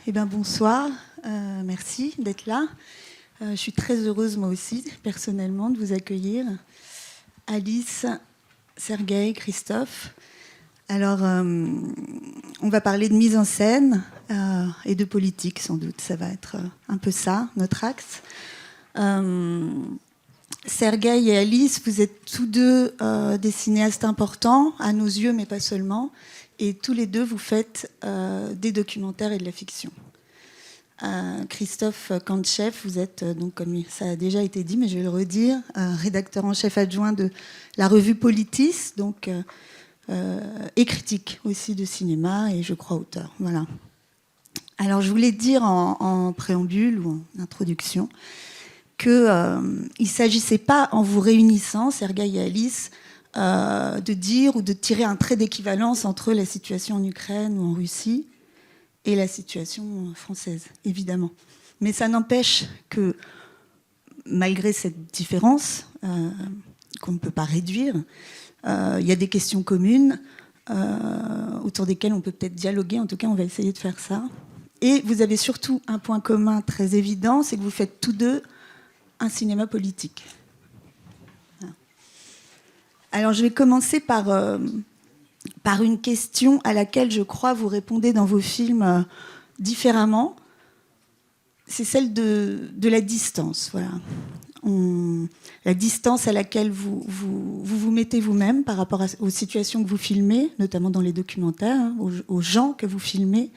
Eh bien, bonsoir. Merci d'être là. Je suis très heureuse, moi aussi, personnellement, de vous accueillir. Alice, Sergueï, Christophe. Alors, on va parler de mise en scène et de politique, sans doute. Ça va être un peu ça, notre axe. Sergueï et Alice, vous êtes tous deux des cinéastes importants, à nos yeux, mais pas seulement. Et tous les deux, vous faites des documentaires et de la fiction. Christophe Kantchev, vous êtes, donc, comme ça a déjà été dit, mais je vais le redire, rédacteur en chef adjoint de la revue Politis, donc, et critique aussi de cinéma, et je crois auteur. Voilà. Alors, je voulais dire en préambule ou en introduction qu'il ne s'agissait pas, en vous réunissant, Sergueï et Alice, de dire ou de tirer un trait d'équivalence entre la situation en Ukraine ou en Russie et la situation française, évidemment. Mais ça n'empêche que, malgré cette différence, qu'on ne peut pas réduire, il y a des questions communes autour desquelles on peut peut-être dialoguer. En tout cas, on va essayer de faire ça. Et vous avez surtout un point commun très évident, c'est que vous faites tous deux un cinéma politique. Alors, je vais commencer par une question à laquelle, je crois, vous répondez dans vos films différemment. C'est celle de la distance. Voilà. La distance à laquelle vous mettez vous-même par rapport aux situations que vous filmez, notamment dans les documentaires, hein, aux gens que vous filmez,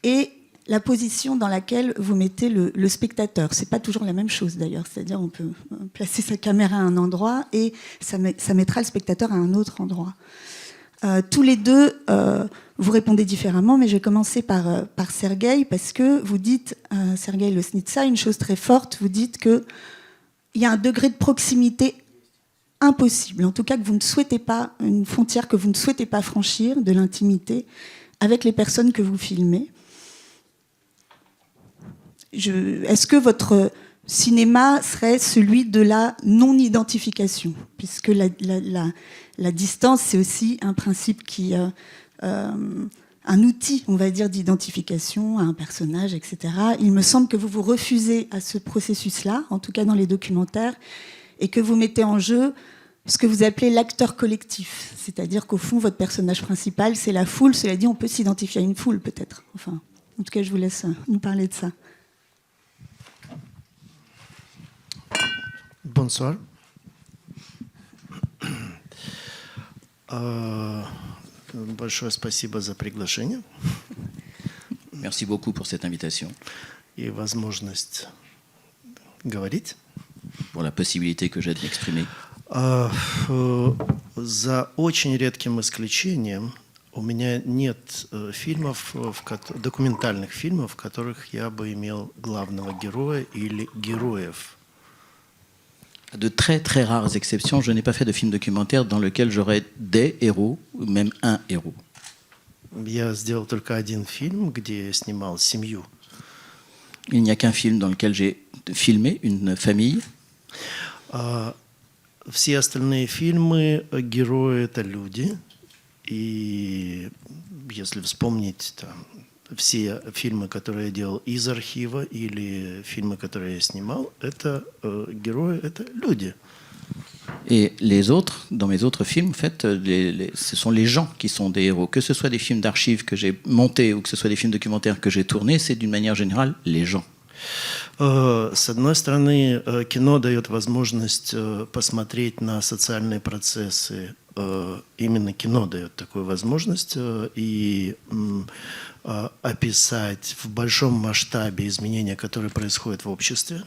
et la position dans laquelle vous mettez le spectateur. C'est pas toujours la même chose d'ailleurs, c'est-à-dire on peut placer sa caméra à un endroit et ça mettra le spectateur à un autre endroit. Tous les deux, vous répondez différemment, mais je vais commencer par Sergueï, parce que vous dites, Sergueï Loznitsa, une chose très forte, vous dites qu'il y a un degré de proximité impossible, en tout cas que vous ne souhaitez pas, une frontière que vous ne souhaitez pas franchir de l'intimité avec les personnes que vous filmez. Est-ce que votre cinéma serait celui de la non-identification, puisque la distance, c'est aussi un principe un outil, on va dire, d'identification à un personnage, etc. Il me semble que vous vous refusez à ce processus-là, en tout cas dans les documentaires, et que vous mettez en jeu ce que vous appelez l'acteur collectif, c'est-à-dire qu'au fond, votre personnage principal, c'est la foule. Cela dit, on peut s'identifier à une foule, peut-être. Enfin, en tout cas, je vous laisse nous parler de ça. Bonsoir. Большое спасибо за приглашение. Merci beaucoup pour cette invitation. И возможность говорить. Pour la possibilité que j'ai de m'exprimer. За очень редким исключением у меня нет фильмов, документальных фильмов, в которых я бы имел главного героя или героев. À de très très rares exceptions, je n'ai pas fait de film documentaire dans lequel j'aurais des héros, ou même un héros. Я сделал только один фильм, где я снимал семью. Il n'y a qu'un film dans lequel j'ai filmé une famille. Все остальные фильмы, герои — это люди. И если вспомнить там, все фильмы, которые я делал из архива, или фильмы, которые я снимал, это герои, это люди. Et les autres, dans mes autres films, en fait, ce sont les gens qui sont des héros. Que ce soit des films d'archives que j'ai montés ou que ce soit des films documentaires que j'ai tournés, c'est d'une manière générale les gens. С одной стороны, кино дает возможность посмотреть на социальные процессы. Именно кино дает такую возможность и описать в большом масштабе изменения, которые происходят в обществе.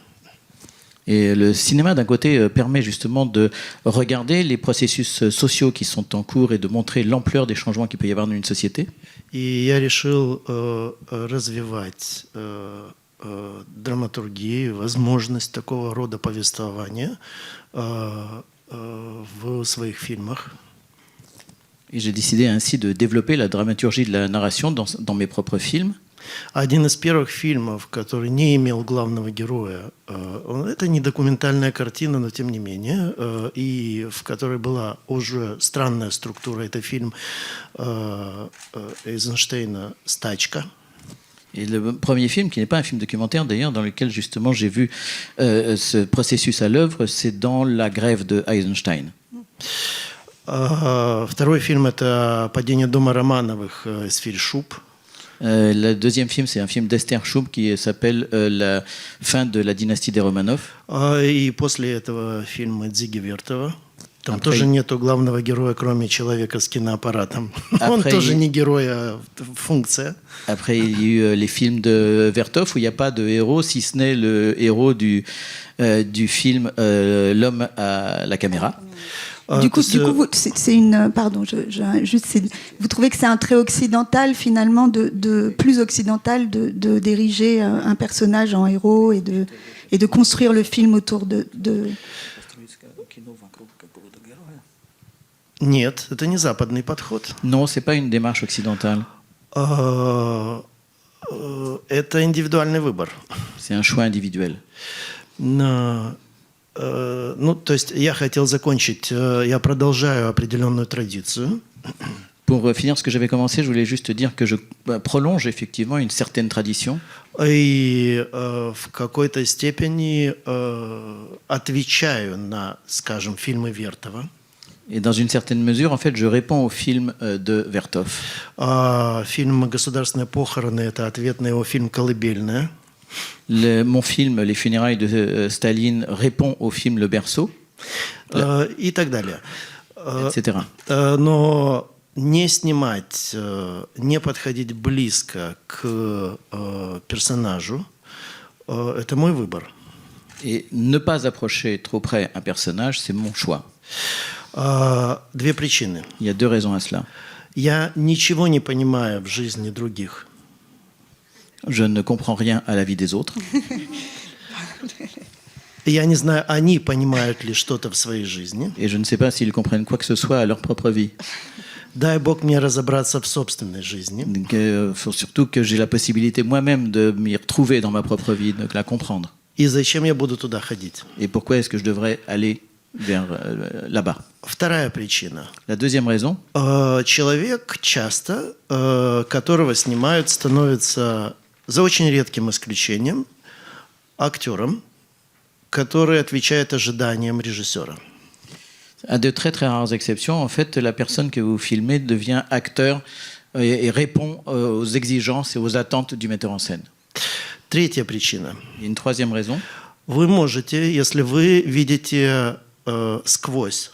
Et le cinéma, d'un côté, permet justement de regarder les processus sociaux qui sont en cours et de montrer l'ampleur des changements qu'il peut y avoir dans une société. И я решил развивать драматургию, возможность такого рода повествования в своих фильмах. Et j'ai décidé ainsi de développer la dramaturgie de la narration dans mes propres films. Один из первых фильмов, который не имел главного героя, это не документальная картина, но тем не менее, и в которой была уже странная структура. Это фильм Эйзенштейна «Стачка». Et le premier film, qui n'est pas un film documentaire d'ailleurs, dans lequel justement j'ai vu ce processus à l'œuvre, c'est dans La grève de Eisenstein. Второй фильм – это «Падение дома Романовых» Эсфирь Шуб. Le deuxième film, c'est un film d'Esther Schub qui s'appelle La fin de la dynastie des Romanov. И после этого фильма Дзиги Вертова. Там Après- тоже нету главного героя, кроме человека с киноаппаратом. Он Après- тоже не герой, а функция. Après, il y a eu les films de Vertov où il n'y a pas de héros, si ce n'est le héros du film L'homme à la caméra. Du coup, c'est une. Pardon, vous trouvez que c'est un trait occidental, finalement, plus occidental, de diriger un personnage en héros et de construire le film autour de. Нет, это не западный подход. Non, c'est pas une démarche occidentale. Это индивидуальный выбор. C'est un choix individuel. Ну, то есть я хотел закончить, я продолжаю определенную традицию. Pour finir ce que j'avais commencé, je voulais juste dire que je prolonge effectivement une certaine tradition. И в какой-то степени отвечаю на, скажем, фильмы Вертова. Et dans une certaine mesure, en fait, je réponds au film de Vertov. Фильм «Государственные похороны» – это ответ на его фильм «Колыбельная». Mon film Les funérailles de Staline répond au film Le Berceau, И так далее. etc. Но не снимать, не подходить близко к персонажу – это мой выбор. Et ne pas approcher trop près un personnage, c'est mon choix. Две причины. Il y a deux raisons à cela. Я ничего не понимаю в жизни других. Je ne comprends rien à la vie des autres. Я не знаю, они понимают ли что-то в своей жизни. Et je ne sais pas s'ils comprennent quoi que ce soit à leur propre vie. Дай Бог мне разобраться в собственной жизни. Donc, faut surtout que j'ai la possibilité moi-même de m'y retrouver dans ma propre vie, de la comprendre. И зачем я буду туда ходить? Et pourquoi est-ce que je devrais aller vers là-bas? Вторая причина. La deuxième raison, Человек часто, которого снимают, становится, за очень редким исключением, актером, который отвечает ожиданиям режиссера. à de très très rares exceptions, en fait, la personne que vous filmez devient acteur et répond aux exigences et aux attentes du metteur en scène. Третья причина. Et une troisième raison, Вы можете, если вы видите сквозь,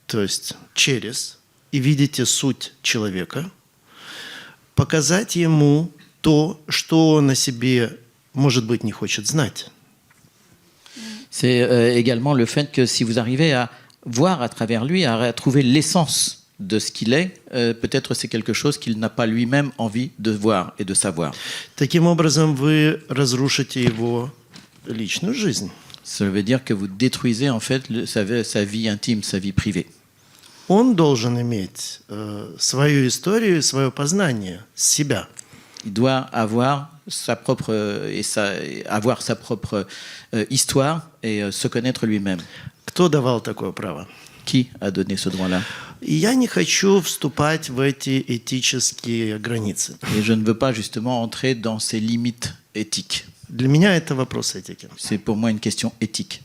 то есть через, и видите суть человека, показать ему то, что он о себе, может быть, не хочет знать. c'est également le fait que si vous arrivez à voir à travers lui, à trouver l'essence de ce qu'il est, peut-être c'est quelque chose qu'il n'a pas lui-même envie de voir et de savoir. Таким образом, вы разрушите его личную жизнь. Ça veut dire que vous détruisez en fait sa vie intime, sa vie privée. Он должен иметь свою историю, свое познание себя. Il doit avoir sa propre histoire et se connaître lui-même. Кто давал такое право? Qui a donné ce droit-là? И я не хочу вступать в эти этические границы. Et je ne veux pas justement entrer dans ces limites éthiques. Для меня это вопрос этики. C'est pour moi une question éthique.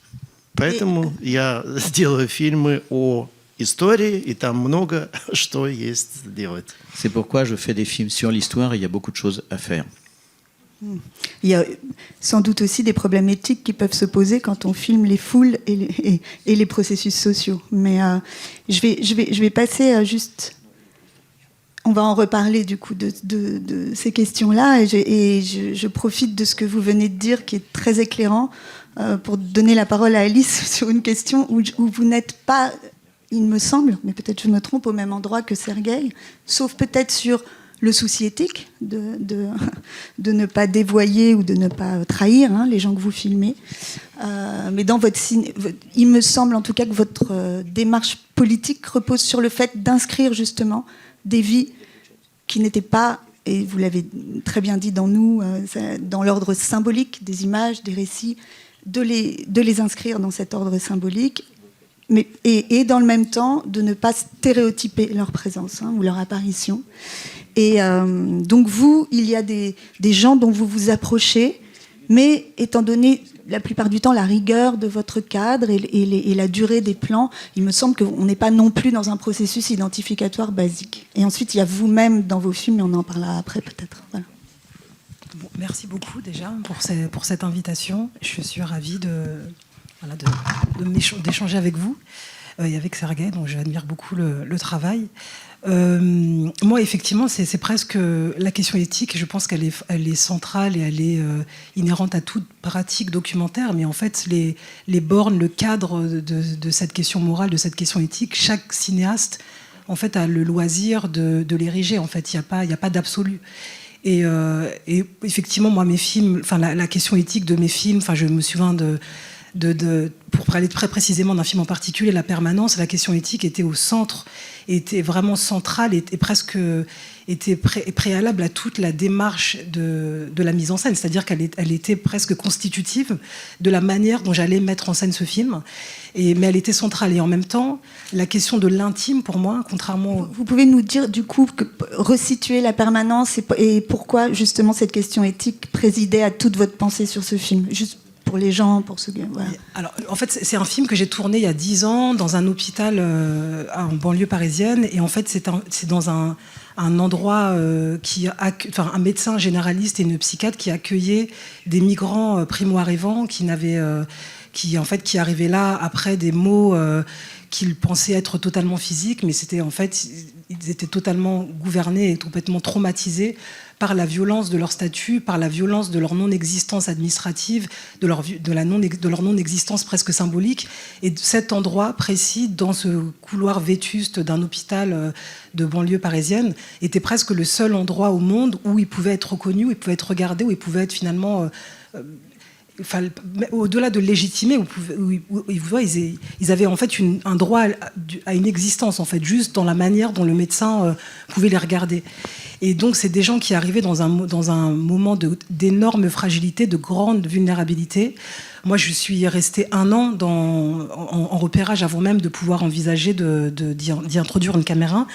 Поэтому я делаю фильмы о истории, и там много что есть сделать. C'est pourquoi je fais des films sur l'histoire et il y a beaucoup de choses à faire. Il y a sans doute aussi des problèmes éthiques qui peuvent se poser quand on filme les foules et les processus sociaux. Mais je vais passer juste... On va en reparler du coup de ces questions-là et je profite de ce que vous venez de dire qui est très éclairant pour donner la parole à Alice sur une question où vous n'êtes pas, il me semble, mais peut-être je me trompe, au même endroit que Sergueï, sauf peut-être sur le souci éthique de ne pas dévoyer ou de ne pas trahir les gens que vous filmez. Mais dans votre il me semble en tout cas que votre démarche politique repose sur le fait d'inscrire justement des vies qui n'étaient pas, et vous l'avez très bien dit dans nous, dans l'ordre symbolique des images, des récits, de les inscrire dans cet ordre symbolique, et dans le même temps de ne pas stéréotyper leur présence ou leur apparition. Et donc vous, il y a des gens dont vous vous approchez, mais étant donné la plupart du temps la rigueur de votre cadre et la durée des plans, il me semble qu'on n'est pas non plus dans un processus identificatoire basique. Et ensuite, il y a vous-même dans vos films, et on en parlera après peut-être. Voilà. Bon, merci beaucoup déjà pour cette invitation. Je suis ravie d'échanger avec vous et avec Sergueï, dont j'admire beaucoup le travail. Moi, effectivement, c'est presque la question éthique. Je pense qu'elle est centrale et elle est inhérente à toute pratique documentaire. Mais en fait, les bornes, le cadre de cette question morale, de cette question éthique, chaque cinéaste, en fait, a le loisir de l'ériger. En fait, il n'y a pas d'absolu. Et effectivement, moi, mes films, enfin, la question éthique de mes films, enfin, je me souviens pour parler très précisément d'un film en particulier, La Permanence, la question éthique était au centre, était vraiment centrale et presque était préalable à toute la démarche de la mise en scène. C'est-à-dire qu'elle était presque constitutive de la manière dont j'allais mettre en scène ce film. Mais elle était centrale. Et en même temps, la question de l'intime, pour moi, contrairement... Vous pouvez nous dire, du coup, resituer La Permanence et pourquoi, justement, cette question éthique présidait à toute votre pensée sur ce film, juste pour les gens, pour ceux qui... Voilà. Alors, en fait, c'est un film que j'ai tourné il y a 10 ans dans un hôpital en banlieue parisienne. Et en fait, c'est dans un endroit un médecin généraliste et une psychiatre qui accueillait des migrants primo-arrivants qui arrivaient là après des maux qu'ils pensaient être totalement physiques, mais ils étaient totalement gouvernés et complètement traumatisés par la violence de leur statut, par la violence de leur non-existence administrative, de leur non-existence presque symbolique. Et cet endroit précis, dans ce couloir vétuste d'un hôpital de banlieue parisienne, était presque le seul endroit au monde où ils pouvaient être reconnus, où ils pouvaient être regardés, où ils pouvaient être finalement... au-delà de légitimer, ils avaient en fait un droit à une existence, en fait, juste dans la manière dont le médecin pouvait les regarder. Et donc, c'est des gens qui arrivaient dans un moment d'énorme fragilité, de grande vulnérabilité. Moi, je suis restée 1 an en repérage avant même de pouvoir envisager d'y introduire une caméra.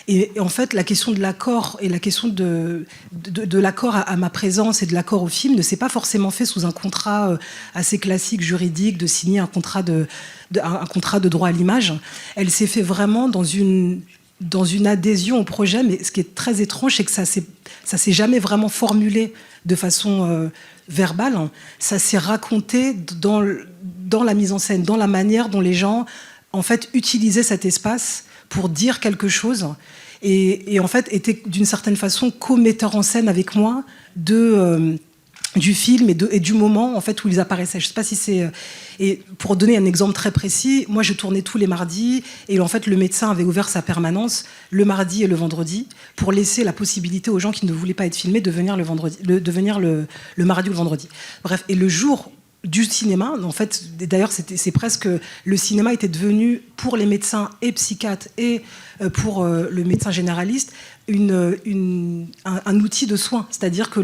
Et en fait, la question de l'accord et la question de l'accord à ma présence et de l'accord au film ne s'est pas forcément fait sous un contrat assez classique, juridique, de signer un contrat de droit à l'image. Elle s'est fait vraiment dans une adhésion au projet, mais ce qui est très étrange, c'est que ça s'est jamais vraiment formulé de façon verbale. Ça s'est raconté dans la mise en scène, dans la manière dont les gens, en fait, utilisaient cet espace pour dire quelque chose et en fait, étaient d'une certaine façon co-metteurs en scène avec moi du film et du moment en fait où ils apparaissaient. Je sais pas si c'est... Et pour donner un exemple très précis, moi je tournais tous les mardis et en fait le médecin avait ouvert sa permanence le mardi et le vendredi pour laisser la possibilité aux gens qui ne voulaient pas être filmés de venir le mardi ou le vendredi. Bref, et le jour du cinéma, en fait, d'ailleurs c'est presque... Le cinéma était devenu pour les médecins et psychiatres et pour le médecin généraliste un outil de soin, c'est-à-dire que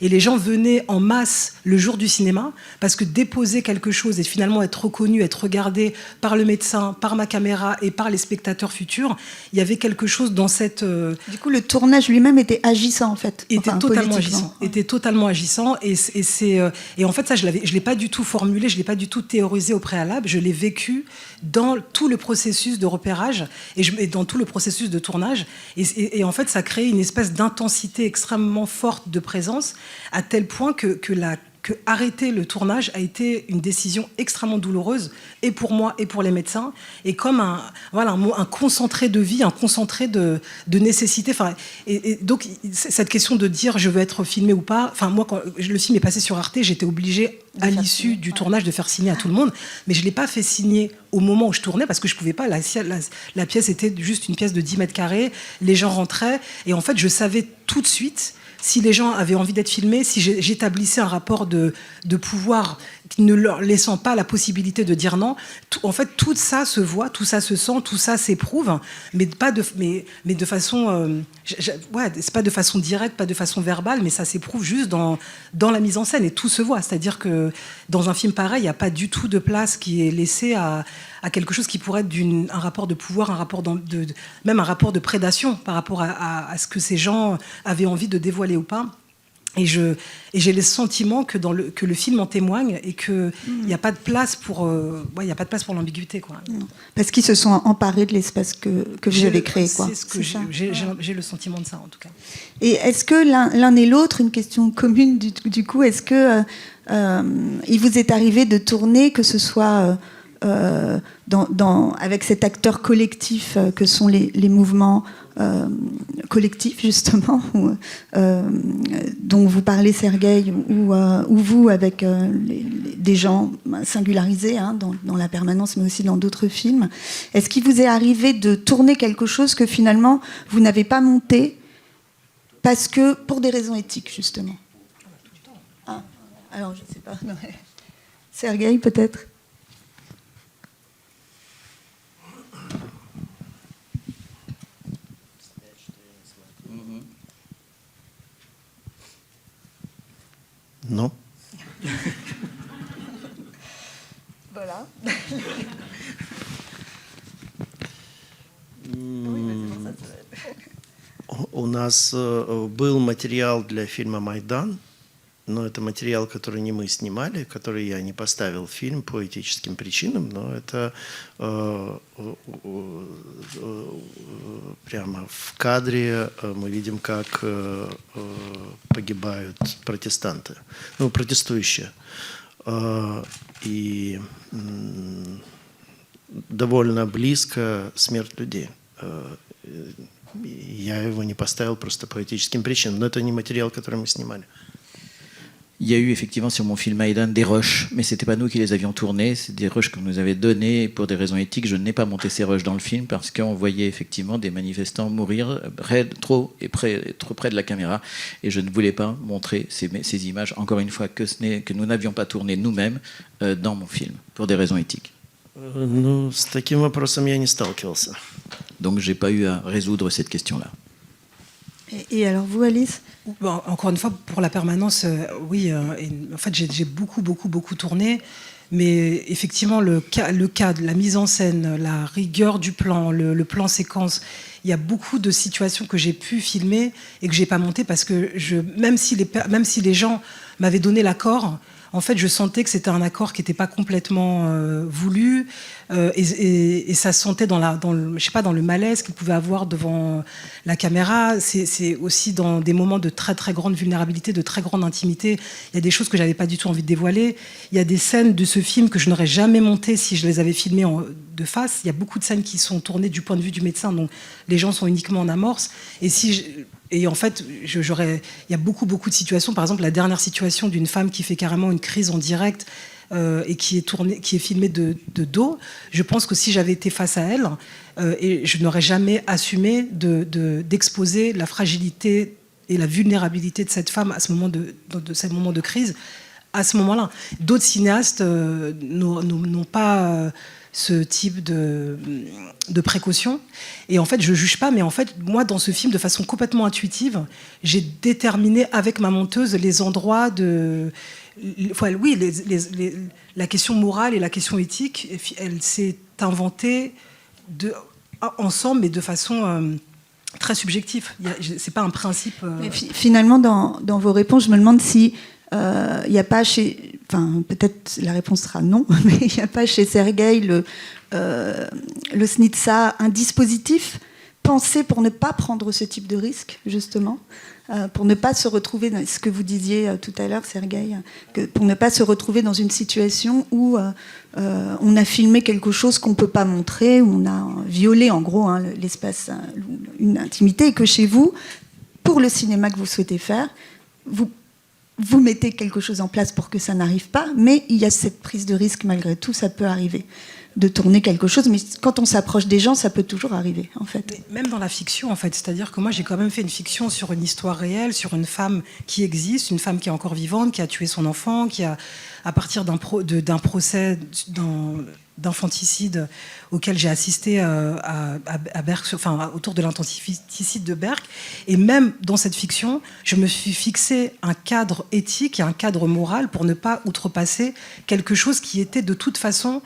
et les gens venaient en masse le jour du cinéma parce que déposer quelque chose et finalement être reconnu, être regardé par le médecin, par ma caméra et par les spectateurs futurs, il y avait quelque chose dans cette... Du coup, le tournage lui-même était agissant en fait. Était totalement agissant et en fait ça je l'ai pas du tout formulé, je l'ai pas du tout théorisé au préalable, je l'ai vécu dans tout le processus de repérage et dans tout le processus de tournage et en fait ça crée une espèce d'intensité extrêmement forte de présence à tel point que arrêter le tournage a été une décision extrêmement douloureuse et pour moi et pour les médecins et comme un concentré de vie, un concentré de nécessité. Et donc cette question de dire je veux être filmé ou pas, moi quand le film est passé sur Arte, j'étais obligée à l'issue du tournage de faire signer à tout le monde, mais je ne l'ai pas fait signer au moment où je tournais parce que je ne pouvais pas, la pièce était juste une pièce de 10 mètres carrés, les gens rentraient et en fait je savais tout de suite si les gens avaient envie d'être filmés, si j'établissais un rapport de pouvoir ne leur laissant pas la possibilité de dire non. En fait, tout ça se voit, tout ça se sent, tout ça s'éprouve, mais de façon, c'est pas de façon directe, pas de façon verbale, mais ça s'éprouve juste dans la mise en scène, et tout se voit. C'est-à-dire que dans un film pareil, il n'y a pas du tout de place qui est laissée à quelque chose qui pourrait être un rapport de pouvoir, même un rapport de prédation par rapport à ce que ces gens avaient envie de dévoiler ou pas. Et j'ai le sentiment que le film en témoigne, et qu'il n'y a pas de place pour l'ambiguïté, quoi. Parce qu'ils se sont emparés de l'espace que vous avez créé, quoi. J'ai le sentiment de ça, en tout cas. Et est-ce que l'un et l'autre, une question commune du coup, est-ce que il vous est arrivé de tourner, que ce soit avec cet acteur collectif que sont les mouvements collectifs, justement, dont vous parlez, Sergueï, ou vous, avec des gens singularisés, hein, dans La Permanence, mais aussi dans d'autres films. Est-ce qu'il vous est arrivé de tourner quelque chose que finalement vous n'avez pas monté parce que, pour des raisons éthiques, justement? Ah, alors, je ne sais pas. Sergueï, peut-être? Non. Voilà. У нас был материал для фильма «Майдан», но это материал, который не мы снимали, который я не поставил в фильм по этическим причинам, но это прямо в кадре мы видим, как погибают протестанты, ну, протестующие. И довольно близко смерть людей. Я его не поставил просто по этическим причинам, но это не материал, который мы снимали. Il y a eu effectivement sur mon film Maïdan des rushs, mais ce n'était pas nous qui les avions tournés, c'est des rushs qu'on nous avait donnés, et pour des raisons éthiques, je n'ai pas monté ces rushs dans le film parce qu'on voyait effectivement des manifestants mourir trop près de la caméra, et je ne voulais pas montrer ces images, encore une fois, que nous n'avions pas tourné nous-mêmes dans mon film, pour des raisons éthiques. Ну, с таким вопросом я не сталкивался. Donc je n'ai pas eu à résoudre cette question-là. Et alors vous, Alice? Bon, encore une fois, pour La Permanence, oui. En fait, j'ai beaucoup tourné. Mais effectivement, le cadre, la mise en scène, la rigueur du plan, le plan séquence, il y a beaucoup de situations que j'ai pu filmer et que j'ai pas montées parce que même si les gens m'avaient donné l'accord, en fait, je sentais que c'était un accord qui n'était pas complètement voulu, et ça se sentait dans le malaise qu'il pouvait avoir devant la caméra. C'est aussi dans des moments de très très grande vulnérabilité, de très grande intimité. Il y a des choses que j'avais pas du tout envie de dévoiler. Il y a des scènes de ce film que je n'aurais jamais montées si je les avais filmées de face. Il y a beaucoup de scènes qui sont tournées du point de vue du médecin, donc les gens sont uniquement en amorce. Et en fait, il y a beaucoup de situations. Par exemple, la dernière situation d'une femme qui fait carrément une crise en direct et qui est filmée de dos. Je pense que si j'avais été face à elle, et je n'aurais jamais assumé d'exposer la fragilité et la vulnérabilité de cette femme à ce moment de crise, à ce moment-là. D'autres cinéastes n'ont pas ce type de précaution. Et en fait, je ne juge pas, mais en fait, moi, dans ce film, de façon complètement intuitive, j'ai déterminé avec ma monteuse les endroits la question morale et la question éthique, elle s'est inventée ensemble, mais de façon très subjective. C'est pas un principe... Finalement, dans vos réponses, je me demande si il n'y a pas chez... Enfin, peut-être la réponse sera non, mais il n'y a pas chez Sergueï le SNITSA un dispositif pensé pour ne pas prendre ce type de risque, justement, pour ne pas se retrouver dans ce que vous disiez tout à l'heure, Sergueï, pour ne pas se retrouver dans une situation où on a filmé quelque chose qu'on ne peut pas montrer, où on a violé en gros l'espace, une intimité, et que chez vous, pour le cinéma que vous souhaitez faire, vous mettez quelque chose en place pour que ça n'arrive pas, mais il y a cette prise de risque malgré tout, ça peut arriver. de tourner quelque chose, mais quand on s'approche des gens, ça peut toujours arriver, en fait. Mais même dans la fiction, en fait, c'est-à-dire que moi, j'ai quand même fait une fiction sur une histoire réelle, sur une femme qui existe, une femme qui est encore vivante, qui a tué son enfant, qui a, à partir d'un procès d'infanticide auquel j'ai assisté à Berck, enfin, autour de l'infanticide de Berck. Et même dans cette fiction, je me suis fixé un cadre éthique et un cadre moral pour ne pas outrepasser quelque chose qui était de toute façon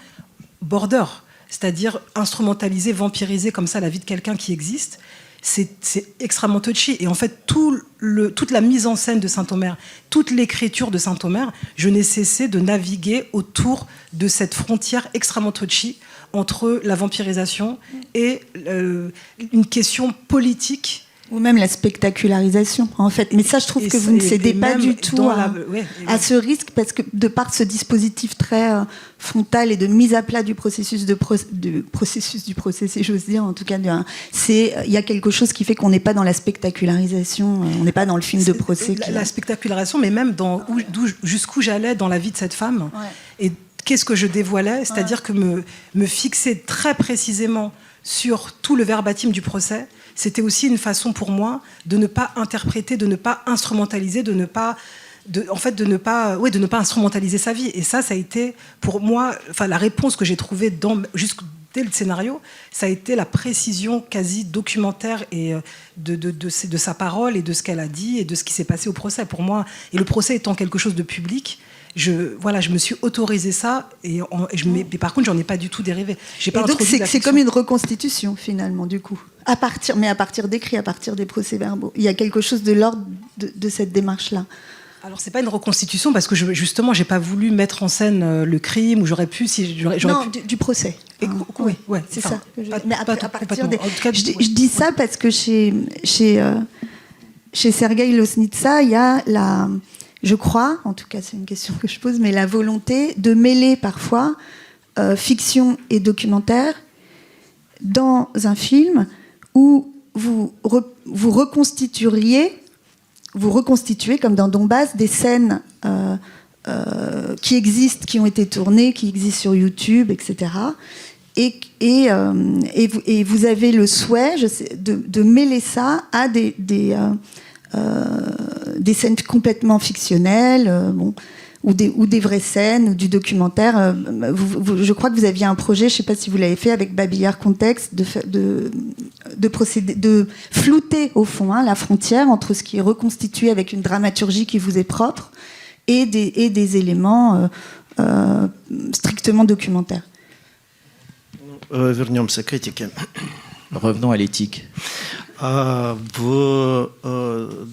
border, c'est-à-dire instrumentaliser, vampiriser comme ça la vie de quelqu'un qui existe. C'est extrêmement touchy. Et en fait, toute la mise en scène de Saint-Omer, toute l'écriture de Saint-Omer, je n'ai cessé de naviguer autour de cette frontière extrêmement touchy entre la vampirisation et une question politique. Ou même la spectacularisation, en fait. Mais ça, je trouve que vous ne cédez pas du tout à ce risque, parce que de par ce dispositif très frontal et de mise à plat du processus du procès, si j'ose dire, en tout cas, il y a quelque chose qui fait qu'on n'est pas dans la spectacularisation, on n'est pas dans le film de procès. La spectacularisation, mais même jusqu'où j'allais dans la vie de cette femme. Ouais. Et qu'est-ce que je dévoilais, c'est-à-dire que me fixer très précisément sur tout le verbatim du procès, c'était aussi une façon pour moi de ne pas interpréter, de ne pas instrumentaliser, de ne pas instrumentaliser sa vie. Et ça a été pour moi, enfin la réponse que j'ai trouvée dès le scénario, ça a été la précision quasi documentaire et de sa parole et de ce qu'elle a dit et de ce qui s'est passé au procès. Pour moi, et le procès étant quelque chose de public, je me suis autorisé ça mais par contre, j'en ai pas du tout dérivé. Et donc, c'est comme une reconstitution, finalement, du coup. À partir d'écrits, à partir des procès-verbaux. Il y a quelque chose de l'ordre de cette démarche-là. Alors, c'est pas une reconstitution, parce que justement, j'ai pas voulu mettre en scène le crime, ou j'aurais pu... Du procès. Oui, c'est ça. Mais à partir des... Je dis ça parce que chez Sergueï Loznitsa, il y a je crois, en tout cas c'est une question que je pose, mais la volonté de mêler parfois fiction et documentaire dans un film où vous reconstituez comme dans Donbass des scènes qui existent, qui ont été tournées, qui existent sur YouTube, etc. Et vous avez le souhait de mêler ça à des scènes complètement fictionnelles, ou des vraies scènes, ou du documentaire. Je crois que vous aviez un projet, je ne sais pas si vous l'avez fait, avec Babillard Contexte, de procéder, de flouter au fond la frontière entre ce qui est reconstitué avec une dramaturgie qui vous est propre et des éléments strictement documentaires. Вернемся к этике. Revenons à l'éthique. В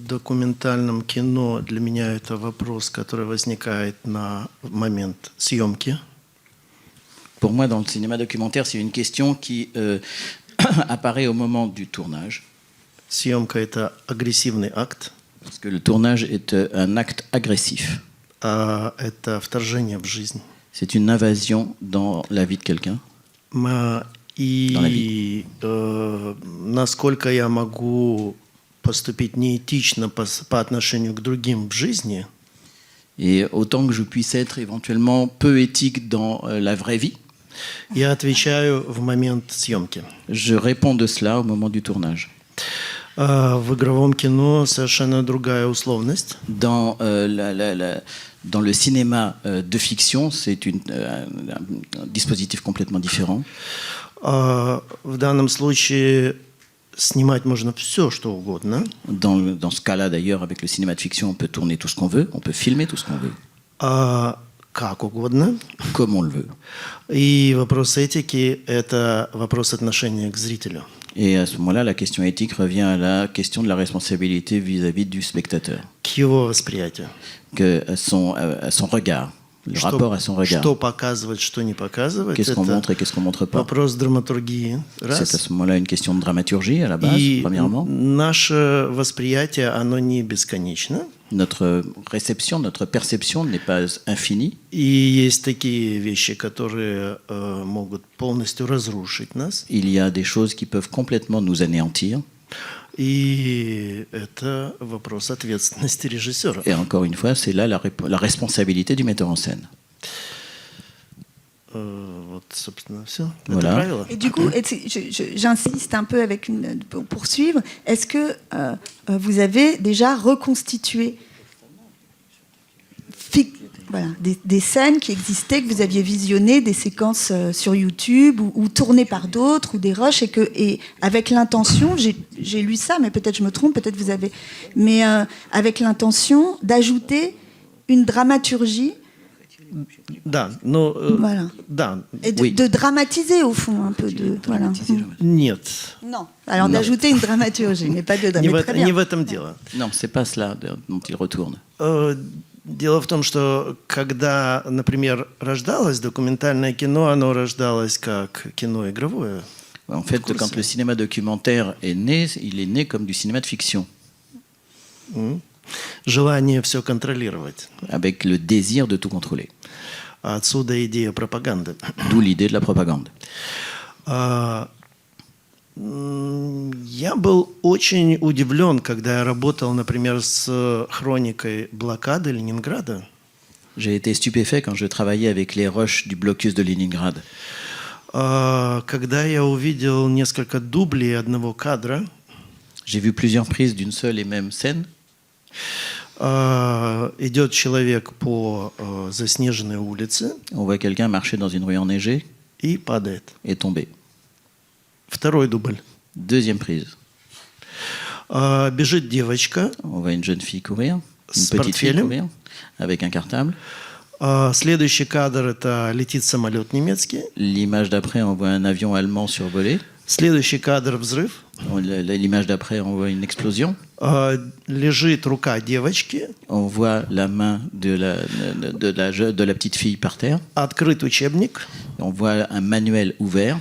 документальном кино для меня это вопрос, который возникает на момент съемки. Pour moi, dans le cinéma documentaire, c'est une question qui apparaît au moment du tournage. Съемка – это агрессивный акт. Parce que le tournage est un acte agressif. Это вторжение в жизнь. C'est une invasion dans la vie de quelqu'un. И насколько я могу поступить неэтично по отношению к другим в жизни. Et autant que je puisse être éventuellement peu éthique dans la vraie vie. Я отвечаю в момент съемки. Je réponds de cela au moment du tournage. В игровом кино совершенно другая условность. Dans le cinéma de fiction, c'est un dispositif complètement différent. В данном случае снимать можно все, что угодно. Dans ce cas-là, d'ailleurs, avec le cinéma de fiction, on peut tourner tout ce qu'on veut, on peut filmer tout ce qu'on veut. Как угодно. Comme on le veut. И вопрос этики – это вопрос отношения к зрителю. Et à ce moment-là, la question éthique revient à la question de la responsabilité vis-à-vis du spectateur. К его восприятию. À son regard, le rapport à son regard. Что показывать, что не показывать. Qu'est-ce qu'on montre et qu'est-ce qu'on montre pas. Вопрос драматургии. C'est à ce moment-là une question de dramaturgie à la base, premièrement. Наше восприятие, оно не бесконечно. Notre réception, notre perception n'est pas infinie. И есть такие вещи, которые могут полностью разрушить нас. Il y a des choses qui peuvent complètement nous anéantir. И это вопрос ответственности режиссера. Et encore une fois, c'est là la responsabilité du metteur en scène. Вот Вот, собственно, все. Voilà. Это правило. Et du coup, j'insiste un peu pour poursuivre. Est-ce que vous avez déjà reconstitué voilà, des scènes qui existaient, que vous aviez visionnées, des séquences sur YouTube ou tournées par d'autres, ou des rushs, et avec l'intention, j'ai lu ça, mais peut-être je me trompe, peut-être vous avez... Mais avec l'intention d'ajouter une dramaturgie... Да, но... Voilà. Да, Et Oui. de dramatiser, au fond, un peu. Voilà. нет. Non. Alors d'ajouter une dramaturgie, mais pas de Не drame. в, Mais très bien. не в этом дело. Non, c'est pas cela dont il retourne. Дело в том, что когда, например, рождалось документальное кино, оно рождалось как кино игровое. En fait, quand le cinéma documentaire est né, il est né comme du cinéma de fiction, Желание все контролировать. avec le désir de tout contrôler. Отсюда идея пропаганды. D'où l'idée de la propagande. Я был очень удивлен, когда я работал, например, с хроникой блокады Ленинграда. J'ai été stupéfait quand je travaillais avec les rushs du blocus de Leningrad. Когда я увидел несколько дублей одного кадра, J'ai vu plusieurs prises d'une seule et même scène. идет человек по заснеженной улице On voit quelqu'un marcher dans une rue enneigée и падает. et tomber. Второй дубль. Deuxième prise. Бежит девочка, On voit une jeune fille courir, une С petite fille портфелем. courir, avec un cartable. следующий кадр это летит самолет немецкий, L'image d'après, on voit un avion allemand survoler. следующий кадр взрыв, L'image d'après, on voit une explosion. лежит рука девочки, On voit la main de la petite fille par terre. открыт учебник, On voit un manuel ouvert.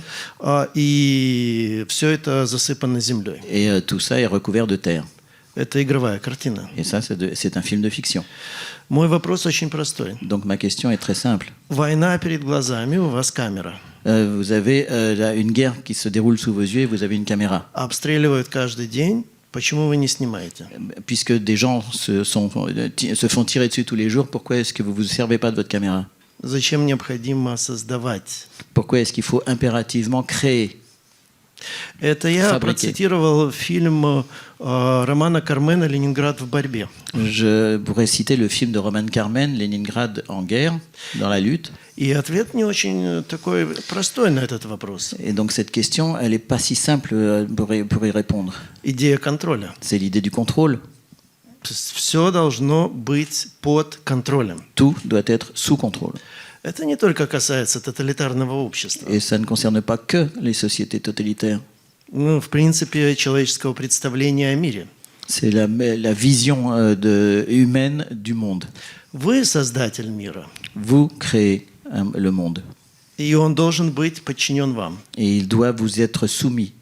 и все это засыпано землей. Et tout ça est recouvert de terre. Это игровая картина. Et ça, c'est un film de fiction. Мой вопрос очень простой. Donc ma question est très simple. Война перед глазами, у вас камера. Vous avez une guerre qui se déroule sous vos yeux et vous avez une caméra. Обстреливают каждый день. Почему вы не снимаете? Puisque des gens se font tirer dessus tous les jours, pourquoi est-ce que vous ne vous servez pas de votre caméra? Зачем необходимо создавать? Pourquoi est-ce qu'il faut impérativement créer? Это я Фабрики. процитировал фильм Романа Кармена «Ленинград в борьбе». Je pourrais citer le film de Roman Carmen, Leningrad en guerre, dans la lutte. И ответ не очень такой простой на этот вопрос. Et donc cette question, elle n'est pas si simple pour y répondre. Идея контроля. C'est l'idée du contrôle. Все должно быть под контролем. Tout doit être sous contrôle. Это не только касается тоталитарного общества. Et ça ne concerne pas que les sociétés totalitaires. Ну, в принципе, человеческого представления о мире. C'est la vision humaine du monde. Вы создатель мира, Vous créez le monde. и он должен быть подчинен вам. Et il doit vous être soumis.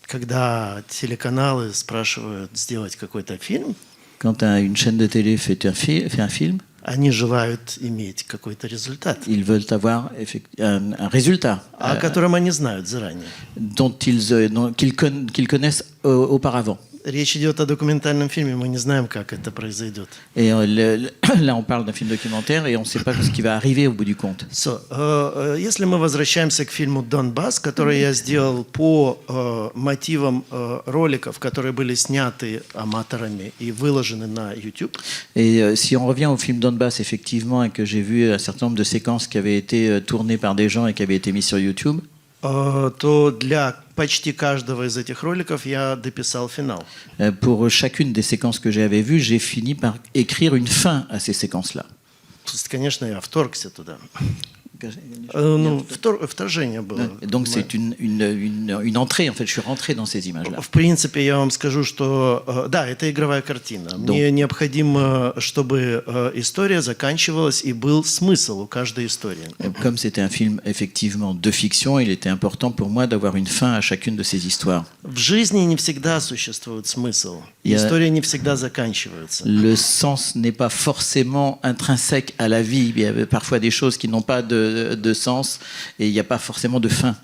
Когда телеканалы спрашивают сделать какой-то фильм, Quand une chaîne de télé fait un film, они желают иметь какой-то результат, ils veulent avoir un résultat о котором они знают заранее. qu'ils connaissent auparavant. Речь идет о документальном фильме, мы не знаем, как это произойдет. Et là, on parle d'un film documentaire et on ne sait pas ce qui va arriver au bout du compte. Если мы возвращаемся к фильму «Донбасс», который я сделал по мотивам роликов, которые были сняты аматорами и выложены на YouTube. Et si on revient au film Donbass, effectivement, et que j'ai vu un certain nombre de séquences qui avaient été tournées par des gens et qui avaient été mises sur YouTube, то для почти каждого из этих роликов я дописал финал. pour chacune des séquences que j'avais vues, j'ai fini par écrire une fin à ces séquences-là. То есть, конечно, я вторгся туда. Ну, вторжение было. Donc c'est une entrée, en fait, je suis rentré dans ces images-là. В принципе, я вам скажу, что да, это игровая картина. Мне необходимо, чтобы история заканчивалась и был смысл у каждой истории. Comme c'était un film effectivement de fiction, il était important pour moi d'avoir une fin à chacune de ces histoires. В жизни не всегда существует смысл. История не всегда заканчивается. Le sens n'est pas forcément intrinsèque à la vie. Il y a parfois des choses qui n'ont pas de sens et il n'y a pas forcément de fin.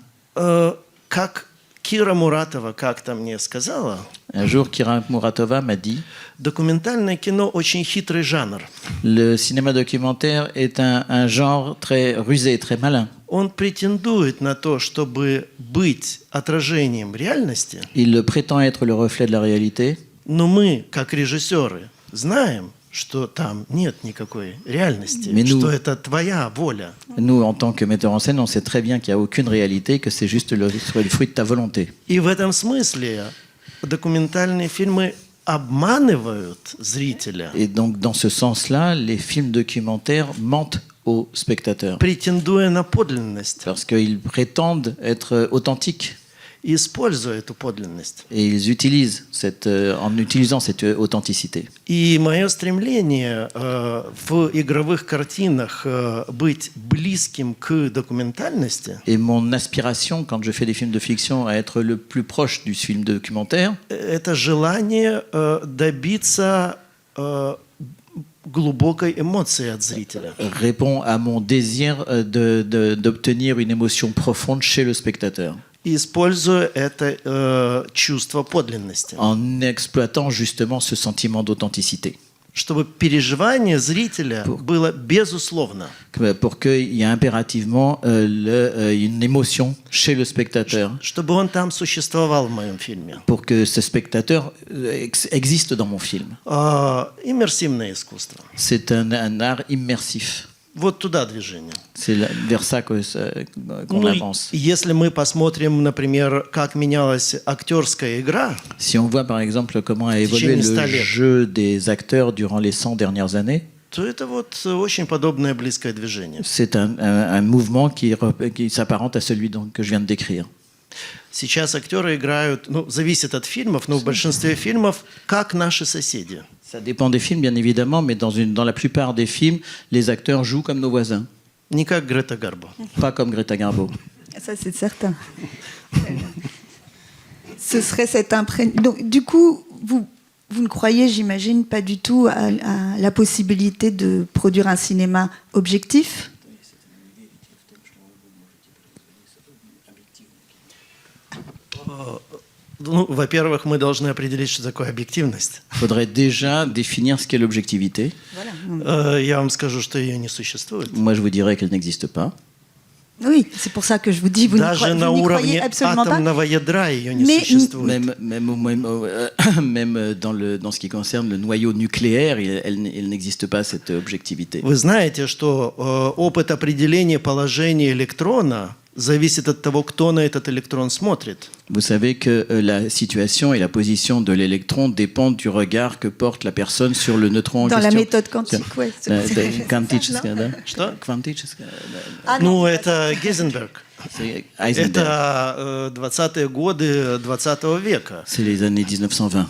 Как Кира Муратова как-то мне сказала, Un jour, Kira Muratova m'a dit документальное кино очень хитрый жанр. le cinéma documentaire est un genre très rusé, très malin. он претендует на то, чтобы быть отражением реальности, Il prétend être le reflet de la réalité, но мы, как режиссеры, знаем, что там нет никакой реальности, Mais nous- что это твоя воля. nous, en tant que metteurs en scène, on sait très bien qu'il n'y a aucune réalité, que c'est juste le fruit de ta volonté. И в этом смысле документальные фильмы обманывают зрителя, Et donc, dans ce sens-là, les films documentaires mentent aux spectateurs, претендуя на подлинность, parce qu'ils prétendent être authentiques. и используя эту подлинность. Et ils utilisent en utilisant cette authenticité. И мое стремление в игровых картинах быть близким к документальности, Et mon aspiration, quand je fais des films de fiction, à être le plus proche du film documentaire, это желание добиться глубокой эмоции от зрителя. répond à mon désir d'obtenir une émotion profonde chez le spectateur, И используя это чувство подлинности, en exploitant justement ce sentiment d'authenticité, чтобы переживание зрителя было безусловно, pour qu'il y ait impérativement une émotion chez le spectateur, чтобы он там существовал в моем фильме. pour que ce spectateur existe dans mon film. Иммерсивное искусство. C'est un art immersif. Вот туда движение. C'est vers ça qu'on Ну, avance. если мы посмотрим, например, как менялась актерская игра, Si on voit par exemple comment a évolué течение 100 le лет. jeu des acteurs durant les 100 dernières années, то это вот очень подобное близкое движение. c'est un mouvement qui s'apparente à celui que je viens de décrire. Сейчас актеры играют, ну, зависит от фильмов, но в большинстве фильмов, как наши соседи. Ça dépend des films, bien évidemment, mais dans la plupart des films, les acteurs jouent comme nos voisins, Не как Грета Гарбо. pas comme Greta Garbo. Ça, c'est certain. Ce serait cette impression. Donc, du coup, vous ne croyez, j'imagine, pas du tout à la possibilité de produire un cinéma objectif ? Ну, во-первых, мы должны определить, что такое объективность. Il faudrait déjà définir ce qu'est l'objectivité. Я вам скажу, что ее не существует. Moi, je vous dirais qu'elle n'existe pas. Oui, c'est pour ça que je vous dis, vous n'y Даже на croyez уровне absolument pas. атомного ядра ее не Mais- существует. Même dans ce qui concerne le noyau nucléaire, elle n'existe pas, cette objectivité. Вы знаете, что опыт определения положения электрона зависит от того, кто на этот электрон смотрит. Vous savez que la situation et la position de l'électron dépendent du regard que porte la personne sur le neutron en Dans la question. méthode quantique, oui. Квантическая, да? Что? Квантическая, да. Ну, это Гейзенберг. C'est Heisenberg. Это 20-е годы 20 века. C'est les années 1920.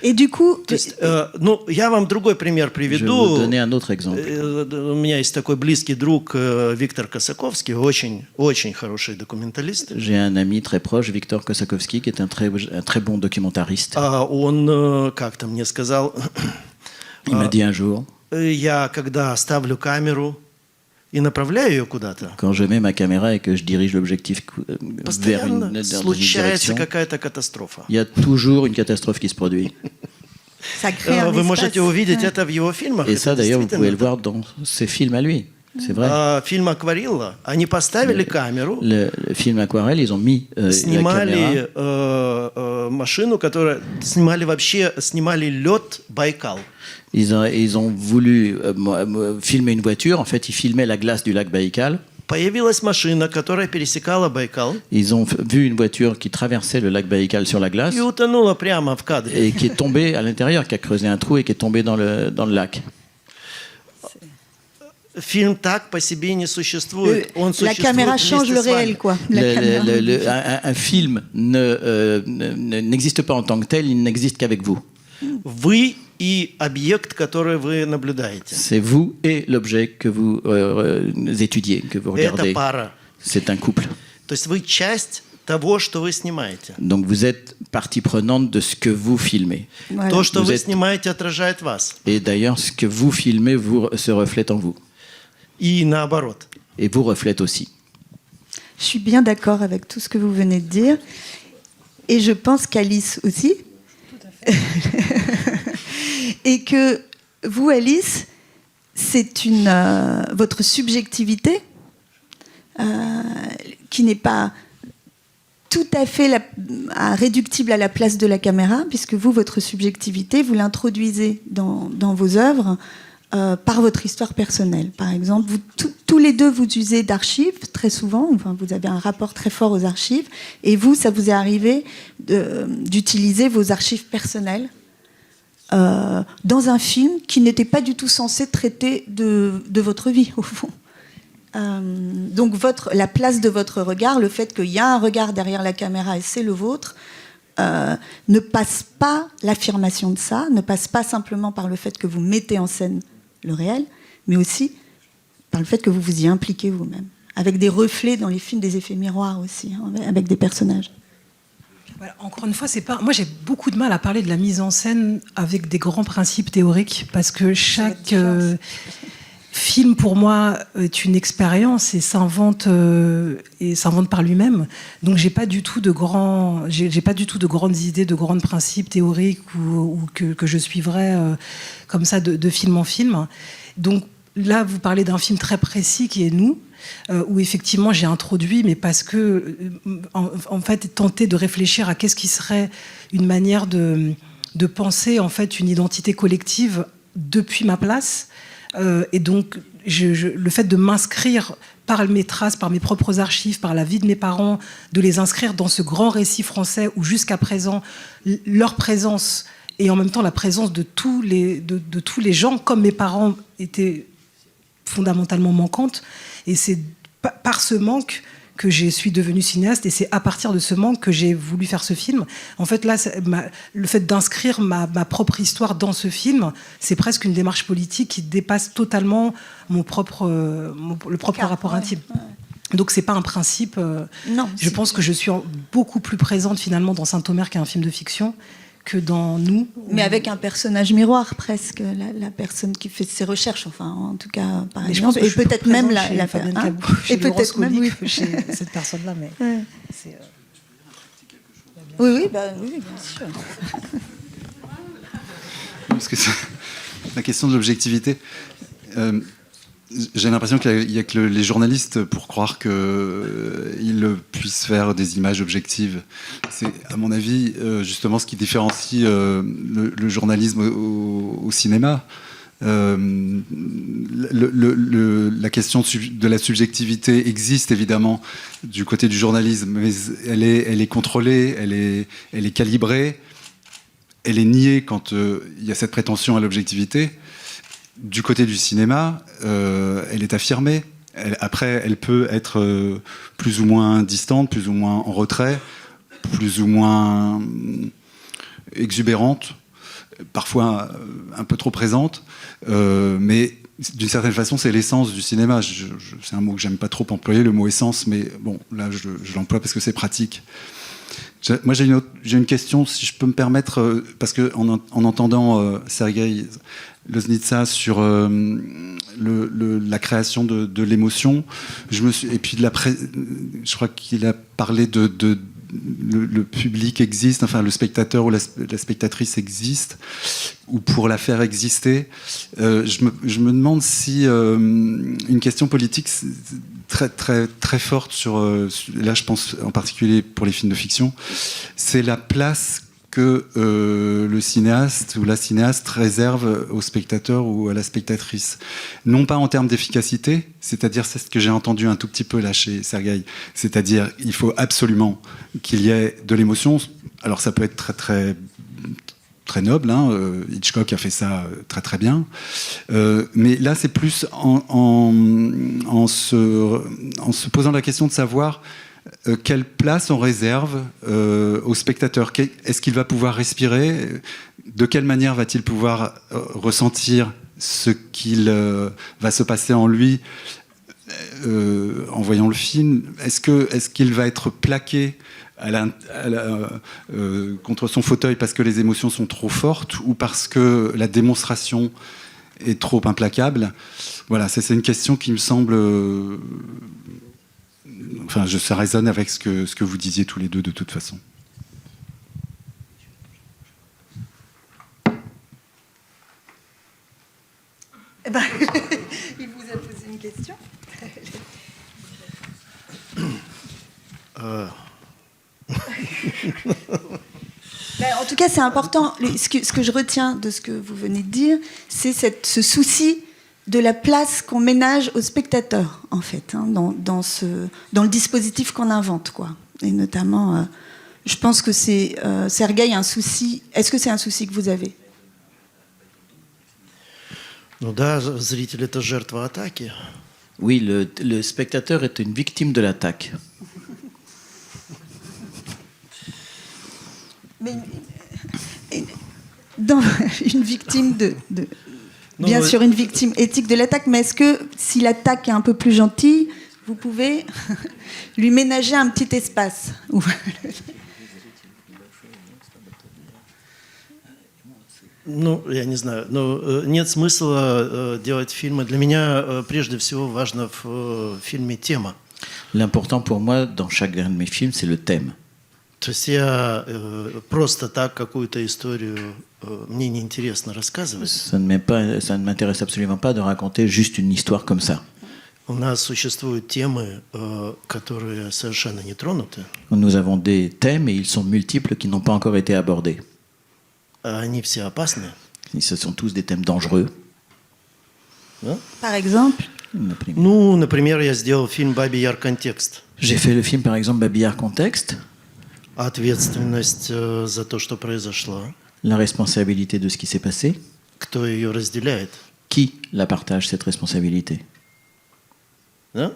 Et du coup, То есть, ну, я вам другой пример Je vais приведу. vous donner un autre exemple. У меня есть такой близкий друг Виктор Косаковский, очень хороший документалист. J'ai un ami très proche, Victor Kosakovsky, qui est un très bon documentariste. Он как-то мне сказал, Il m'a dit un jour, я когда ставлю камеру и направляю ее куда-то, quand je mets ma caméra et que je dirige l'objectif vers постоянно dans une случается direction, какая-то катастрофа. il y a toujours une catastrophe qui se produit. ça crée un Вы espace. можете увидеть Ouais. это в его фильмах. Et это ça, d'ailleurs, vous pouvez le действительно voir dans ses films à lui. C'est vrai. Фильм «Акварелла», они поставили камеру, Le film Aquarelle, ils ont mis la caméra. снимали машину, которая снимали лед Байкал. Ils ont voulu filmer une voiture. En fait, ils filmaient la glace du lac Baïkal. Появилась машина, которая пересекала Байкал Ils ont vu une voiture qui traversait le lac Baïkal sur la glace и утонула прямо в кадре. et qui est tombée à l'intérieur, qui a creusé un trou et qui est tombée dans le lac. Фильм так по себе не существует. Он La существует caméra change вместе le с вами. réel, quoi. La caméra. Un film n'existe pas en tant que tel, il n'existe qu'avec vous. Вы и объект, который вы наблюдаете. C'est vous et l'objet que vous étudiez, que vous Это regardez. пара. C'est un couple. То есть вы часть того, что вы снимаете. Donc vous êtes partie prenante de ce que vous filmez. Voilà. То, что Vous вы êtes- снимаете, отражает вас. Et d'ailleurs, ce que vous filmez se reflète en vous. И наоборот. Et vous reflète aussi. Je suis bien d'accord avec tout ce que vous venez de dire. Et je pense qu'Alice aussi. Et que vous, Alice, c'est votre subjectivité qui n'est pas tout à fait réductible à la place de la caméra, puisque vous, votre subjectivité, vous l'introduisez dans vos œuvres par votre histoire personnelle. Par exemple, tous les deux, vous usez d'archives très souvent, enfin, vous avez un rapport très fort aux archives, et vous, ça vous est arrivé d'utiliser vos archives personnelles dans un film qui n'était pas du tout censé traiter de votre vie, au fond. Donc la place de votre regard, le fait qu'il y a un regard derrière la caméra et c'est le vôtre, ne passe pas, l'affirmation de ça, ne passe pas simplement par le fait que vous mettez en scène le réel, mais aussi par le fait que vous vous y impliquez vous-même, avec des reflets dans les films, des effets miroirs aussi, hein, avec des personnages. Voilà, encore une fois, moi j'ai beaucoup de mal à parler de la mise en scène avec des grands principes théoriques, parce que chaque film pour moi est une expérience et s'invente par lui-même. Donc j'ai pas du tout de grandes idées, de grands principes théoriques ou que je suivrais comme ça de film en film. Donc là, vous parlez d'un film très précis qui est Nous, où effectivement j'ai introduit, mais parce que en fait tenter de réfléchir à qu'est-ce qui serait une manière de penser en fait une identité collective depuis ma place. Et donc, le fait de m'inscrire par mes traces, par mes propres archives, par la vie de mes parents, de les inscrire dans ce grand récit français où jusqu'à présent, leur présence et en même temps la présence de tous les gens, comme mes parents, était fondamentalement manquante. Et c'est par ce manque que je suis devenue cinéaste, et c'est à partir de ce manque que j'ai voulu faire ce film. En fait, là, le fait d'inscrire ma propre histoire dans ce film, c'est presque une démarche politique qui dépasse totalement le propre rapport intime. Donc, c'est pas un principe. Non, je pense que je suis beaucoup plus présente finalement dans Saint-Omer, qui est un film de fiction, que dans Nous. Mais avec un personnage miroir, presque, la personne qui fait ses recherches, enfin, en tout cas, par exemple. Et peut-être même la Fabienne hein, Cabou, et peut-être même oui. chez cette personne-là, mais ouais. c'est. Oui, bien sûr. Parce que la question de l'objectivité. J'ai l'impression qu'il n'y a que les journalistes pour croire qu'ils puissent faire des images objectives. C'est, à mon avis, justement ce qui différencie le journalisme au cinéma. La question de la subjectivité existe évidemment du côté du journalisme, mais elle est contrôlée, elle est calibrée, elle est niée quand il y a cette prétention à l'objectivité. Du côté du cinéma, elle est affirmée. Après, elle peut être plus ou moins distante, plus ou moins en retrait, plus ou moins exubérante, parfois un peu trop présente. Mais d'une certaine façon, c'est l'essence du cinéma. C'est un mot que j'aime pas trop employer, le mot essence, mais bon, là, je l'emploie parce que c'est pratique. Moi, j'ai une question, si je peux me permettre, parce qu'en entendant Sergueï Loznitsa sur la création de l'émotion, et puis je crois qu'il a parlé le public existe, enfin le spectateur ou la spectatrice existe, ou pour la faire exister. Je me demande si une question politique très, très, très forte là je pense en particulier pour les films de fiction, c'est la place que le cinéaste ou la cinéaste réserve au spectateur ou à la spectatrice. Non pas en termes d'efficacité, c'est-à-dire c'est ce que j'ai entendu un tout petit peu là chez Sergueï, c'est-à-dire il faut absolument qu'il y ait de l'émotion. Alors ça peut être très très très noble, hein. Hitchcock a fait ça très très bien, mais là c'est plus en se posant la question de savoir quelle place on réserve au spectateur. Est-ce qu'il va pouvoir respirer? De quelle manière va-t-il pouvoir ressentir ce qu'il va se passer en lui en voyant le film? Est-ce qu'il va être plaqué contre son fauteuil parce que les émotions sont trop fortes ou parce que la démonstration est trop implacable? Voilà, c'est une question qui me semble... Enfin, ça résonne avec ce que vous disiez tous les deux de toute façon. Eh ben, il vous a posé une question. En tout cas, c'est important. Ce que je retiens de ce que vous venez de dire, c'est ce souci de la place qu'on ménage au spectateur, en fait, hein, dans le dispositif qu'on invente, quoi. Et notamment, je pense que c'est Sergueï un souci. Est-ce que c'est un souci que vous avez? Ну да, зритель это жертва атаки. Oui, le spectateur est une victime de l'attaque. Mais dans une victime bien sûr une victime éthique de l'attaque, mais est-ce que si l'attaque est un peu plus gentille, vous pouvez lui ménager un petit espace? Ну, я не знаю, но нет смысла делать фильмы. Для меня прежде всего важно в фильме тема. L'important pour moi dans chacun de mes films, c'est le thème. То есть я просто так какую-то историю мне неинтересно рассказывать. Ça ne m'intéresse absolument pas de raconter juste une histoire comme ça. У нас существуют темы, которые совершенно не тронуты. Nous avons des thèmes et ils sont multiples qui n'ont pas encore été abordés. Они все опасны. Et ce sont tous des thèmes dangereux. Да? Par exemple, Ну, например, я сделал фильм «Бабий Яр. Контекст». J'ai fait le film par exemple Babi Yar Contexte, Ответственность за то, что произошло. la responsabilité de ce qui s'est passé. Кто ее разделяет? Qui la partage cette responsabilité? Да?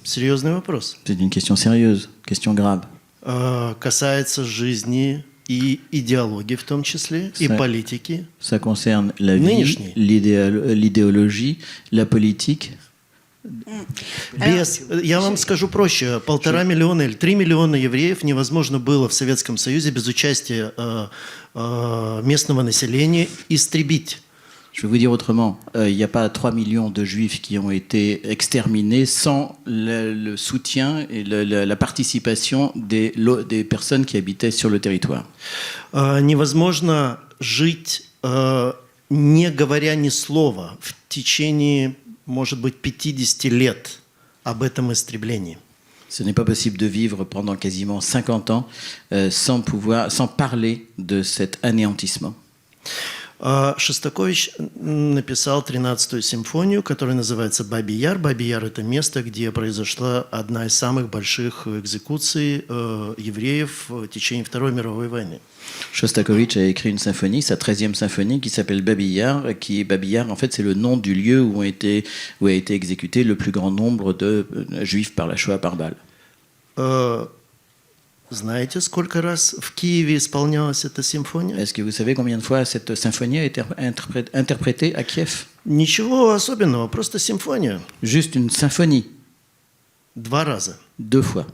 Серьезный вопрос. C'est une question sérieuse, question grave. Касается жизни и идеологии в том числе, и Ça- политики. Ça concerne la vie, Нынешний. l'idéologie, la politique. Я вам скажу проще. 1,5 миллиона или 3 миллиона евреев невозможно было в Советском Союзе без участия местного населения истребить. Je vais vous dire autrement, il n'y a pas 3 millions de juifs qui ont été exterminés sans le soutien et la participation des personnes qui habitaient sur le territoire. Невозможно жить, не говоря ни слова в течение, может быть, 50 лет об этом истреблении. Ce n'est pas possible de vivre pendant quasiment 50 ans sans parler de cet anéantissement. Шостакович написал 13-ю симфонию, которая называется «Бабий Яр». Бабий Яр – это место, где произошла одна из самых больших экзекуций евреев в течение Второй мировой войны. Shostakovich a écrit une symphonie, sa 13e symphonie, qui s'appelle Babi Yar, Babi Yar, en fait, c'est le nom du lieu où a été exécuté le plus grand nombre de juifs par la Shoah par balle. Знаете, сколько раз в Киеве исполнялась эта симфония? Est-ce que vous savez combien de fois cette symphonie a été interprétée à Kiev? Ничего особенного, просто симфония. Juste une symphonie, 2 раза. 2 fois.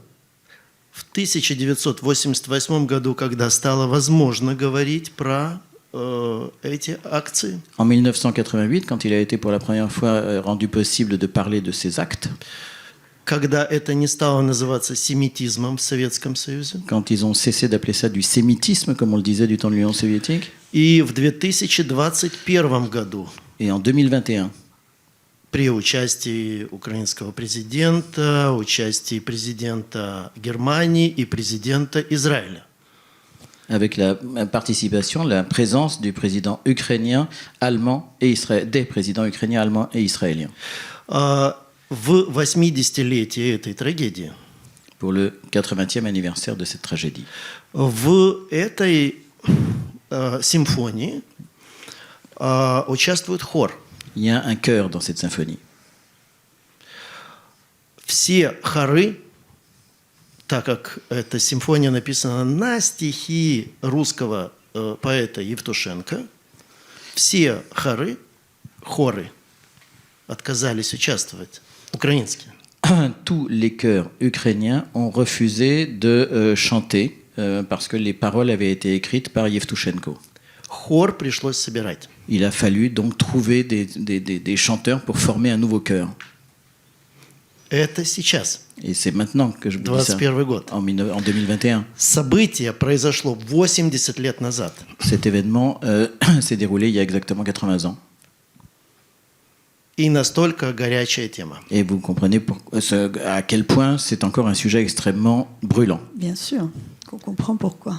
В 1988 году, когда стало возможно говорить про эти акции, En 1988, quand il a été pour la première fois rendu possible de parler de ces actes, когда это не стало называться семитизмом в Советском Союзе, quand ils ont cessé d'appeler ça du sémitisme, comme on le disait du temps de l'Union soviétique, и в 2021 году et en 2021, при участии украинского президента, участии президента Германии и президента Израиля. avec la participation, la présence du président ukrainien, allemand et des présidents ukrainiens, allemands et israéliens. В 80-летие этой трагедии Pour le 80e anniversaire de cette tragédie. в этой симфонии участвует хор. Il y a un chœur dans cette symphonie. Все хоры, так как эта симфония написана на стихи русского поэта Евтушенко, все хоры отказались участвовать, украинские. Tous les chœurs ukrainiens ont refusé de chanter parce que les paroles avaient été écrites par Yevtushenko. Хор пришлось собирать. Il a fallu donc trouver des chanteurs pour former un nouveau chœur. Это сейчас, Et c'est maintenant que je vous dis ça, 21 год. en 2021. Событие произошло 80 лет назад. Cet événement s'est déroulé il y a exactement 80 ans. И настолько горячая тема. Et vous comprenez à quel point c'est encore un sujet extrêmement brûlant. bien sûr, comprend pourquoi.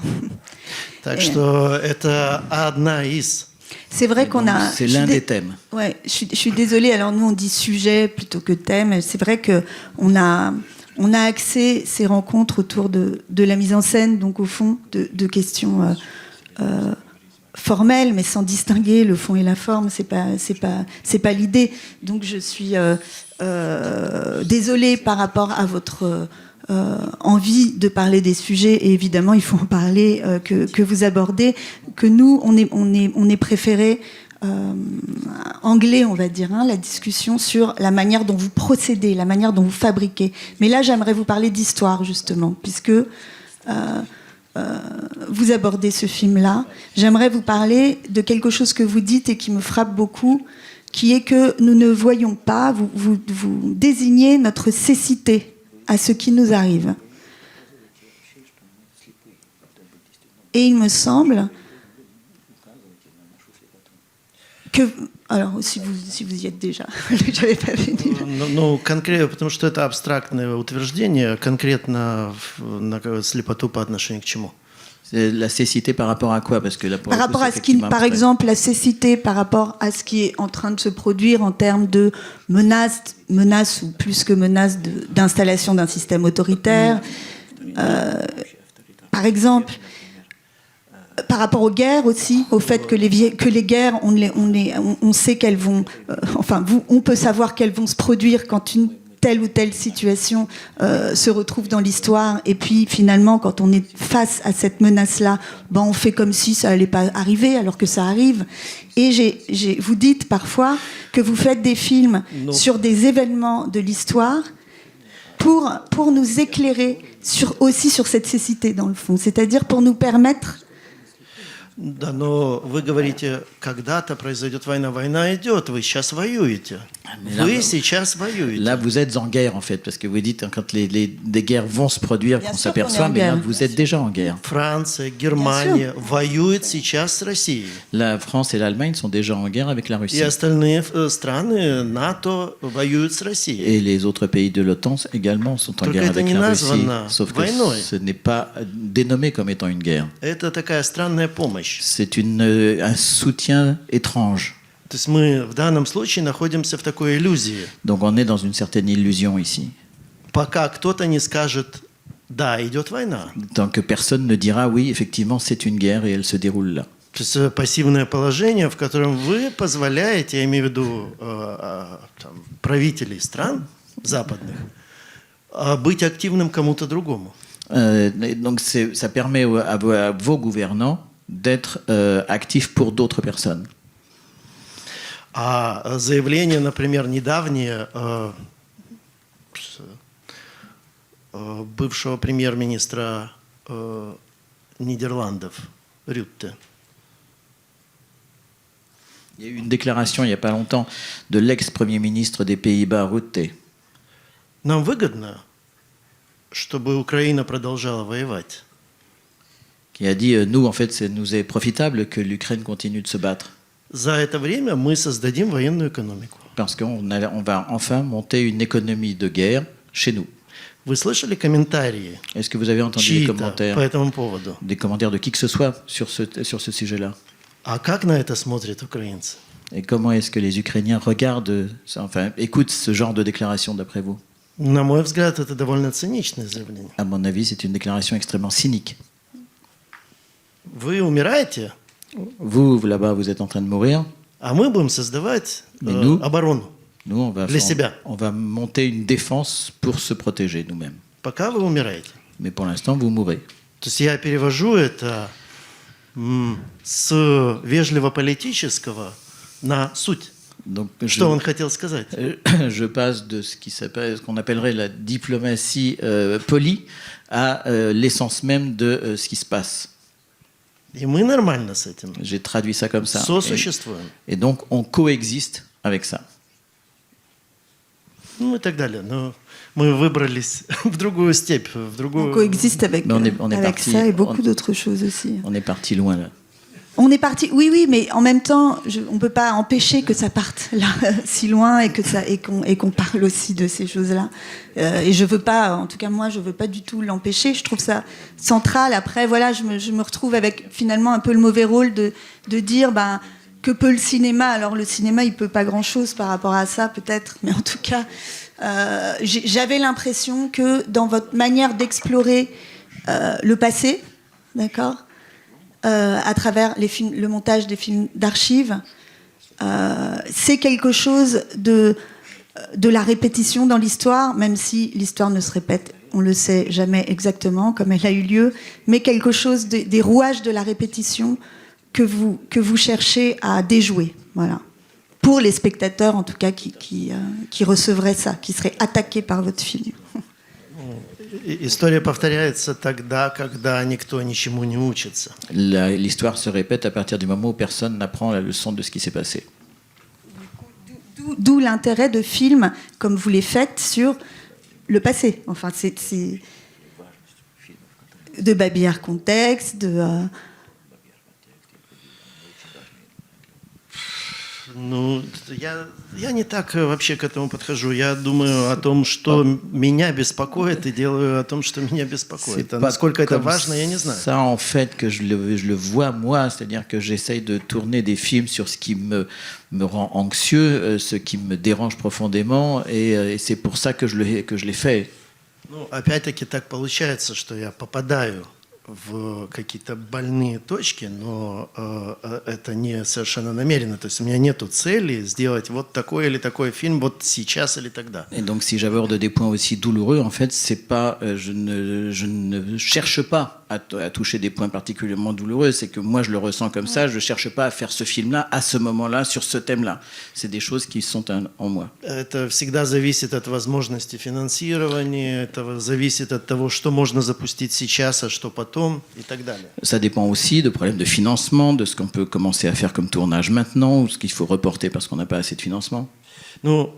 Так что это одна из. C'est vrai qu'on a... C'est l'un des thèmes. Ouais, je suis désolée. Alors nous, on dit sujet plutôt que thème. C'est vrai que on a axé ces rencontres autour de la mise en scène, donc au fond de questions formelles, mais sans distinguer le fond et la forme. C'est pas l'idée. Donc je suis désolée par rapport à votre envie de parler des sujets, et évidemment il faut en parler, que vous abordez, que nous on est préféré anglais, on va dire, la discussion sur la manière dont vous procédez, la manière dont vous fabriquez. Mais là j'aimerais vous parler d'histoire justement, puisque vous abordez ce film-là. J'aimerais vous parler de quelque chose que vous dites et qui me frappe beaucoup, qui est que nous ne voyons pas, vous désignez notre cécité à ce qui nous arrive. Et il me semble que... Alors, si vous y êtes déjà, j'avais pas venu. Ну, конкретно, потому что это абстрактное утверждение, конкретно на слепоту по отношению к чему? La cécité par rapport à quoi? Parce que là, Par rapport à ce qui, par exemple, la cécité par rapport à ce qui est en train de se produire en termes de menaces ou plus que menaces d'installation d'un système autoritaire. Par exemple, par rapport aux guerres aussi, au fait que les guerres, on sait qu'elles vont, on peut savoir qu'elles vont se produire quand une telle ou telle situation se retrouve dans l'histoire, et puis finalement quand on est face à cette menace-là, on fait comme si ça allait pas arriver alors que ça arrive. Et vous dites parfois que vous faites des films sur des événements de l'histoire pour nous éclairer aussi sur cette cécité dans le fond, c'est-à-dire pour nous permettre... Да, но вы говорите, когда-то произойдет война. Война идет, вы сейчас воюете. Вы сейчас воюете. Là, vous êtes en guerre, en fait, parce que vous dites, quand des guerres vont se produire, Bien qu'on sûr s'aperçoit, qu'on est en mais là, guerre. vous êtes déjà en guerre. Франция, Германия воюют сейчас с Россией. La France et l'Allemagne sont déjà en guerre avec la И Russie. остальные страны НАТО воюют с Россией. Et les autres pays de l'OTAN également sont en Только guerre это avec не la Russie. названо Sauf que войной. ce n'est pas dénommé comme étant une guerre. Это такая странная помощь. C'est un soutien étrange. То есть мы в данном случае находимся в такой иллюзии. Donc on est dans une certaine illusion ici. Пока кто-то не скажет, да, идет война. Tant que personne ne dira oui, effectivement, c'est une guerre et elle se déroule là. То есть пассивное положение, в котором вы позволяете, я имею в виду правителей стран западных, быть активным кому-то другому. Donc ça permet à vos gouvernants d'être actifs pour d'autres personnes. А заявление, например, недавнее бывшего премьер-министра Нидерландов Рютте. Il y a eu une déclaration il n'y a pas longtemps de l'ex-premier ministre des Pays-Bas, Rutte, Нам выгодно, чтобы Украина продолжала воевать. qui a dit nous, en fait, ça nous est profitable que l'Ukraine continue de se battre. За это время мы создадим военную экономику. Parce qu'on va enfin monter une économie de guerre chez nous. Вы слышали комментарии Est-ce que vous avez entendu des чьи-то по commentaires этому поводу? de qui que ce soit sur ce sujet-là? А как на это смотрят украинцы? Et comment est-ce que les Ukrainiens regardent, écoutent ce genre de déclaration d'après vous? На мой взгляд, это довольно циничное заявление. À mon avis, c'est une déclaration extrêmement cynique. Вы умираете, Vous, là-bas, vous êtes en train de mourir. а мы будем создавать Mais nous- оборону. Nous, Для себя. on va monter une défense pour se protéger nous-mêmes. Пока вы умираете. Mais pour l'instant, vous mourrez. То есть я перевожу это с вежливо-политического на суть. Donc, Что он хотел сказать? je passe de ce qu'on appellerait la diplomatie polie à l'essence même de ce qui se passe. И мы нормально с этим J'ai traduit ça comme ça. сосуществуем. Et donc, on coexiste avec ça. Ну и так далее. Но мы выбрались в другую степь, в On другую... coexiste avec, Mais on est avec parti- ça et beaucoup on- d'autres choses aussi. On est parti loin là. On est parti, oui, mais en même temps, on ne peut pas empêcher que ça parte là, si loin et qu'on parle aussi de ces choses-là. Et je veux pas, en tout cas moi, je veux pas du tout l'empêcher. Je trouve ça central. Après, voilà, je me retrouve avec finalement un peu le mauvais rôle de dire, que peut le cinéma ? Alors le cinéma, il peut pas grand-chose par rapport à ça, peut-être, mais en tout cas, j'avais l'impression que dans votre manière d'explorer le passé, d'accord ? À travers le montage des films d'archives, c'est quelque chose de la répétition dans l'histoire, même si l'histoire ne se répète, on le sait jamais exactement comme elle a eu lieu, mais quelque chose des rouages de la répétition que vous cherchez à déjouer, voilà. Pour les spectateurs, en tout cas, qui recevraient ça, qui seraient attaqués par votre film. История повторяется тогда, когда никто ничему не учится. L'histoire se répète à partir du moment où personne n'apprend la leçon de ce qui s'est passé. D'où l'intérêt de films comme vous les faites sur le passé. Enfin, c'est de Babillard Contexte, Ну, я не так вообще к этому подхожу. Я думаю о том, что меня беспокоит, и делаю о том, что меня беспокоит. А насколько это важно, я не знаю. Ça, en fait, que je le vois moi, c'est-à-dire que j'essaye de tourner des films sur ce qui me rend anxieux, ce qui me dérange profondément, et c'est pour ça que je l'ai fait. Ну, опять-таки так получается, что я попадаю в какие-то больные точки, но это не совершенно намеренно. То есть у меня нету цели сделать вот такой или такой фильм вот сейчас или тогда. Et donc si j'aborde des points aussi douloureux, en fait, c'est pas, je ne cherche pas à toucher des points particulièrement douloureux, c'est que moi je le ressens comme ça, je cherche pas à faire ce film-là, à ce moment-là, sur ce thème-là. C'est des choses qui sont en moi. Это всегда зависит от возможности финансирования, это зависит от того, что можно запустить сейчас, а что потом, и так далее. Ça dépend aussi de problèmes de financement, de ce qu'on peut commencer à faire comme tournage maintenant, ou ce qu'il faut reporter parce qu'on n'a pas assez de financement. Ну,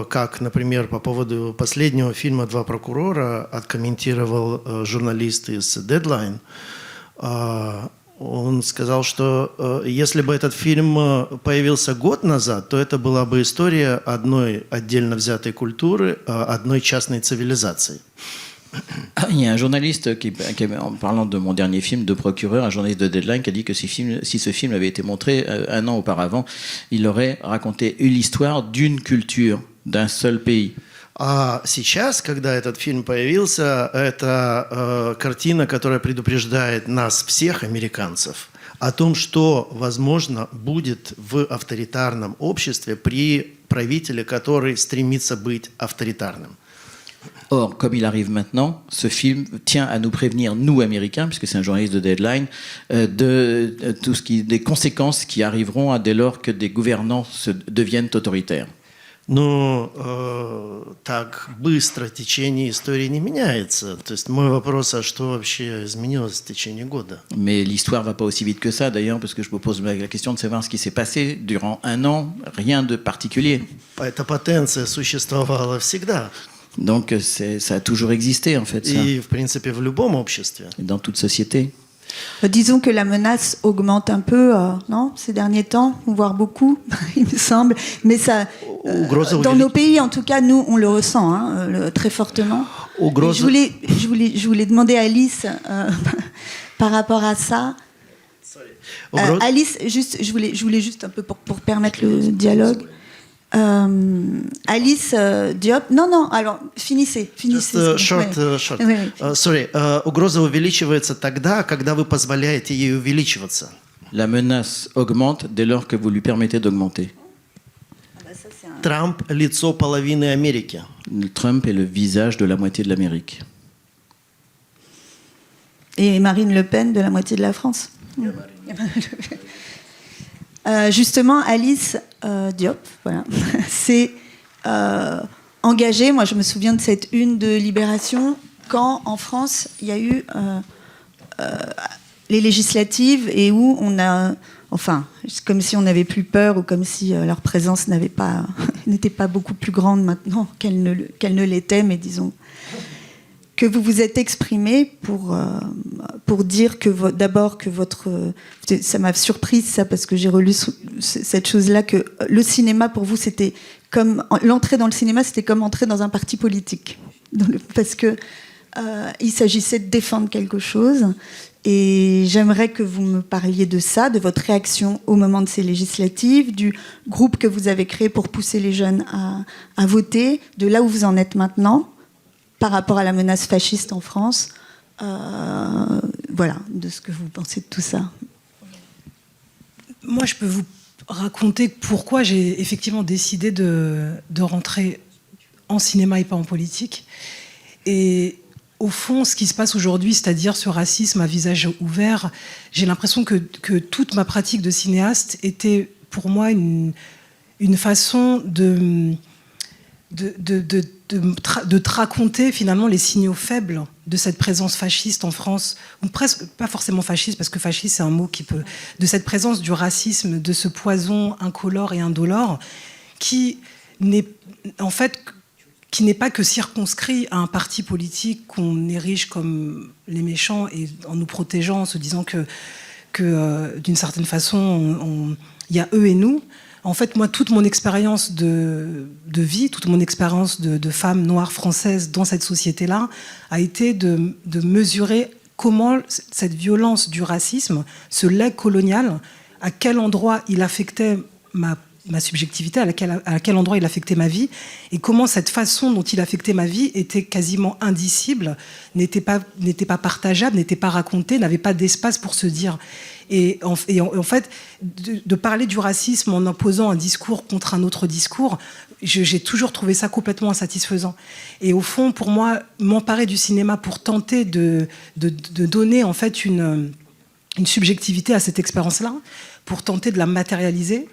как, например, по поводу последнего фильма «Два прокурора» откомментировал журналист из Deadline. Он сказал, что если бы этот фильм появился год назад, то это была бы история одной отдельно взятой культуры, одной частной цивилизации. Il y a un journaliste en parlant de mon dernier film, de Procureur, un journaliste de Deadline qui a dit que si ce film avait été montré un an auparavant, il aurait raconté l'histoire d'une culture, d'un seul pays. А сейчас, когда этот фильм появился, это картина, которая предупреждает нас всех, американцев, о том, что, возможно, будет в авторитарном обществе при правителе, который стремится быть авторитарным. Or, comme il arrive maintenant, ce film tient à nous prévenir, nous, Américains, puisque c'est un journaliste de Deadline, des conséquences qui arriveront dès lors que des gouvernants deviennent autoritaires. Но так быстро течение истории не меняется. То есть мой вопрос, а что вообще изменилось в течение года? Mais l'histoire va pas aussi vite que ça, d'ailleurs, parce que je me pose la question de savoir ce qui s'est passé durant un an, rien de particulier. Эта потенция существовала всегда. Donc ça a toujours existé, en fait, ça. И, в принципе, в любом обществе. Et dans toute société. Disons que la menace augmente un peu, non, ces derniers temps, voire beaucoup, il me semble. Mais ça, dans nos pays, en tout cas, nous, on le ressent très fortement. Je voulais demander à Alice, par rapport à ça. Alice, juste, je voulais juste un peu pour permettre le dialogue. Alice Diop. Non, alors finissez. Short. Sorry. Угроза увеличивается тогда, когда вы позволяете ей увеличиваться. La menace augmente dès lors que vous lui permettez d'augmenter. Трамп – лицо половины Америки. Trump est le visage de la moitié de l'Amérique. Et Marine Le Pen de la moitié de la France. Justement, Alice Diop, voilà, s'est engagée. Moi, je me souviens de cette une de Libération quand, en France, il y a eu les législatives et où on a, enfin, comme si on n'avait plus peur ou comme si leur présence n'était pas beaucoup plus grande maintenant qu'elle ne l'était, mais disons que vous vous êtes exprimé pour pour dire que d'abord que ça m'a surprise ça parce que j'ai relu cette chose-là, que le cinéma pour vous c'était comme l'entrée dans le cinéma, c'était comme entrer dans un parti politique, parce que il s'agissait de défendre quelque chose. Et j'aimerais que vous me parliez de ça, de votre réaction au moment de ces législatives, du groupe que vous avez créé pour pousser les jeunes à voter, de là où vous en êtes maintenant par rapport à la menace fasciste en France. Voilà, de ce que vous pensez de tout ça. Moi, je peux vous raconter pourquoi j'ai effectivement décidé de rentrer en cinéma et pas en politique. Et au fond, ce qui se passe aujourd'hui, c'est-à-dire ce racisme à visage ouvert, j'ai l'impression que toute ma pratique de cinéaste était pour moi une façon de te raconter finalement les signaux faibles de cette présence fasciste en France, ou presque pas forcément fasciste, parce que fasciste c'est un mot qui peut, de cette présence du racisme, de ce poison incolore et indolore, qui n'est en fait qui n'est pas que circonscrit à un parti politique qu'on érige comme les méchants et en nous protégeant, en se disant que d'une certaine façon, il y a eux et nous. En fait, moi, toute mon expérience de vie, toute mon expérience de femme noire française dans cette société-là, a été de mesurer comment cette violence du racisme, ce legs colonial, à quel endroit il affectait ma subjectivité, à quel endroit il affectait ma vie, et comment cette façon dont il affectait ma vie était quasiment indicible, n'était pas partageable, n'était pas racontée, n'avait pas d'espace pour se dire. Et en fait, de parler du racisme en imposant un discours contre un autre discours, j'ai toujours trouvé ça complètement insatisfaisant. Et au fond, pour moi, m'emparer du cinéma pour tenter de donner en fait une subjectivité à cette expérience-là, pour tenter de la matérialiser,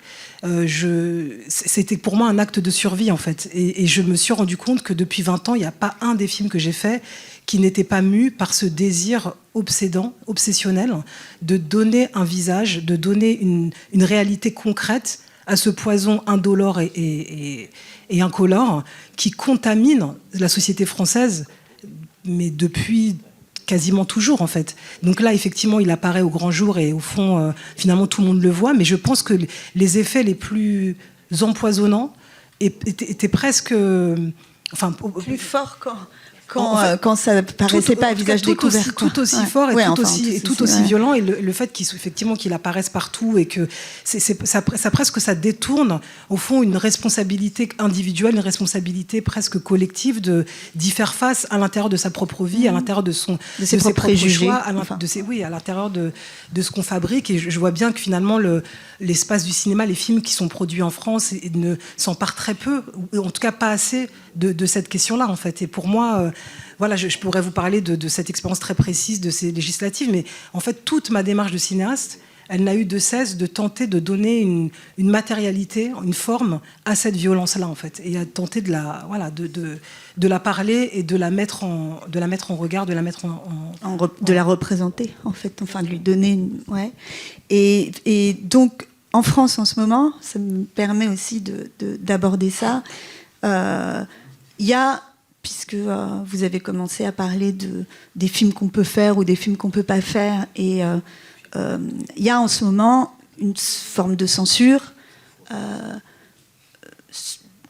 c'était pour moi un acte de survie en fait. Et je me suis rendu compte que depuis 20 ans, il n'y a pas un des films que j'ai fait qui n'était pas mu par ce désir obsessionnel de donner un visage, de donner une réalité concrète à ce poison indolore et incolore qui contamine la société française, mais depuis quasiment toujours en fait. Donc là effectivement il apparaît au grand jour et au fond finalement tout le monde le voit, mais je pense que les effets les plus empoisonnants étaient presque plus forts quand ça paraissait pas à visage découvert. Tout aussi fort et tout aussi violent, et le fait qu'il apparaisse partout et que ça détourne au fond une responsabilité individuelle, une responsabilité presque collective d'y faire face à l'intérieur de sa propre vie, à l'intérieur de ses propres choix, à l'intérieur de ce qu'on fabrique. Et je vois bien que finalement l'espace du cinéma, les films qui sont produits en France ne s'emparent très peu, ou en tout cas pas assez de cette question-là en fait. Et pour moi, voilà, je pourrais vous parler de cette expérience très précise de ces législatives, mais en fait toute ma démarche de cinéaste, elle n'a eu de cesse de tenter de donner une matérialité, une forme à cette violence-là en fait, et à tenter de la parler et de la mettre en regard, de la représenter en fait, enfin de lui donner et donc en France en ce moment, ça me permet aussi d'aborder ça. Il y a, puisque vous avez commencé à parler des films qu'on peut faire ou des films qu'on peut pas faire, et il y a en ce moment une forme de censure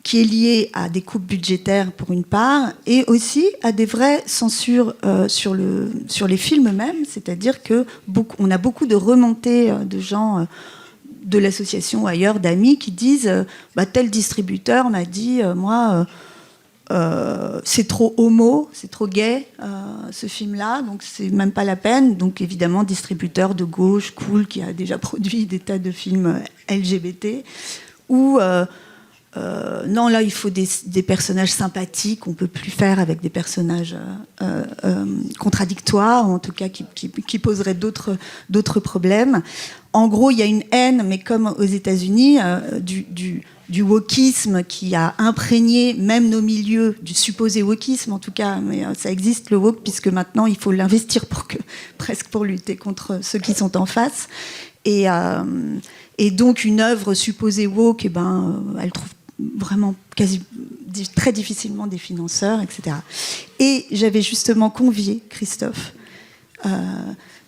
qui est liée à des coupes budgétaires pour une part, et aussi à des vraies censures sur les films eux-mêmes, c'est-à-dire qu'on a beaucoup de remontées de gens de l'association ou ailleurs, d'amis qui disent tel distributeur m'a dit moi c'est trop homo, c'est trop gay ce film-là, donc c'est même pas la peine. Donc évidemment distributeur de gauche cool qui a déjà produit des tas de films LGBT, ou non là il faut des personnages sympathiques, on peut plus faire avec des personnages contradictoires, ou en tout cas qui poseraient d'autres problèmes. En gros il y a une haine, mais comme aux États-Unis, du wokisme qui a imprégné même nos milieux, du supposé wokisme en tout cas, mais ça existe le woke, puisque maintenant il faut l'investir presque pour lutter contre ceux qui sont en face, et donc une œuvre supposée woke, elle trouve vraiment très difficilement des financeurs, etc. Et j'avais justement convié Christophe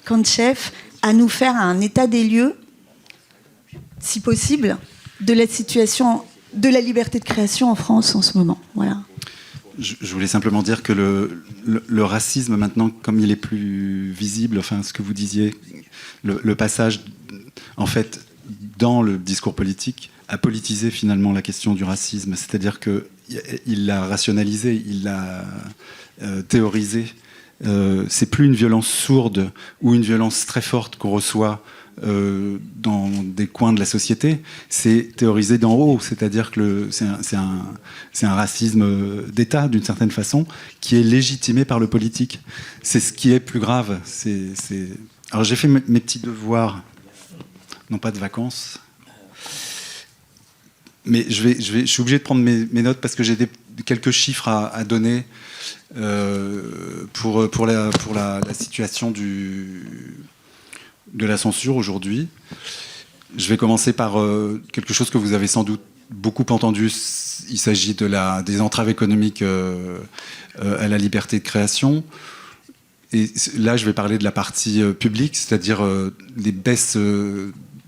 Kantchev à nous faire un état des lieux, si possible, de la situation de la liberté de création en France en ce moment. Voilà. Je voulais simplement dire que le racisme, maintenant, comme il est plus visible, enfin, ce que vous disiez, le passage, en fait, dans le discours politique, a politisé finalement la question du racisme. C'est-à-dire qu'il l'a rationalisé, il l'a théorisé. C'est plus une violence sourde ou une violence très forte qu'on reçoit dans des coins de la société, c'est théorisé d'en haut, c'est-à-dire que c'est un racisme d'État, d'une certaine façon, qui est légitimé par le politique. C'est ce qui est plus grave. Alors j'ai fait mes petits devoirs, non pas de vacances, mais je suis obligé de prendre mes notes parce que j'ai quelques chiffres à donner pour la situation de la censure aujourd'hui. Je vais commencer par quelque chose que vous avez sans doute beaucoup entendu. Il s'agit des entraves économiques à la liberté de création. Et là, je vais parler de la partie publique, c'est-à-dire les baisses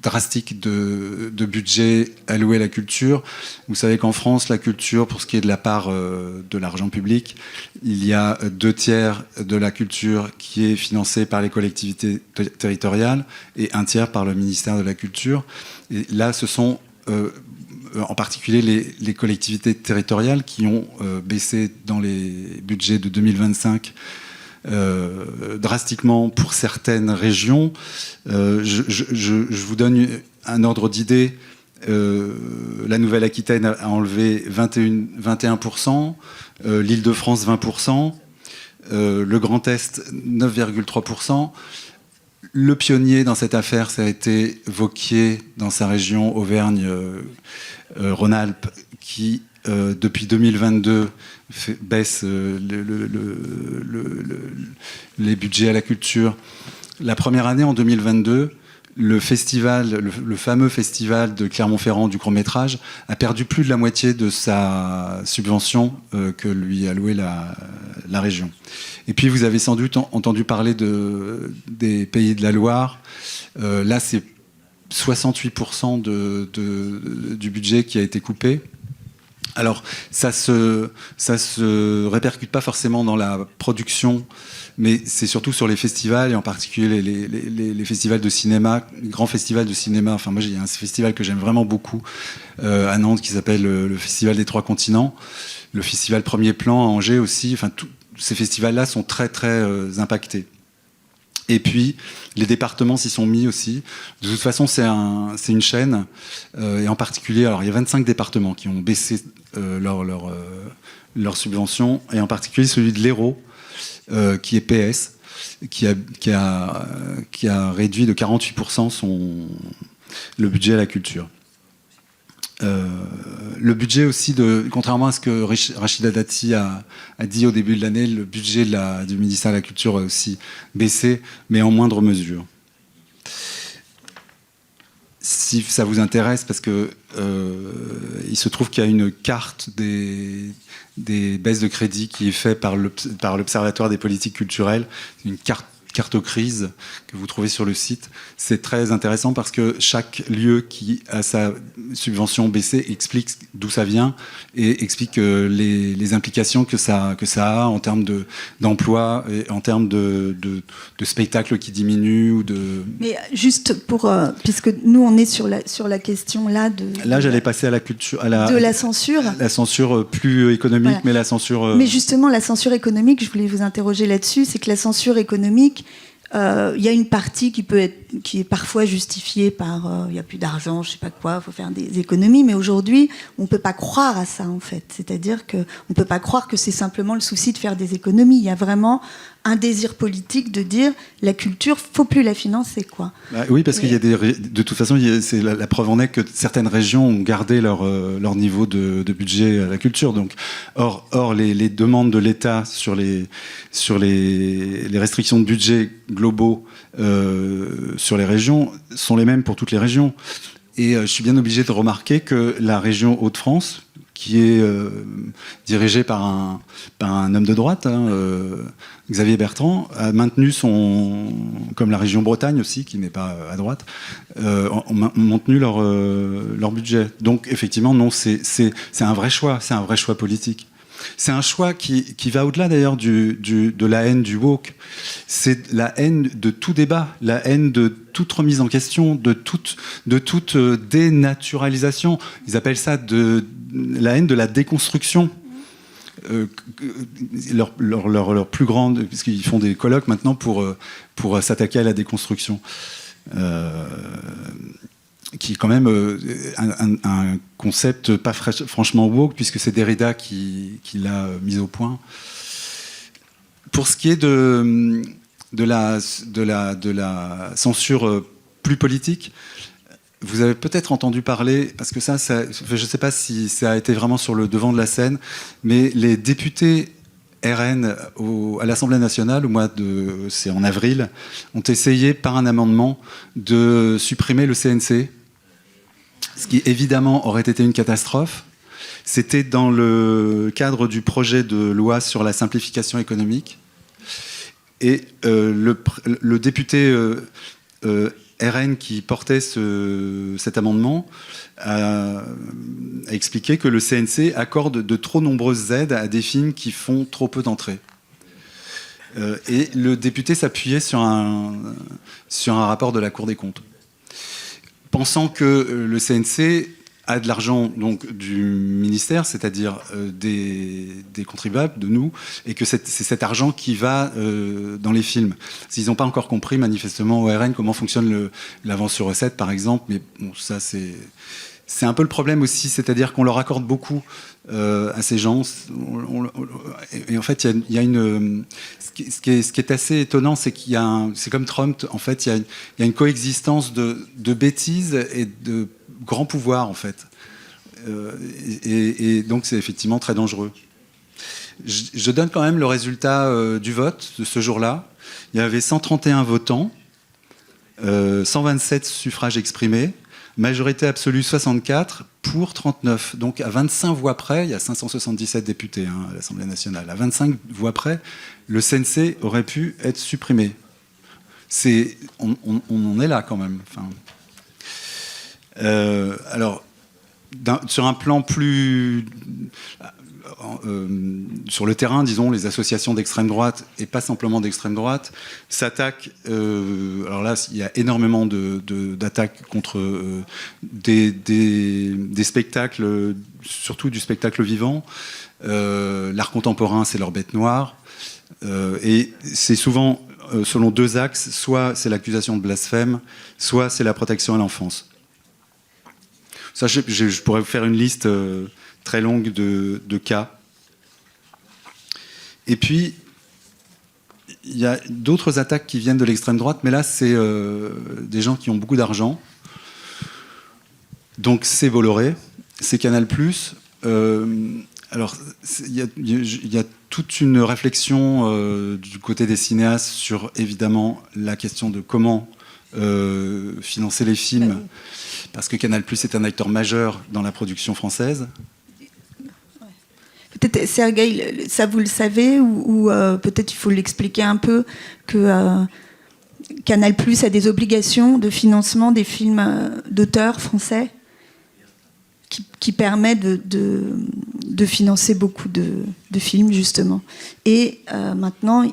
drastiques de budget alloué à la culture. Vous savez qu'en France, la culture, pour ce qui est de la part de l'argent public, il y a 2/3 de la culture qui est financée par les collectivités territoriales et 1/3 par le ministère de la Culture. Et là, ce sont en particulier les collectivités territoriales qui ont baissé dans les budgets de 2025 drastiquement pour certaines régions. Je vous donne un ordre d'idée. La Nouvelle-Aquitaine a enlevé 21%, l'Île-de-France 20%, le Grand Est 9,3%. Le pionnier dans cette affaire, ça a été Vauquier dans sa région Auvergne-Rhône-Alpes, qui depuis 2022 baisse les budgets à la culture. La première année, en 2022, le fameux festival de Clermont-Ferrand du court-métrage a perdu plus de la moitié de sa subvention que lui allouait la région. Et puis vous avez sans doute entendu parler des Pays de la Loire. Là, c'est 68% du budget qui a été coupé. Alors, ça se répercute pas forcément dans la production, mais c'est surtout sur les festivals, et en particulier les festivals de cinéma, les grands festivals de cinéma. Enfin, moi, il y a un festival que j'aime vraiment beaucoup à Nantes qui s'appelle le Festival des Trois Continents, le Festival Premier Plan à Angers aussi. Enfin, tous ces festivals-là sont très, très impactés. Et puis, les départements s'y sont mis aussi. De toute façon, c'est une chaîne. Et en particulier, alors, il y a 25 départements qui ont baissé leur subvention. Et en particulier, celui de l'Hérault, qui est PS, qui a réduit de 48% le budget à la culture. Le budget aussi, contrairement à ce que Rachida Dati a dit au début de l'année, le budget du ministère de la Culture a aussi baissé, mais en moindre mesure. Si ça vous intéresse, parce que il se trouve qu'il y a une carte des baisses de crédit qui est faite par l'Observatoire des politiques culturelles, une cartocrise que vous trouvez sur le site. C'est très intéressant parce que chaque lieu qui a sa subvention baissée explique d'où ça vient et explique les implications que ça a en termes d'emploi et en termes de spectacles qui diminuent ou de... Mais juste pour... puisque nous, on est sur la question là de... Là, j'allais passer à la culture... de la censure. La censure plus économique, voilà. Mais la censure... Mais justement, la censure économique, je voulais vous interroger là-dessus, c'est que la censure économique, il y a une partie qui est parfois justifiée par il n'y a plus d'argent, je sais pas quoi, il faut faire des économies, mais aujourd'hui on peut pas croire à ça en fait. C'est-à-dire que on peut pas croire que c'est simplement le souci de faire des économies. Il y a vraiment un désir politique de dire la culture, faut plus la financer quoi. Bah, oui, parce qu'il y a de toute façon, c'est la preuve en est que certaines régions ont gardé leur niveau de budget à la culture. Donc, or les demandes de l'État sur les restrictions de budget globaux sur les régions sont les mêmes pour toutes les régions. Et je suis bien obligé de remarquer que la région Hauts-de-France, qui est dirigé par un homme de droite, Xavier Bertrand, a maintenu comme la région Bretagne aussi, qui n'est pas à droite, ont maintenu leur budget. Donc effectivement, non, c'est un vrai choix, c'est un vrai choix politique. C'est un choix qui va au-delà d'ailleurs de la haine du woke. C'est la haine de tout débat, la haine de toute remise en question, de toute dénaturalisation. Ils appellent ça la haine de la déconstruction. Leur plus grande, puisqu'ils font des colloques maintenant pour s'attaquer à la déconstruction. Qui est quand même un concept pas franchement woke, puisque c'est Derrida qui l'a mis au point. Pour ce qui est de la censure plus politique, vous avez peut-être entendu parler, parce que ça, je ne sais pas si ça a été vraiment sur le devant de la scène, mais les députés RN à l'Assemblée nationale, c'est en avril, ont essayé par un amendement de supprimer le CNC, ce qui évidemment aurait été une catastrophe. C'était dans le cadre du projet de loi sur la simplification économique. Et le député RN qui portait cet amendement a expliqué que le CNC accorde de trop nombreuses aides à des films qui font trop peu d'entrées. Et le député s'appuyait sur un rapport de la Cour des comptes, pensant que le CNC a de l'argent donc du ministère, c'est-à-dire des contribuables, de nous, et que c'est cet argent qui va dans les films. Ils n'ont pas encore compris, manifestement, au RN, comment fonctionne l'avance sur recette, par exemple, mais bon, ça, c'est un peu le problème aussi, c'est-à-dire qu'on leur accorde beaucoup à ces gens. Et en fait, il y a une... Ce qui est assez étonnant, c'est qu'il y a c'est comme Trump, en fait, il y a une coexistence de bêtises et de grands pouvoirs, en fait. Et donc, c'est effectivement très dangereux. Je donne quand même le résultat du vote de ce jour-là. Il y avait 131 votants, 127 suffrages exprimés, majorité absolue 64 pour 39. Donc à 25 voix près, il y a 577 députés à l'Assemblée nationale, à 25 voix près, le CNC aurait pu être supprimé. On en est là quand même. Enfin, alors, sur un plan plus... sur le terrain, disons, les associations d'extrême droite, et pas simplement d'extrême droite, s'attaquent... alors là, il y a énormément d'attaques contre des spectacles, surtout du spectacle vivant. L'art contemporain, c'est leur bête noire. Et c'est souvent selon deux axes. Soit c'est l'accusation de blasphème, soit c'est la protection à l'enfance. Ça, je pourrais vous faire une liste très longue de cas. Et puis, il y a d'autres attaques qui viennent de l'extrême droite, mais là, c'est des gens qui ont beaucoup d'argent. Donc, c'est Bolloré, c'est Canal+. Alors, il y a toute une réflexion du côté des cinéastes sur, évidemment, la question de comment financer les films, parce que Canal+ est un acteur majeur dans la production française. Peut-être, Sergueï, ça vous le savez, ou peut-être il faut l'expliquer un peu, que Canal+ a des obligations de financement des films d'auteurs français qui permet de financer beaucoup de films, justement. Et maintenant,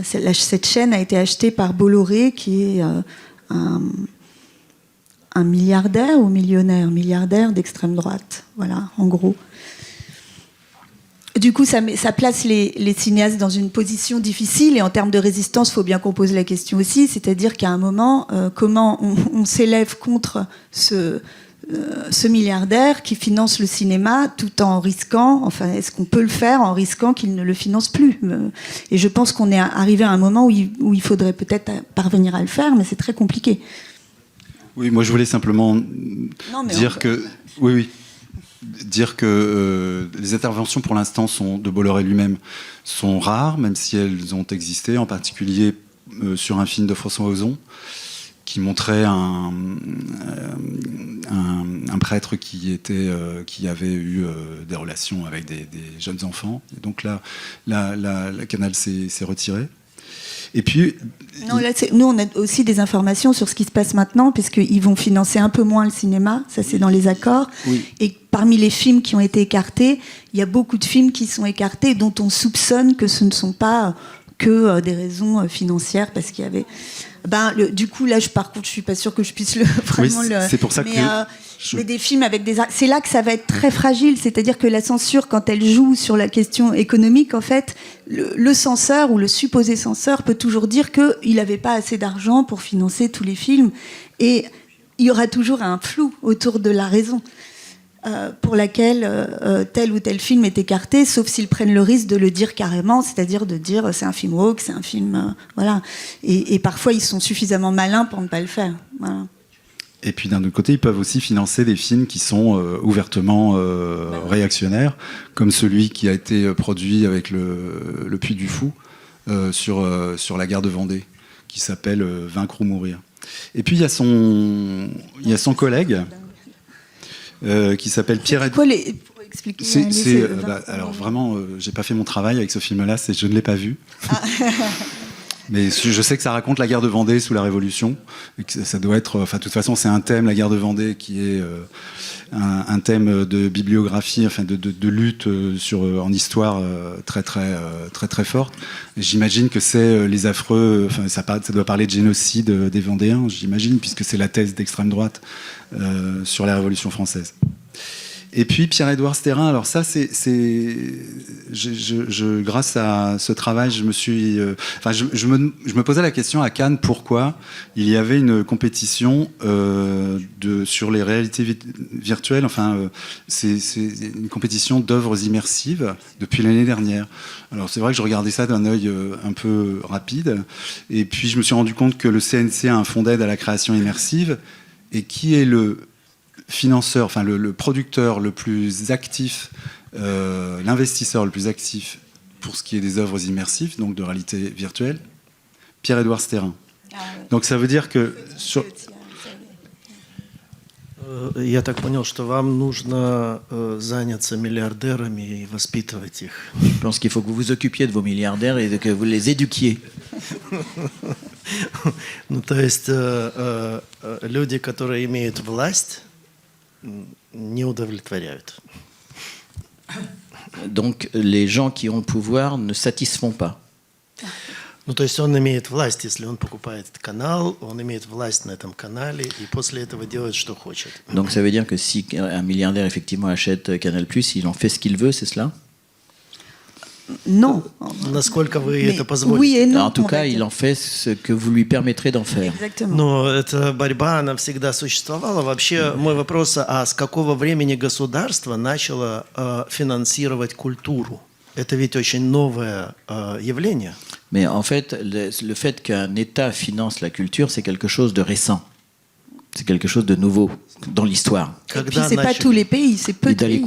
cette chaîne a été achetée par Bolloré, qui est un milliardaire ou milliardaire d'extrême droite. Voilà, en gros. Du coup, ça place les cinéastes dans une position difficile, et en termes de résistance, il faut bien qu'on pose la question aussi, c'est-à-dire qu'à un moment, comment on s'élève contre ce milliardaire qui finance le cinéma tout en risquant, enfin, est-ce qu'on peut le faire en risquant qu'il ne le finance plus? Et je pense qu'on est arrivé à un moment où il faudrait peut-être parvenir à le faire, mais c'est très compliqué. Oui, moi je voulais simplement dire que les interventions pour l'instant de Bolloré lui-même sont rares, même si elles ont existé, en particulier sur un film de François Ozon. qui montrait un prêtre qui avait eu des relations avec des jeunes enfants. Et donc là, la Canal s'est retiré. Et puis, Non, là, nous, on a aussi des informations sur ce qui se passe maintenant, puisqu'ils vont financer un peu moins le cinéma, ça c'est dans les accords. Oui. Et parmi les films qui ont été écartés, il y a beaucoup de films qui sont écartés dont on soupçonne que ce ne sont pas que des raisons financières, parce qu'il y avait... du coup, là, par contre, je suis pas sûre que je puisse vraiment oui, c'est pour ça que... mais des films avec des... C'est là que ça va être très fragile, c'est-à-dire que la censure, quand elle joue sur la question économique, en fait, le censeur ou le supposé censeur peut toujours dire qu'il n'avait pas assez d'argent pour financer tous les films, et il y aura toujours un flou autour de la raison pour laquelle tel ou tel film est écarté, sauf s'ils prennent le risque de le dire carrément, c'est-à-dire de dire c'est un film woke, c'est un film... voilà. Et parfois, ils sont suffisamment malins pour ne pas le faire. Voilà. Et puis d'un autre côté, ils peuvent aussi financer des films qui sont ouvertement réactionnaires, comme celui qui a été produit avec le Puy du Fou sur la guerre de Vendée, qui s'appelle Vaincre ou mourir. Et puis il y a son collègue qui s'appelle Pierre-Edouard. Pour expliquer alors vraiment, j'ai pas fait mon travail avec ce film-là, je ne l'ai pas vu. Ah. Mais je sais que ça raconte la guerre de Vendée sous la Révolution. Et que ça doit être, de toute façon, c'est un thème, la guerre de Vendée, qui est un thème de bibliographie, de lutte en histoire très forte. Et j'imagine que c'est les affreux. Ça doit parler de génocide des Vendéens, j'imagine, puisque c'est la thèse d'extrême droite sur la Révolution française. Et puis Pierre-Edouard Stérin, alors ça, grâce à ce travail, je me posais la question à Cannes, pourquoi il y avait une compétition sur les réalités virtuelles, c'est une compétition d'œuvres immersives depuis l'année dernière. Alors c'est vrai que je regardais ça d'un œil un peu rapide, et puis je me suis rendu compte que le CNC a un fonds d'aide à la création immersive, et qui est le financeur, le producteur le plus actif, l'investisseur le plus actif pour ce qui est des œuvres immersives, donc de réalité virtuelle, Pierre-Edouard Stérin. Donc ça veut dire que... Я так понял, что вам нужно заняться миллиардерами и воспитывать их. Je pense qu'il faut que vous vous occupiez de vos milliardaires et que vous les éduquiez. Ну, то есть люди, которые имеют власть, не удовлетворяют. Donc les gens qui ont le pouvoir ne satisfont pas. Ну, то есть он имеет власть, если он покупает этот канал, он имеет власть на этом канале, и после этого делает, что хочет. Donc ça veut dire que si un milliardaire effectivement achète Canal+, il en fait ce qu'il veut, c'est cela ? Non. Насколько вы это позволите? Oui et non. En tout cas, il en fait ce que vous lui permettrez d'en faire. Exactement. Но эта борьба, она всегда существовала. Вообще, мой вопрос, а с какого времени государство начало финансировать культуру? Это ведь очень новое явление. Mais en fait, le fait qu'un État finance la culture, c'est quelque chose de récent. C'est quelque chose de nouveau dans l'histoire. Et puis, c'est pas tous les pays, c'est peu de pays.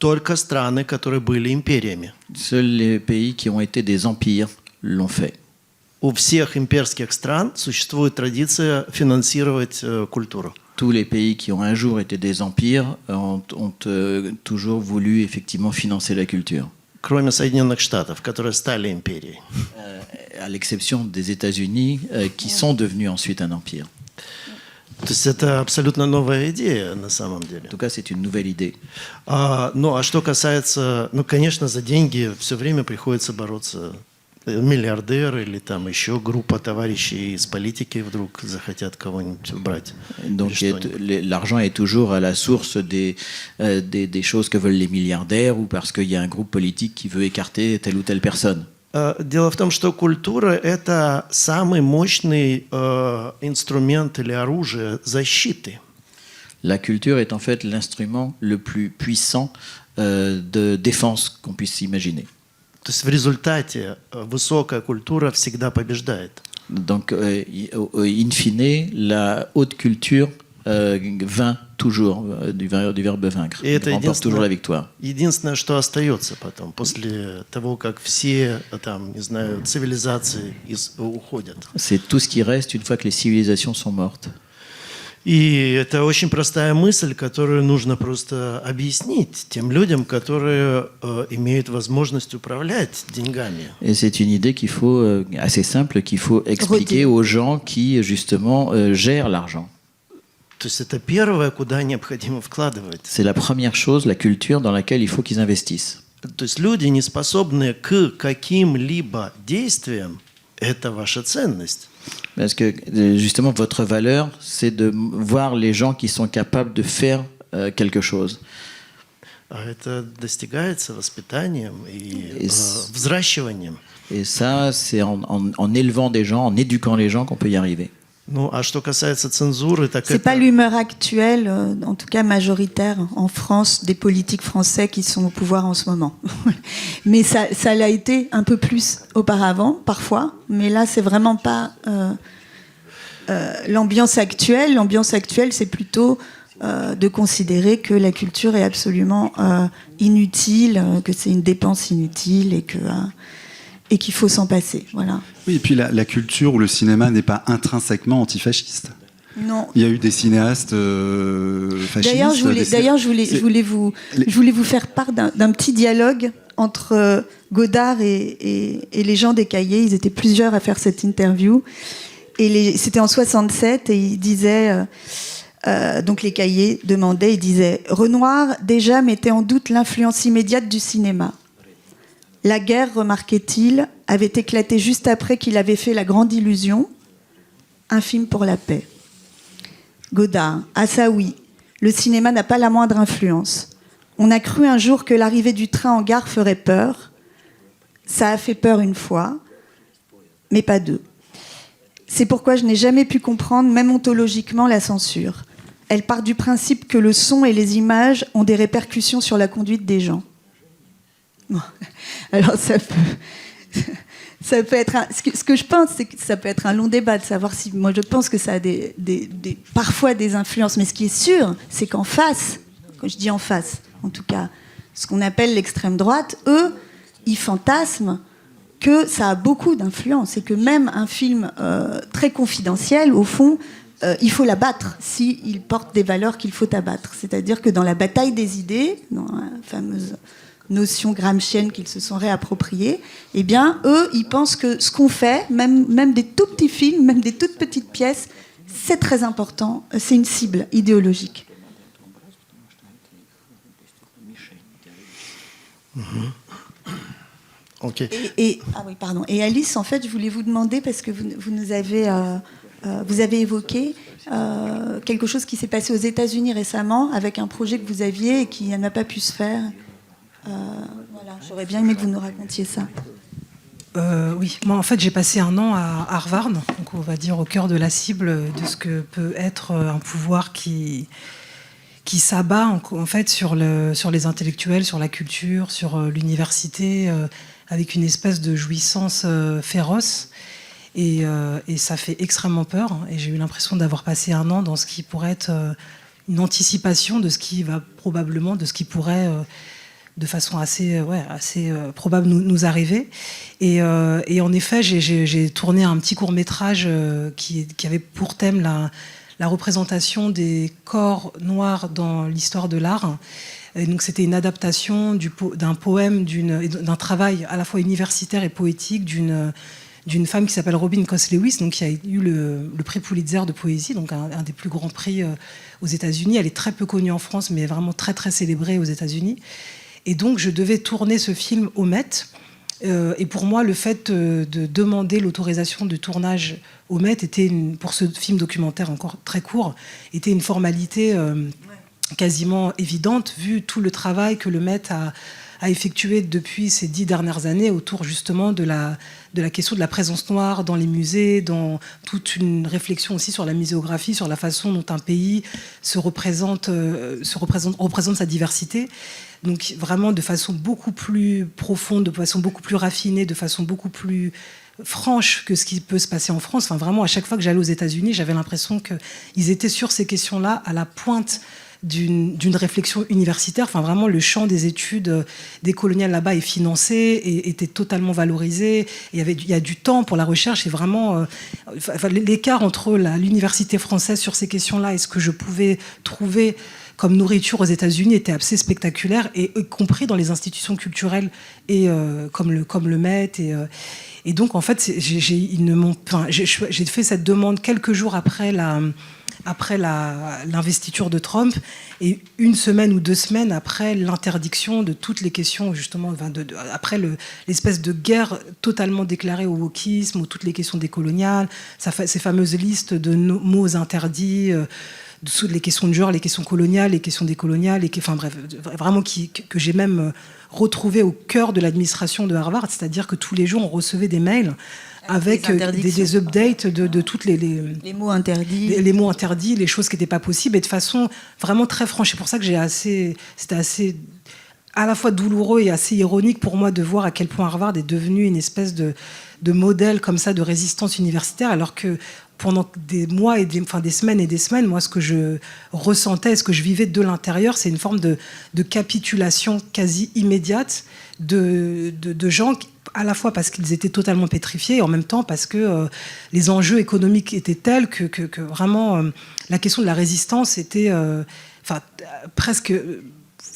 Только страны, которые были империями. Seuls les pays qui ont été des empires l'ont fait. У всех имперских стран существует традиция финансировать культуру. Tous les pays qui ont un jour été des empires ont toujours voulu effectivement financer la culture. Кроме Соединенных Штатов, которые стали империей. À l'exception des États-Unis, qui sont devenus ensuite un empire. То есть это абсолютно новая идея на самом деле. En tout cas, c'est une nouvelle idée. Ну, а что касается... Ну, конечно, за деньги все время приходится бороться. Миллиардеры или там еще группа товарищей из политики вдруг захотят кого-нибудь убрать. Donc l'argent est toujours à la source des choses que veulent les milliardaires ou parce qu'il y a un groupe politique qui veut écarter telle ou telle personne. Дело в том, что культура – это самый мощный инструмент или оружие защиты. La culture est en fait l'instrument le plus puissant de défense qu'on puisse imaginer. То есть в результате высокая культура всегда побеждает. Donc, in fine, la haute culture vainc toujours, du verbe vaincre. И это Il remporte toujours la victoire. единственное, что остается потом, после того, как все, там, не знаю, цивилизации уходят. C'est tout ce qui reste une fois que les civilisations sont mortes. И это очень простая мысль, которую нужно просто объяснить тем людям, которые имеют возможность управлять деньгами. Et c'est une idée qu'il faut, assez simple, qu'il faut expliquer aux gens qui, justement, gèrent l'argent. То есть это первое, куда необходимо вкладывать. C'est la première chose, la culture, dans laquelle il faut qu'ils investissent. То есть люди, не способные к каким-либо действиям, это ваша ценность. Parce que, justement, votre valeur, c'est de voir les gens qui sont capables de faire quelque chose. А это достигается воспитанием и Et взращиванием. Et ça, c'est en élevant des gens, en éduquant les gens qu'on peut y arriver. Ну, а что касается цензуры, так C'est pas l'humeur actuelle, en tout cas majoritaire en France, des politiques français qui sont au pouvoir en ce moment. Mais ça l'a été un peu plus auparavant, parfois. Mais là, c'est vraiment pas l'ambiance actuelle. L'ambiance actuelle, c'est plutôt de considérer que la culture est absolument inutile, que c'est une dépense inutile et qu'il faut s'en passer. Voilà. Oui, et puis la culture ou le cinéma n'est pas intrinsèquement antifasciste. Non. Il y a eu des cinéastes fascistes. D'ailleurs, je voulais vous faire part d'un petit dialogue entre Godard et les gens des Cahiers. Ils étaient plusieurs à faire cette interview. Et c'était en 67 et ils disaient... donc les Cahiers demandaient, ils disaient « Renoir déjà mettait en doute l'influence immédiate du cinéma. La guerre, remarquait-il, avait éclaté juste après qu'il avait fait La Grande Illusion, un film pour la paix. » Godard, ah ça oui, le cinéma n'a pas la moindre influence. On a cru un jour que l'arrivée du train en gare ferait peur. Ça a fait peur une fois, mais pas deux. C'est pourquoi je n'ai jamais pu comprendre, même ontologiquement, la censure. Elle part du principe que le son et les images ont des répercussions sur la conduite des gens. Bon. Alors ça peut être ce que je pense, c'est que ça peut être un long débat de savoir si, moi je pense que ça a parfois des influences, mais ce qui est sûr, c'est qu'en face, quand je dis en face, en tout cas, ce qu'on appelle l'extrême droite, eux, ils fantasment que ça a beaucoup d'influence et que même un film très confidentiel, au fond, il faut l'abattre s'il porte des valeurs qu'il faut abattre. C'est-à-dire que dans la bataille des idées, dans la fameuse notion gramscienne qu'ils se sont réappropriées, eh bien, eux, ils pensent que ce qu'on fait, même des tout petits films, même des toutes petites pièces, c'est très important, c'est une cible idéologique. Okay. Ah oui, pardon. Et Alice, en fait, je voulais vous demander, parce que vous nous avez... vous avez évoqué quelque chose qui s'est passé aux États-Unis récemment avec un projet que vous aviez et qui n'a pas pu se faire. Voilà, j'aurais bien aimé que vous nous racontiez ça. Oui, moi en fait j'ai passé un an à Harvard, donc on va dire au cœur de la cible de ce que peut être un pouvoir qui s'abat en fait sur les intellectuels, sur la culture, sur l'université, avec une espèce de jouissance féroce. Et ça fait extrêmement peur. Et j'ai eu l'impression d'avoir passé un an dans ce qui pourrait être une anticipation de ce qui va probablement, de ce qui pourrait, de façon assez probable, nous arriver. Et en effet, j'ai tourné un petit court-métrage qui avait pour thème la représentation des corps noirs dans l'histoire de l'art. Et donc c'était une adaptation d'un poème, d'un travail à la fois universitaire et poétique d'une femme qui s'appelle Robin Coss-Lewis, donc qui a eu le prix Pulitzer de poésie, donc un des plus grands prix aux États-Unis. Elle est très peu connue en France, mais vraiment très très célébrée aux États-Unis. Et donc je devais tourner ce film au Met. Et pour moi, le fait de demander l'autorisation de tournage au Met était, pour ce film documentaire encore très court, était une formalité quasiment évidente, vu tout le travail que le Met a effectué depuis ces 10 dernières années autour justement de la question de la présence noire dans les musées, dans toute une réflexion aussi sur la muséographie, sur la façon dont un pays représente sa diversité. Donc vraiment de façon beaucoup plus profonde, de façon beaucoup plus raffinée, de façon beaucoup plus franche que ce qui peut se passer en France. Enfin, vraiment, à chaque fois que j'allais aux États-Unis, j'avais l'impression qu'ils étaient sur ces questions-là à la pointe d'une réflexion universitaire. Enfin, vraiment, le champ des études décoloniales là-bas est financé et était totalement valorisé. Il y a du temps pour la recherche et vraiment, l'écart entre l'université française sur ces questions-là et ce que je pouvais trouver comme nourriture aux États-Unis était assez spectaculaire, et y compris dans les institutions culturelles et comme le Met. Et donc, en fait, j'ai fait cette demande quelques jours après l'investiture de Trump, et 1 semaine ou 2 semaines après l'interdiction de toutes les questions, justement, après l'espèce de guerre totalement déclarée au wokisme, ou toutes les questions décoloniales, ces fameuses listes de mots interdits, dessous les questions de genre, les questions coloniales, les questions décoloniales, enfin bref, vraiment que j'ai même retrouvé au cœur de l'administration de Harvard, c'est-à-dire que tous les jours on recevait des mails avec des updates de toutes les mots interdits, les mots interdits, les choses qui n'étaient pas possibles, et de façon vraiment très franche. C'est pour ça que c'était assez à la fois douloureux et assez ironique pour moi de voir à quel point Harvard est devenu une espèce de modèle comme ça de résistance universitaire, alors que pendant des mois et des semaines et des semaines, moi, ce que je ressentais, ce que je vivais de l'intérieur, c'est une forme de capitulation quasi immédiate de gens, à la fois parce qu'ils étaient totalement pétrifiés, et en même temps parce que les enjeux économiques étaient tels que vraiment la question de la résistance était presque...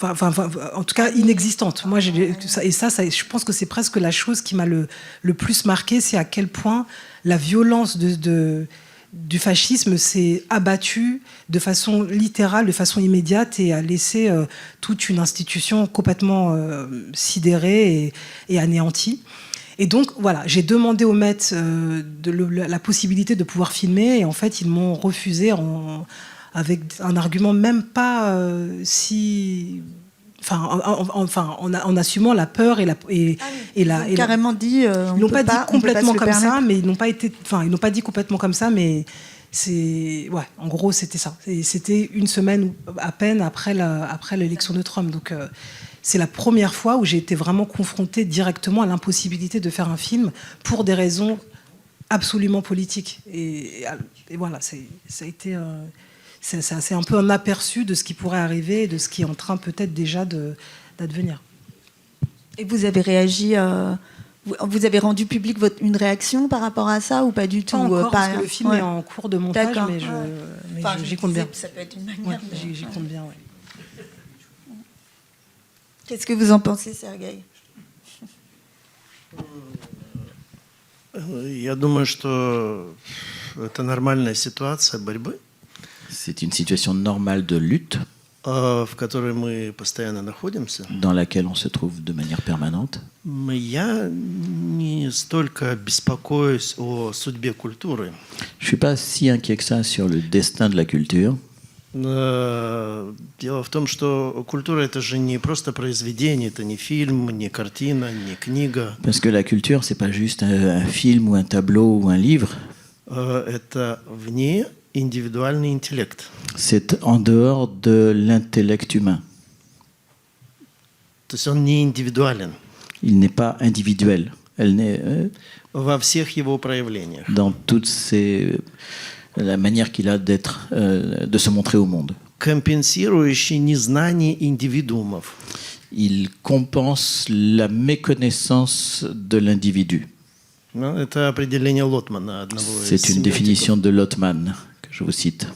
en tout cas inexistante. Moi, je pense que c'est presque la chose qui m'a le plus marqué, c'est à quel point la violence du fascisme s'est abattue de façon littérale, de façon immédiate, et a laissé toute une institution complètement sidérée et anéantie. Et donc, voilà, j'ai demandé au Met la possibilité de pouvoir filmer, et en fait, ils m'ont refusé avec un argument même pas en assumant la peur carrément dit. Ils n'ont pas dit complètement comme ça, mais ils n'ont pas dit complètement comme ça, mais en gros c'était ça. Et c'était 1 semaine à peine après l'élection de Trump. Donc c'est la première fois où j'ai été vraiment confrontée directement à l'impossibilité de faire un film pour des raisons absolument politiques. Et voilà, ça a été. C'est un peu un aperçu de ce qui pourrait arriver et de ce qui est en train peut-être déjà d'advenir. Et vous avez réagi, vous avez rendu public une réaction par rapport à ça, ou pas du tout? Pas encore, parce que le film est en cours de montage, mais j'y compte bien. Ça peut être une manière. J'y compte bien, ouais. Qu'est-ce que vous en pensez, Sergueï? Я думаю, что это нормальная ситуация борьбы. C'est une situation normale de lutte в которой мы постоянно находимся. Dans laquelle on se trouve de manière permanente. Я не столько беспокоюсь о судьбе культуры. Je suis pas si inquiet que ça sur le destin de la culture. Дело в том, что культура — это же не просто произведение, это не фильм, не картина, не книга. Parce que la culture, c'est pas juste un film ou un tableau ou un livre. Это вне индивидуальный интеллект. C'est en dehors de l'intellect humain. То есть он не индивидуален. Il n'est pas individuel. Elle n'est во всех его проявлениях. Dans toutes la manière qu'il a d'être, de se montrer au monde. Компенсирующий незнание индивидуумов. Il compense la méconnaissance de l'individu. Это определение Лотмана, одного из C'est une définition de Lotman que je vous cite.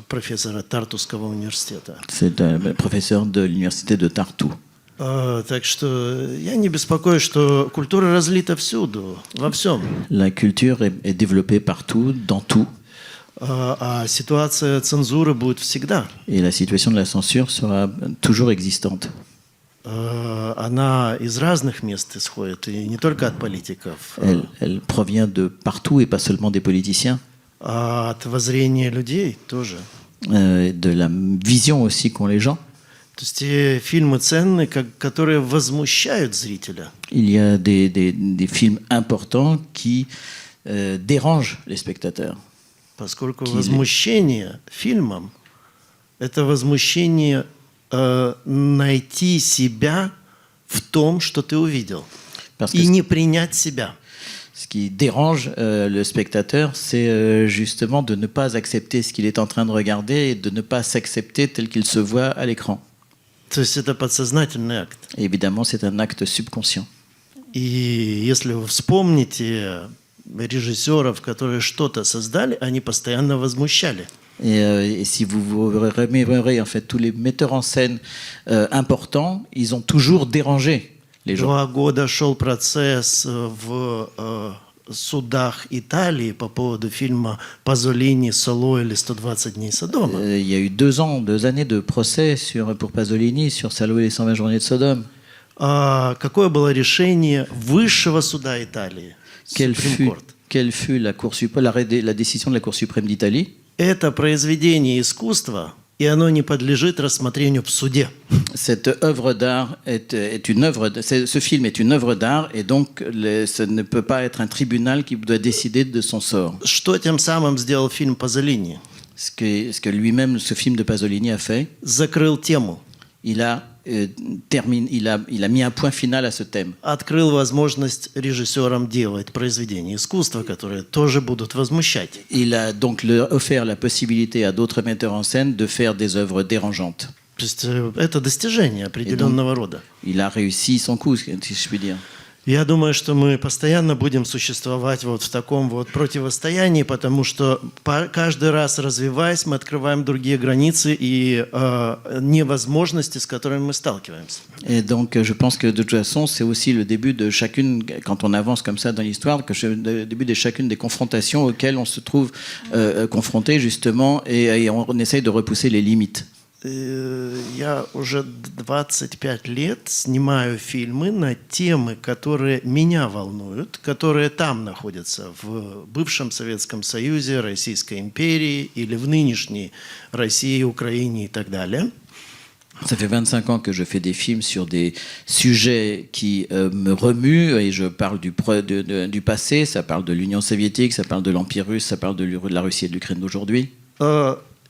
Профессора Тартусского университета. C'est un professeur de l'université de Tartu. Так что я не беспокоюсь, что культура разлита всюду, во всем. La culture est développée partout, dans tout. А ситуация цензуры будет всегда. Et la situation de la censure sera toujours existante. Она из разных мест исходит, и не только от политиков. Elle provient de partout et pas seulement des politiciens. От воззрения людей тоже. De la vision aussi qu'ont les gens. То есть те фильмы ценные, которые возмущают зрителя. Il y a des films importants qui dérangent les spectateurs. Поскольку возмущение фильмом – это возмущение найти себя в том, что ты увидел, и не принять себя. Ce qui dérange le spectateur, c'est justement de ne pas accepter ce qu'il est en train de regarder et de ne pas s'accepter tel qu'il se voit à l'écran. То есть это подсознательный акт. Et évidemment, c'est un acte subconscient. И если вы вспомните режиссеров, которые что-то создали, они постоянно возмущали. Et si vous remémorez en fait tous les metteurs en scène importants, ils ont toujours dérangé les gens. 2 года шел процесс в судах Италии по поводу фильма Пазолини «Соло» или «120 дней Содома». Il y a eu 2 années de procès pour Pasolini sur Salo et les 120 journées de Sodome. Какое было решение Высшего суда Италии? Quelle fut la décision de la Cour suprême d'Italie? Это произведение искусства, и оно не подлежит рассмотрению в суде. Cette œuvre d'art est une œuvre. Ce film est une œuvre d'art et donc ce ne peut pas être un tribunal qui doit décider de son sort. Что тем самым сделал фильм Пазолини? Ce que lui-même, ce film de Pasolini a fait, Закрыл тему. il a mis un point final à ce thème. Открыл возможность режиссерам делать произведения искусства, которые тоже будут возмущать. Il a donc offert la possibilité à d'autres metteurs en scène de faire des œuvres dérangeantes. То есть это достижение определенного рода. Il a réussi son coup, si je puis dire. Я думаю, что мы постоянно будем существовать вот в таком вот противостоянии, потому что каждый раз развиваясь, мы открываем другие границы и невозможности, с которыми мы сталкиваемся. Et donc, je pense que de toute façon, c'est aussi le début de chacune, quand on avance comme ça dans l'histoire, que c'est le début de chacune des confrontations auxquelles on se trouve confronté justement, et on essaye de repousser les limites. Я уже 25 лет снимаю фильмы на темы, которые меня волнуют, которые там находятся, в бывшем Советском Союзе, Российской империи или в нынешней России, Украине и так далее. Ça fait 25 ans que je fais des films sur des sujets qui me remuent et je parle du passé, ça parle de l'Union soviétique, ça parle de l'Empire russe, ça parle de la Russie et de l'Ukraine d'aujourd'hui.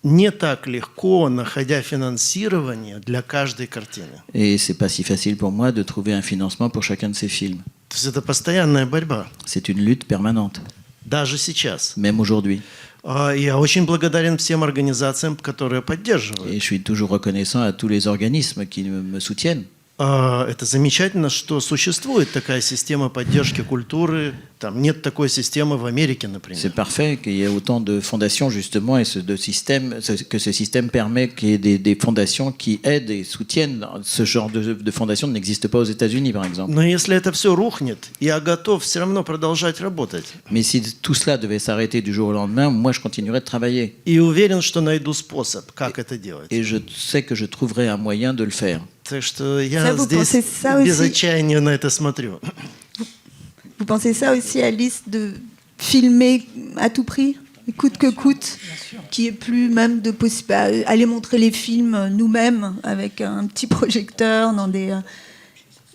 Не так легко, находя финансирование для каждой картины. Et c'est pas si facile pour moi de trouver un financement pour chacun de ces films. То есть это постоянная борьба. C'est une lutte permanente, Даже сейчас. même aujourd'hui. Я очень благодарен всем организациям, которые Et поддерживают. je suis toujours reconnaissant à tous les organismes qui me soutiennent. Это замечательно, что существует такая система поддержки культуры. Там нет такой системы в Америке, например. C'est parfait qu'il y ait autant de fondations justement et que ce système permet qu'il y ait des fondations qui aident et soutiennent. Ce genre de fondations n'existe pas aux États-Unis par exemple. Но если это все рухнет, я готов все равно продолжать работать. Mais si tout cela devait s'arrêter du jour au lendemain, moi je continuerai de travailler. И уверен, что найду способ, как это делать. Et je sais que je trouverai un moyen de le faire. Так что я vous здесь pensez ça без aussi? отчаяния на это смотрю. Vous pensez ça aussi, Alice, de filmer à tout prix, coûte que coûte, qu'il n'y ait plus même de possible aller montrer les films nous-mêmes avec un petit projecteur dans des...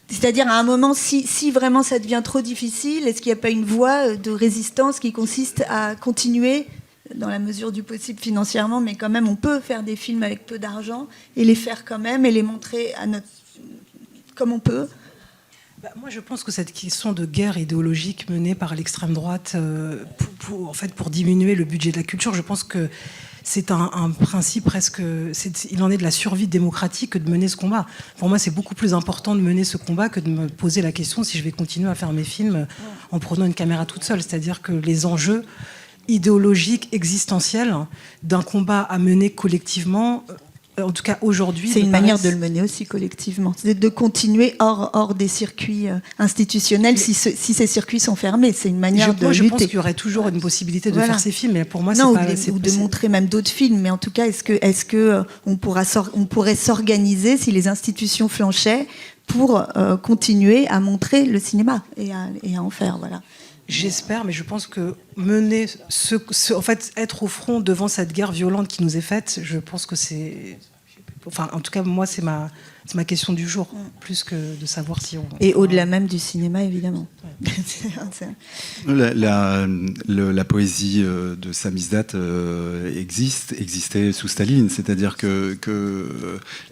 C'est-à-dire à un moment, si vraiment ça devient trop difficile, est-ce qu'il n'y a pas une voie de résistance qui consiste à continuer dans la mesure du possible financièrement, mais quand même on peut faire des films avec peu d'argent et les faire quand même et les montrer comme on peut? Moi, je pense que cette question de guerre idéologique menée par l'extrême droite pour diminuer le budget de la culture, je pense que c'est un principe presque... Il en est de la survie démocratique que de mener ce combat. Pour moi, c'est beaucoup plus important de mener ce combat que de me poser la question si je vais continuer à faire mes films en prenant une caméra toute seule. C'est-à-dire que les enjeux idéologiques, existentiels d'un combat à mener collectivement... En tout cas, aujourd'hui... C'est une manière de le mener aussi collectivement. C'est de continuer hors des circuits institutionnels si ces circuits sont fermés. C'est une manière de lutter. Je pense qu'il y aurait toujours une possibilité de faire ces films, mais pour moi, non, c'est pas... ou de montrer même d'autres films. Mais en tout cas, est-ce que on pourrait s'organiser si les institutions flanchaient pour continuer à montrer le cinéma et à en faire, voilà. J'espère, mais je pense que mener en fait, être au front devant cette guerre violente qui nous est faite, je pense que c'est... Enfin, en tout cas, moi, c'est C'est ma question du jour, plus que de savoir si on... Et au-delà même du cinéma, évidemment. La poésie de Samizdat existait sous Staline, c'est-à-dire que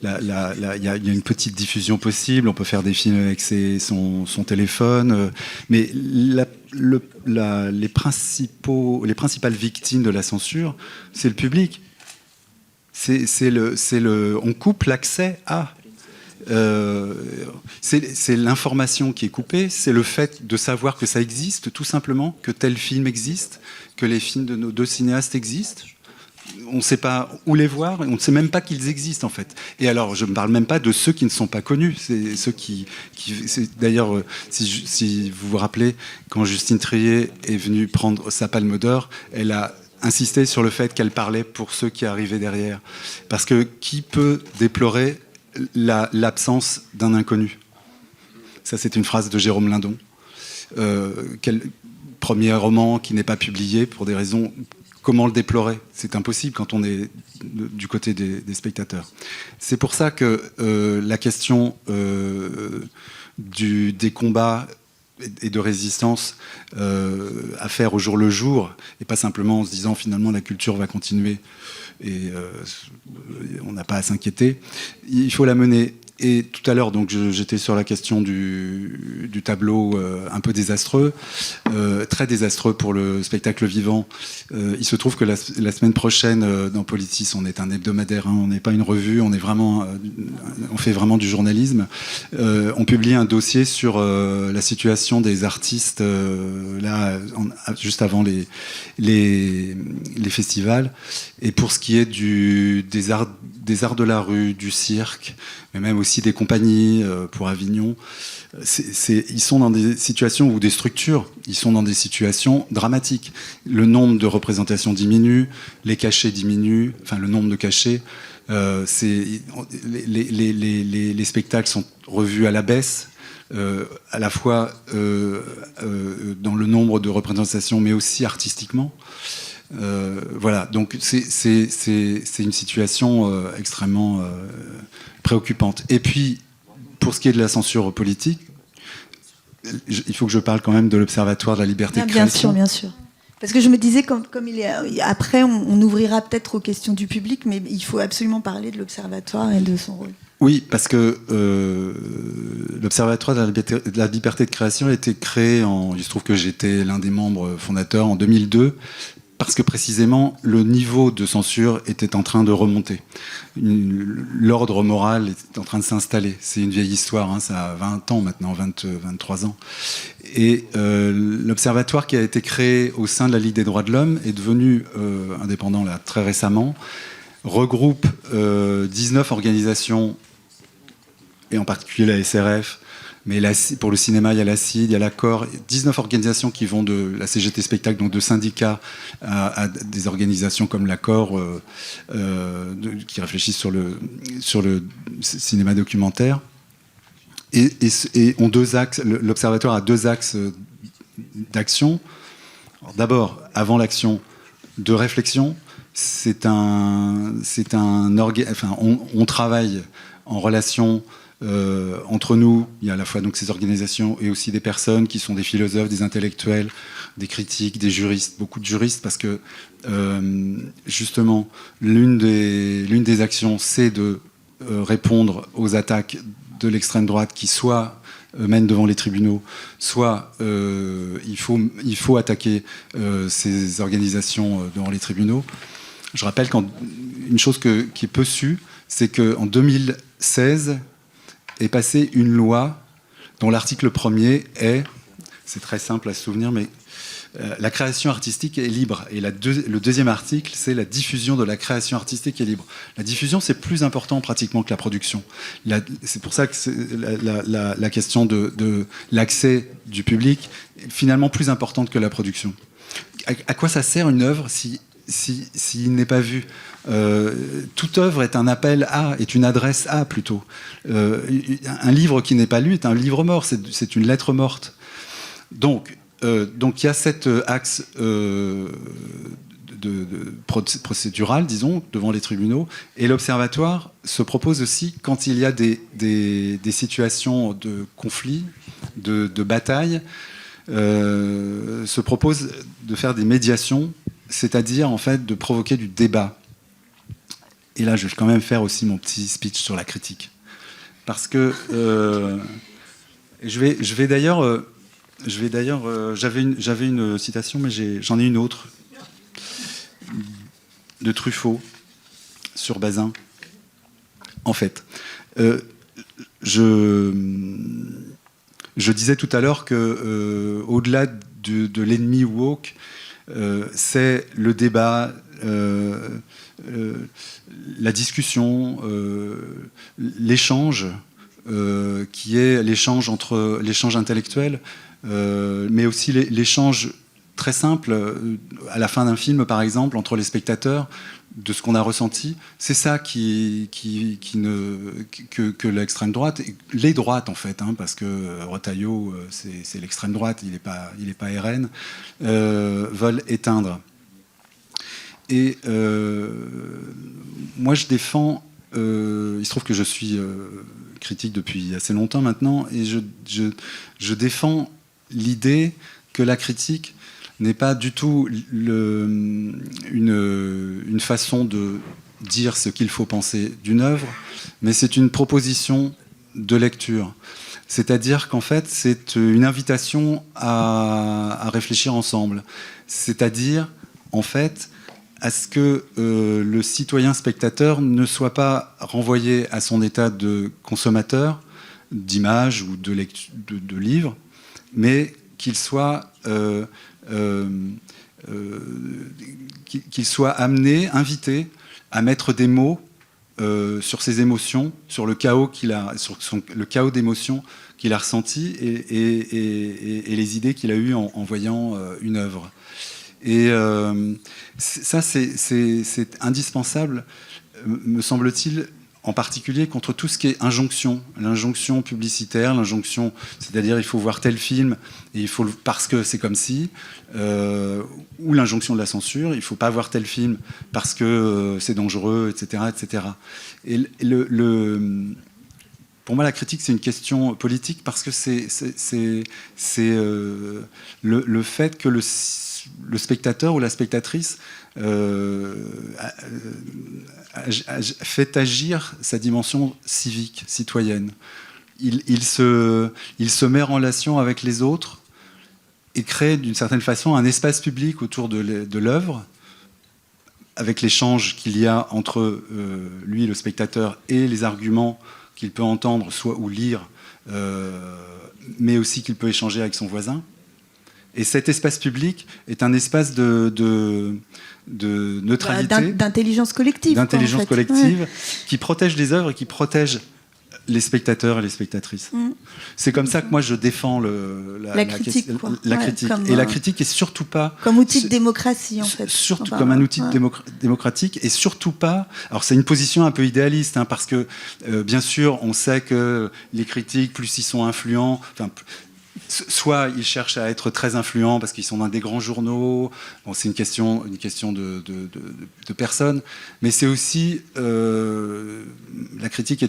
il y a une petite diffusion possible, on peut faire des films avec son téléphone, mais les principales victimes de la censure, c'est le public. On coupe l'accès à. C'est l'information qui est coupée, c'est le fait de savoir que ça existe, tout simplement, que tel film existe, que les films de nos deux cinéastes existent. On ne sait pas où les voir, on ne sait même pas qu'ils existent en fait. Et alors, je ne parle même pas de ceux qui ne sont pas connus. C'est ceux d'ailleurs, si vous vous rappelez, quand Justine Triet est venue prendre sa Palme d'Or, elle a insisté sur le fait qu'elle parlait pour ceux qui arrivaient derrière. Parce que qui peut déplorer l'absence d'un inconnu? Ça, c'est une phrase de Jérôme Lindon. Premier roman qui n'est pas publié pour des raisons... Comment le déplorer? C'est impossible quand on est du côté des spectateurs. C'est pour ça que la question des combats et de résistance à faire au jour le jour, et pas simplement en se disant finalement la culture va continuer et on n'a pas à s'inquiéter, il faut la mener. Et tout à l'heure, donc, j'étais sur la question du tableau un peu désastreux, très désastreux pour le spectacle vivant. Il se trouve que la semaine prochaine, dans Politis, on est un hebdomadaire, hein, on n'est pas une revue, on fait vraiment du journalisme. On publie un dossier sur la situation des artistes là, juste avant les festivals. Et pour ce qui est des arts de la rue, du cirque, mais même aussi des compagnies pour Avignon, ils sont dans des situations, ou des structures, ils sont dans des situations dramatiques. Le nombre de représentations diminue, les cachets diminuent, enfin le nombre de cachets, les spectacles sont revus à la baisse, à la fois dans le nombre de représentations, mais aussi artistiquement. Voilà, donc c'est une situation extrêmement préoccupante. Et puis, pour ce qui est de la censure politique, il faut que je parle quand même de l'Observatoire de la liberté de création. Bien sûr. Parce que je me disais, comme après, on ouvrira peut-être aux questions du public, mais il faut absolument parler de l'Observatoire et de son rôle. Oui, parce que l'Observatoire de la liberté de création a été créé il se trouve que j'étais l'un des membres fondateurs en 2002, parce que précisément le niveau de censure était en train de remonter. L'ordre moral est en train de s'installer. C'est une vieille histoire, hein, ça a 20 ans maintenant, 23 ans. Et l'Observatoire qui a été créé au sein de la Ligue des droits de l'homme est devenu indépendant là, très récemment, regroupe 19 organisations, et en particulier la SRF, mais pour le cinéma, il y a la CID, il y a l'Accord, 19 organisations qui vont de la CGT Spectacle, donc de syndicats, à des organisations comme l'Accord, qui réfléchissent sur le cinéma documentaire. Et ont deux axes. L'Observatoire a deux axes d'action. D'abord, avant l'action, de réflexion. On travaille en relation. Entre nous, il y a à la fois donc ces organisations et aussi des personnes qui sont des philosophes, des intellectuels, des critiques, des juristes, beaucoup de juristes, parce que justement l'une des actions, c'est de répondre aux attaques de l'extrême droite qui soit mènent devant les tribunaux, soit il faut attaquer ces organisations devant les tribunaux. Je rappelle qu'une chose qui est peu sue, c'est qu'en 2016 est passée une loi dont l'article 1er est, c'est très simple à se souvenir, mais la création artistique est libre. Et le deuxième article, c'est la diffusion de la création artistique est libre. La diffusion, c'est plus important pratiquement que la production. C'est pour ça que la question de l'accès du public est finalement plus importante que la production. À quoi ça sert une œuvre s'il n'est pas vu? Toute œuvre est un appel à, est une adresse à plutôt. Un livre qui n'est pas lu est un livre mort, c'est une lettre morte. Donc il y a cet axe procédurale, disons, devant les tribunaux. Et l'Observatoire se propose aussi, quand il y a des situations de conflit, de bataille, se propose de faire des médiations, c'est-à-dire en fait de provoquer du débat. Et là, je vais quand même faire aussi mon petit speech sur la critique. Parce que j'avais une citation, mais j'en ai une autre de Truffaut sur Bazin. En fait, je disais tout à l'heure que au-delà de l'ennemi woke, c'est le débat, la discussion, l'échange, qui est l'échange intellectuel, mais aussi l'échange très simple à la fin d'un film, par exemple, entre les spectateurs, de ce qu'on a ressenti. C'est ça que l'extrême droite, les droites en fait, parce que Retailleau, c'est l'extrême droite, il n'est pas RN, veulent éteindre. Et moi, je défends. Il se trouve que je suis critique depuis assez longtemps maintenant, et je défends l'idée que la critique n'est pas du tout une façon de dire ce qu'il faut penser d'une œuvre, mais c'est une proposition de lecture. C'est-à-dire qu'en fait, c'est une invitation à réfléchir ensemble. C'est-à-dire, en fait, à ce que le citoyen spectateur ne soit pas renvoyé à son état de consommateur d'images ou de livres, mais qu'il soit amené, invité à mettre des mots sur ses émotions, sur le chaos le chaos d'émotions qu'il a ressenti et les idées qu'il a eues en voyant une œuvre. Et ça, c'est indispensable, me semble-t-il, en particulier contre tout ce qui est injonction, l'injonction publicitaire, l'injonction, c'est-à-dire il faut voir tel film et parce que c'est comme si, ou l'injonction de la censure, il ne faut pas voir tel film parce que c'est dangereux, etc., etc. Et pour moi, la critique, c'est une question politique parce que c'est le fait que le spectateur ou la spectatrice fait agir sa dimension civique, citoyenne. Il se met en relation avec les autres et crée d'une certaine façon un espace public autour de l'œuvre, avec l'échange qu'il y a entre lui, le spectateur, et les arguments qu'il peut entendre ou lire, mais aussi qu'il peut échanger avec son voisin. Et cet espace public est un espace de neutralité, d'intelligence collective. D'intelligence collective, qui protège les œuvres et qui protège les spectateurs et les spectatrices. C'est comme ça que moi je défends la critique. Et la critique est surtout pas... Comme outil de démocratie, en fait. Surtout comme un outil démocratique, et surtout pas... Alors c'est une position un peu idéaliste, parce que bien sûr on sait que les critiques, plus ils sont influents... Soit ils cherchent à être très influents parce qu'ils sont dans des grands journaux. Bon, c'est une question de personnes, mais c'est aussi la critique a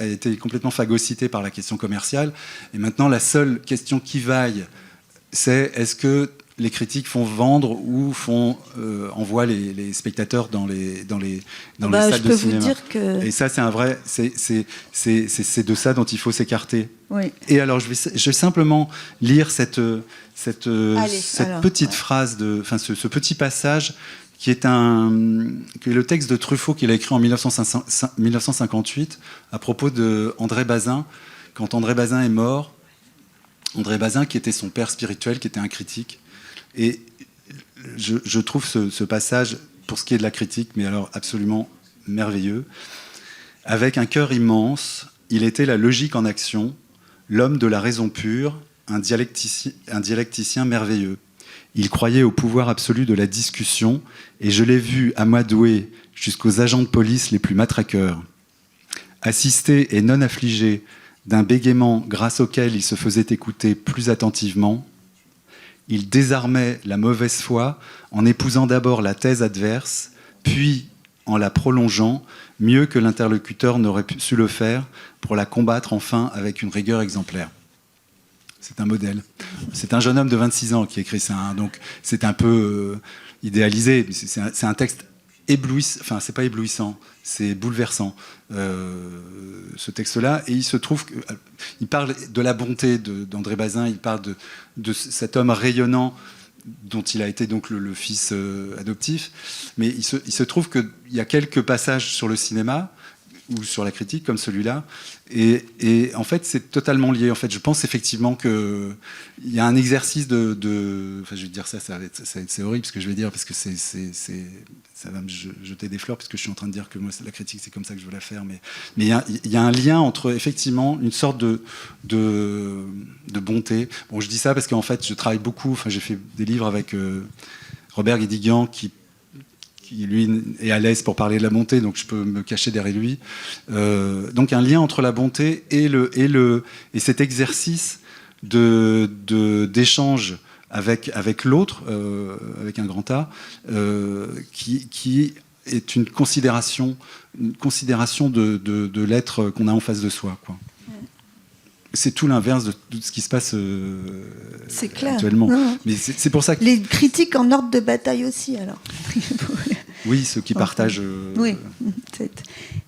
été complètement phagocytée par la question commerciale. Et maintenant, la seule question qui vaille, c'est est-ce que les critiques font vendre ou envoient les spectateurs dans les salles de cinéma. Vous dire que... Et ça, c'est un vrai... C'est de ça dont il faut s'écarter. Oui. Et alors, je vais simplement lire cette petite phrase, ce petit passage qui est le texte de Truffaut qu'il a écrit en 1958 à propos d'André Bazin. Quand André Bazin est mort, André Bazin, qui était son père spirituel, qui était un critique. Et je trouve ce passage, pour ce qui est de la critique, mais alors absolument merveilleux. Avec un cœur immense, il était la logique en action, l'homme de la raison pure, un dialecticien merveilleux. Il croyait au pouvoir absolu de la discussion, et je l'ai vu amadouer jusqu'aux agents de police les plus matraqueurs. Assisté et non affligé d'un bégaiement grâce auquel il se faisait écouter plus attentivement, il désarmait la mauvaise foi en épousant d'abord la thèse adverse, puis en la prolongeant, mieux que l'interlocuteur n'aurait su le faire, pour la combattre enfin avec une rigueur exemplaire. C'est un modèle. C'est un jeune homme de 26 ans qui écrit ça, hein, donc c'est un peu idéalisé. C'est un texte éblouissant, enfin c'est pas éblouissant, c'est bouleversant, ce texte-là. Et il se trouve qu'il parle de la bonté d'André Bazin, il parle de cet homme rayonnant dont il a été donc le fils adoptif. Mais il se trouve qu'il y a quelques passages sur le cinéma ou sur la critique comme celui-là, et en fait c'est totalement lié. En fait, je pense effectivement qu'il y a un exercice enfin, je vais dire ça c'est horrible ce que je vais dire, parce que ça va me jeter des fleurs, parce que je suis en train de dire que moi la critique c'est comme ça que je veux la faire, mais il y a un lien entre effectivement une sorte de bonté. Bon, je dis ça parce qu'en fait je travaille beaucoup, enfin j'ai fait des livres avec Robert Guédiguian qui lui est à l'aise pour parler de la bonté, donc je peux me cacher derrière lui. Donc un lien entre la bonté et cet exercice d'échange avec l'autre, avec un grand A, qui est une considération de l'être qu'on a en face de soi, quoi. C'est tout l'inverse de tout ce qui se passe c'est clair. actuellement. Non. Mais c'est pour ça que... Les critiques en ordre de bataille aussi, alors. Oui, ceux qui partagent... Oui.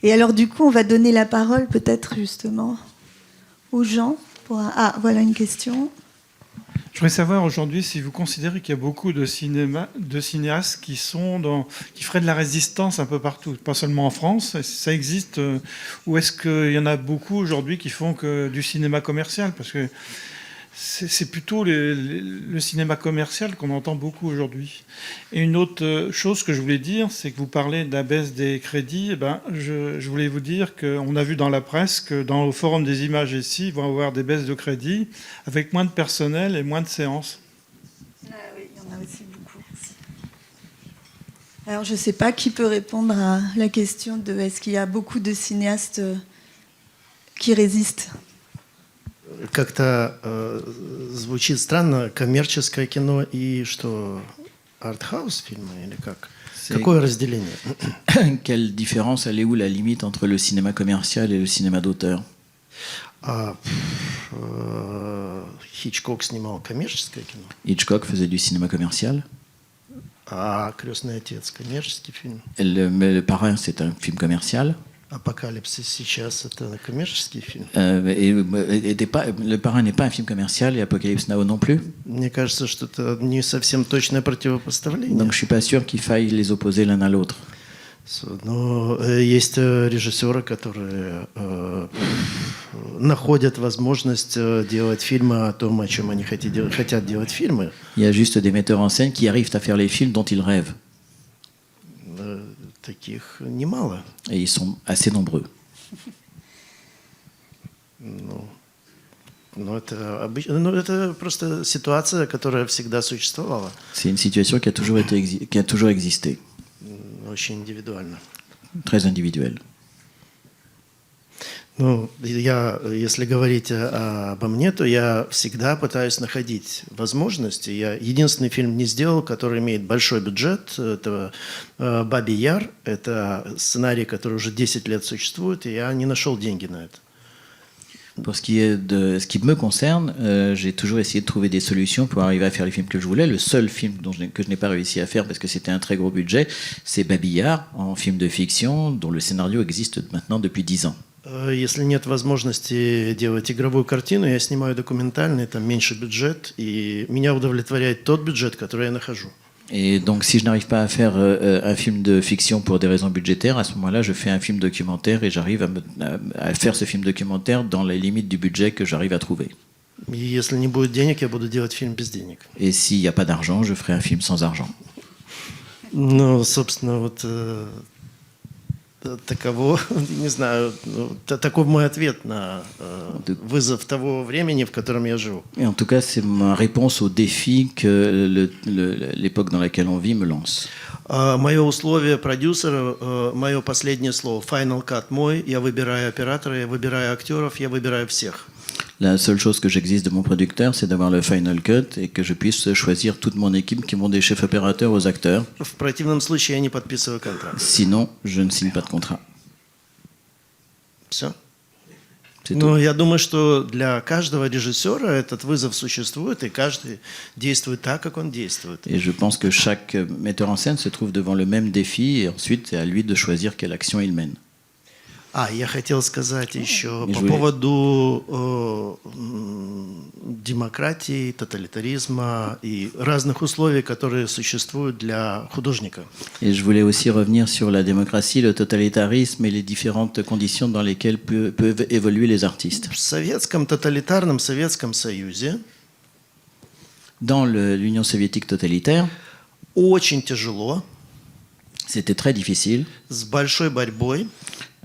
Et alors, du coup, on va donner la parole, peut-être, justement, aux gens. Ah, voilà une question. Je voudrais savoir aujourd'hui si vous considérez qu'il y a beaucoup de cinéastes qui feraient de la résistance un peu partout, pas seulement en France. Ça existe, ou est-ce qu'il y en a beaucoup aujourd'hui qui font que du cinéma commercial? Parce que c'est plutôt le cinéma commercial qu'on entend beaucoup aujourd'hui. Et une autre chose que je voulais dire, c'est que vous parlez de la baisse des crédits. Je voulais vous dire qu'on a vu dans la presse que dans le Forum des images ici, ils vont avoir des baisses de crédits avec moins de personnel et moins de séances. Ah oui, il y en a aussi beaucoup. Alors, je ne sais pas qui peut répondre à la question de est-ce qu'il y a beaucoup de cinéastes qui résistent. Как-то звучит странно, коммерческое кино и что, артхаус фильмы или как? Какое разделение? Quelle différence, elle est où la limite entre le cinéma commercial et le cinéma d'auteur? Хичкок снимал коммерческое кино. Hitchcock faisait du cinéma commercial. «Крестный отец» коммерческий фильм. Le Parrain, c'est un film commercial. «Апокалипсис сейчас» это коммерческий фильм. Le Parrain n'est pas un film commercial et Apocalypse Now non plus. Мне кажется, что это не совсем точное противопоставление. Donc je suis pas sûr qu'il faille les opposer l'un à l'autre. Но есть режиссеры, которые находят возможность делать фильмы о том, о чем они хотят делать фильмы. Il y a juste des metteurs en scène qui arrivent à faire les films dont ils rêvent. Таких немало. Et ils sont assez nombreux. Это просто ситуация, которая всегда существовала. C'est une situation qui a toujours existé. Очень индивидуально. Très individuelle. Если говорить обо мне, то я всегда пытаюсь находить возможности. Я единственный фильм не сделал, который имеет большой бюджет. Это «Бабий Яр». Это сценарий, который уже 10 лет существует, и я не нашел деньги на это. Pour ce qui est de ce qui me concerne, j'ai toujours essayé de trouver des solutions pour arriver à faire les films que je voulais. Le seul film que je n'ai pas réussi à faire parce que c'était un très gros budget, c'est «Бабий Яр», en film de fiction dont le scénario existe maintenant depuis 10 ans. Если нет возможности делать игровую картину, я снимаю документальный, там меньше бюджет, и меня удовлетворяет тот бюджет, который я нахожу. Et donc, si je n'arrive pas à faire un film de fiction pour des raisons budgétaires, à ce moment-là, je fais un film documentaire et j'arrive à faire ce film documentaire dans les limites du budget que j'arrive à trouver. И если не будет денег, я буду делать фильм без денег. Et s'il n'y a pas d'argent, je ferai un film sans argent. Ну, собственно, вот таково, не знаю, таков мой ответ на вызов того времени, в котором я живу. Et en tout cas, c'est ma réponse au défi que l'époque dans laquelle on vit me lance. Мое условие продюсера, мое последнее слово. Final cut мой, я выбираю оператора, я выбираю актеров, я выбираю всех. La seule chose que j'exige de mon producteur, c'est d'avoir le final cut et que je puisse choisir toute mon équipe qui vont des chefs opérateurs aux acteurs. В противном случае я не подписываю контракт. Sinon, je ne signe pas de contrat. Все. C'est Ну, tout. я думаю, что для каждого режиссера этот вызов существует, и каждый действует так, как он действует. Et je pense que chaque metteur en scène se trouve devant le même défi et ensuite c'est à lui de choisir quelle action il mène. Я хотел сказать еще И по жули. поводу демократии, тоталитаризма и разных условий, которые существуют для художника. Et je voulais aussi revenir sur la démocratie, le totalitarisme et les différentes conditions dans lesquelles peuvent évoluer les artistes. В советском тоталитарном Советском Союзе Dans l'Union soviétique totalitaire, очень тяжело, c'était très difficile. с большой борьбой,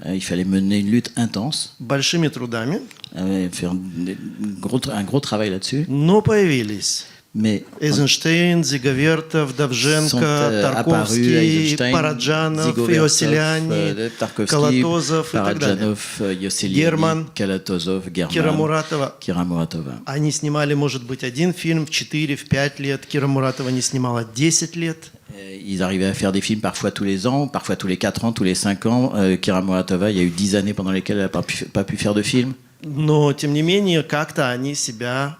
Il fallait mener une lutte intense, большими трудами, faire un gros travail là-dessus. но появились Mais Эйзенштейн, Зиговертов, sont Давженко, apparus Тарковский, Eisenstein, Параджанов, Zigovertov, Иосселяни, Tarkovsky, Колотозов и так далее. Parajanov, Yosseliani, Герман, Kalatozov, Кира German, Муратова. Kira Muratova. Они снимали, может быть, один фильм в 4-5 лет. Кира Муратова не снимала 10 лет. Ils arrivaient à faire des films parfois tous les ans, parfois tous les 4 ans, tous les 5 ans. Kira Muratova, il y a eu 10 années pendant lesquelles elle n'a pas pu faire de film. Но, тем не менее, как-то они себя,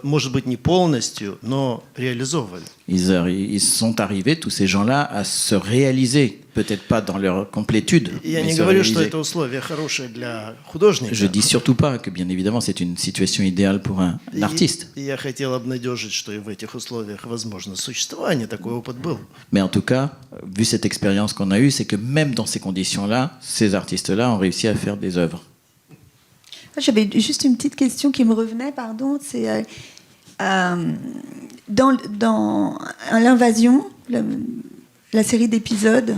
может быть, не полностью, но реализовывали. Ils sont arrivés, tous ces gens-là, à se réaliser. Peut-être pas dans leur complétude, Я mais не se говорю, что réaliser. это условия хорошие для художника. Je dis surtout pas que, bien évidemment, c'est une situation idéale pour un artiste. И я хотел обнадежить, что и в этих условиях возможно существование, такой опыт был. Mais en tout cas, vu cette expérience qu'on a eue, c'est que même dans ces conditions-là, ces artistes-là ont réussi à faire des œuvres. J'avais juste une petite question qui me revenait, pardon. C'est dans l'invasion, la série d'épisodes,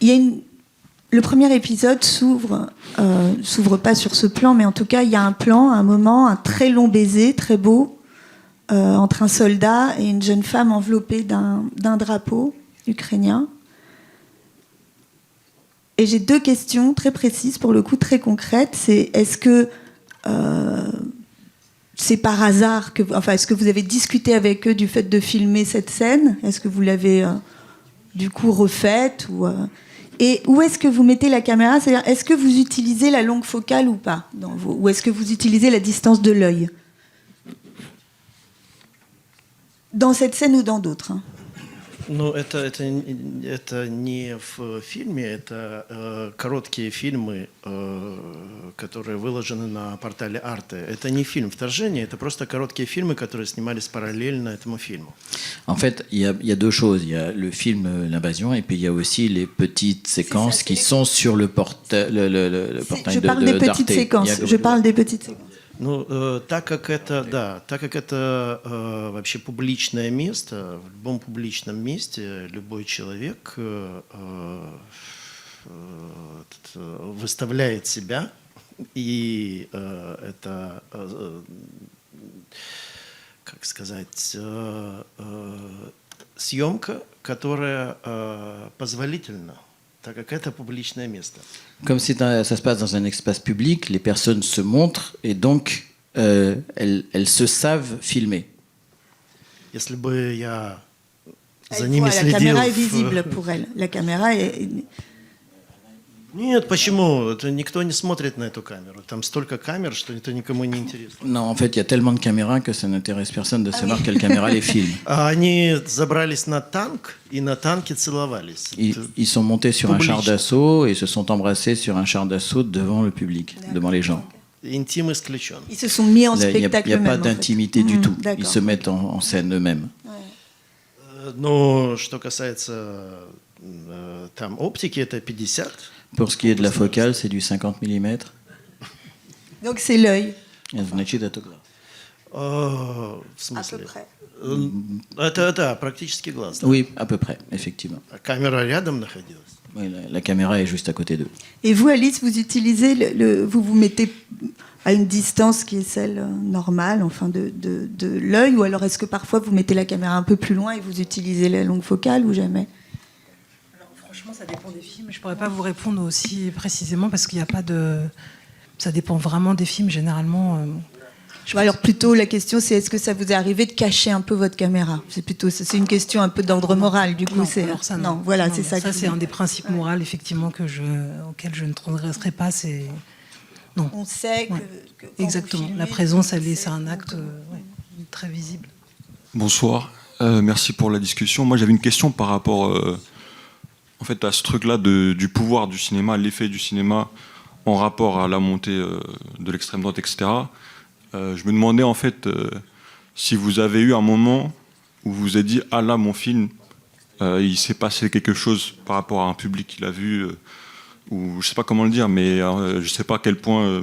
il y a le premier épisode s'ouvre pas sur ce plan, mais en tout cas, il y a un plan, un moment, un très long baiser, très beau, entre un soldat et une jeune femme enveloppée d'un drapeau ukrainien. Et j'ai deux questions très précises, pour le coup très concrètes. C'est est-ce que c'est par hasard est-ce que vous avez discuté avec eux du fait de filmer cette scène? Est-ce que vous l'avez du coup refaite et où est-ce que vous mettez la caméra? C'est-à-dire, est-ce que vous utilisez la longue focale ou pas ou est-ce que vous utilisez la distance de l'œil dans cette scène ou dans d'autres? Ну, это не в фильме, это короткие фильмы, которые выложены на портале Arte. Это не фильм «Вторжение», это просто короткие фильмы, которые снимались параллельно этому фильму. En fait, il y a deux choses. Il y a le film L'Invasion et puis il y a aussi les petites séquences qui sont sur le portail Je parle des petites d'Arte. séquences. Je parle des petites séquences. Ну, так как это вообще публичное место, в любом публичном месте любой человек выставляет себя, и это, как сказать, съемка, которая позволительна, так как это публичное место. Comme ça se passe dans un espace public, les personnes se montrent et donc elles se savent filmer. Если бы я за ними La следил... caméra est visible pour elle. La caméra est... Нет, почему? Это никто не смотрит на эту камеру. Там столько камер, что это никому не интересно. Non, en fait, il y a tellement de caméras que ça n'intéresse personne de savoir quelle caméra les filme. Они забрались на танк и на танке целовались. Ils sont montés sur un char Public. d'assaut et se sont embrassés sur un char d'assaut devant le public, devant les gens. Интим исключен. Ils se sont mis en Il n'y spectacle a pas eux-mêmes, en fait. d'intimité du tout. Ils D'accord. se mettent en scène eux-mêmes. Но что касается там оптики, это 50. Pour ce qui est de la focale, c'est du 50 mm. Donc c'est l'œil, Значит, это глаз. В à peu смысле? près. Это практически глаз. Да. Oui, à peu près, effectivement. А камера рядом находилась. Oui, la caméra est juste à côté d'eux. Et vous, Alice, vous utilisez vous mettez à une distance qui est celle normale, enfin de l'œil, ou alors est-ce que parfois vous mettez la caméra un peu plus loin et vous utilisez la longue focale ou jamais? Alors, franchement, ça dépend des films. Je ne pourrais pas vous répondre aussi précisément parce qu'il n'y a pas de... Ça dépend vraiment des films, généralement. Je vois, alors plutôt la question c'est est-ce que ça vous est arrivé de cacher un peu votre caméra? C'est plutôt c'est une question un peu d'ordre moral du coup. Non, c'est alors ça, non, voilà, non, c'est ça. Ça, c'est un des principes moraux, effectivement, auquel je ne transgresserai pas. C'est non. On sait que, Ouais. que quand Exactement. vous filmez, La présence, c'est c'est un acte très visible. Bonsoir, merci pour la discussion. Moi j'avais une question par rapport en fait, à ce truc-là du pouvoir du cinéma, l'effet du cinéma en rapport à la montée de l'extrême droite, etc. Je me demandais en fait si vous avez eu un moment où vous vous êtes dit « Ah là, mon film, il s'est passé quelque chose par rapport à un public qui l'a vu ou je ne sais pas comment le dire, mais je ne sais pas à quel point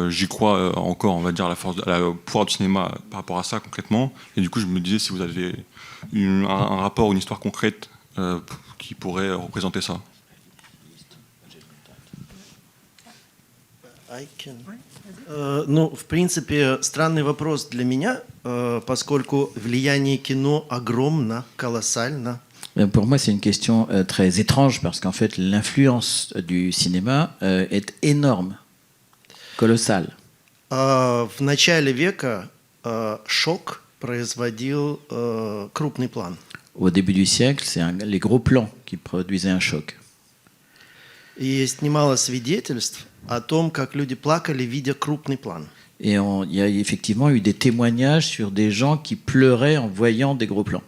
j'y crois encore, on va dire, au pouvoir du cinéma par rapport à ça concrètement. Et du coup, je me disais si vous avez un rapport, une histoire concrète qui pourrait représenter ça. Ну, в принципе, странный вопрос для меня, поскольку влияние кино огромно, колоссально. Pour moi, c'est une question très étrange parce qu'en fait, l'influence du cinéma est énorme, colossale. В начале века шок производил крупный план. Au début du siècle, c'est les gros plans qui produisaient un choc. И есть немало свидетельств о том, как люди плакали, видя крупный план. Et il y a effectivement eu des témoignages sur des gens qui pleuraient en voyant des gros plans.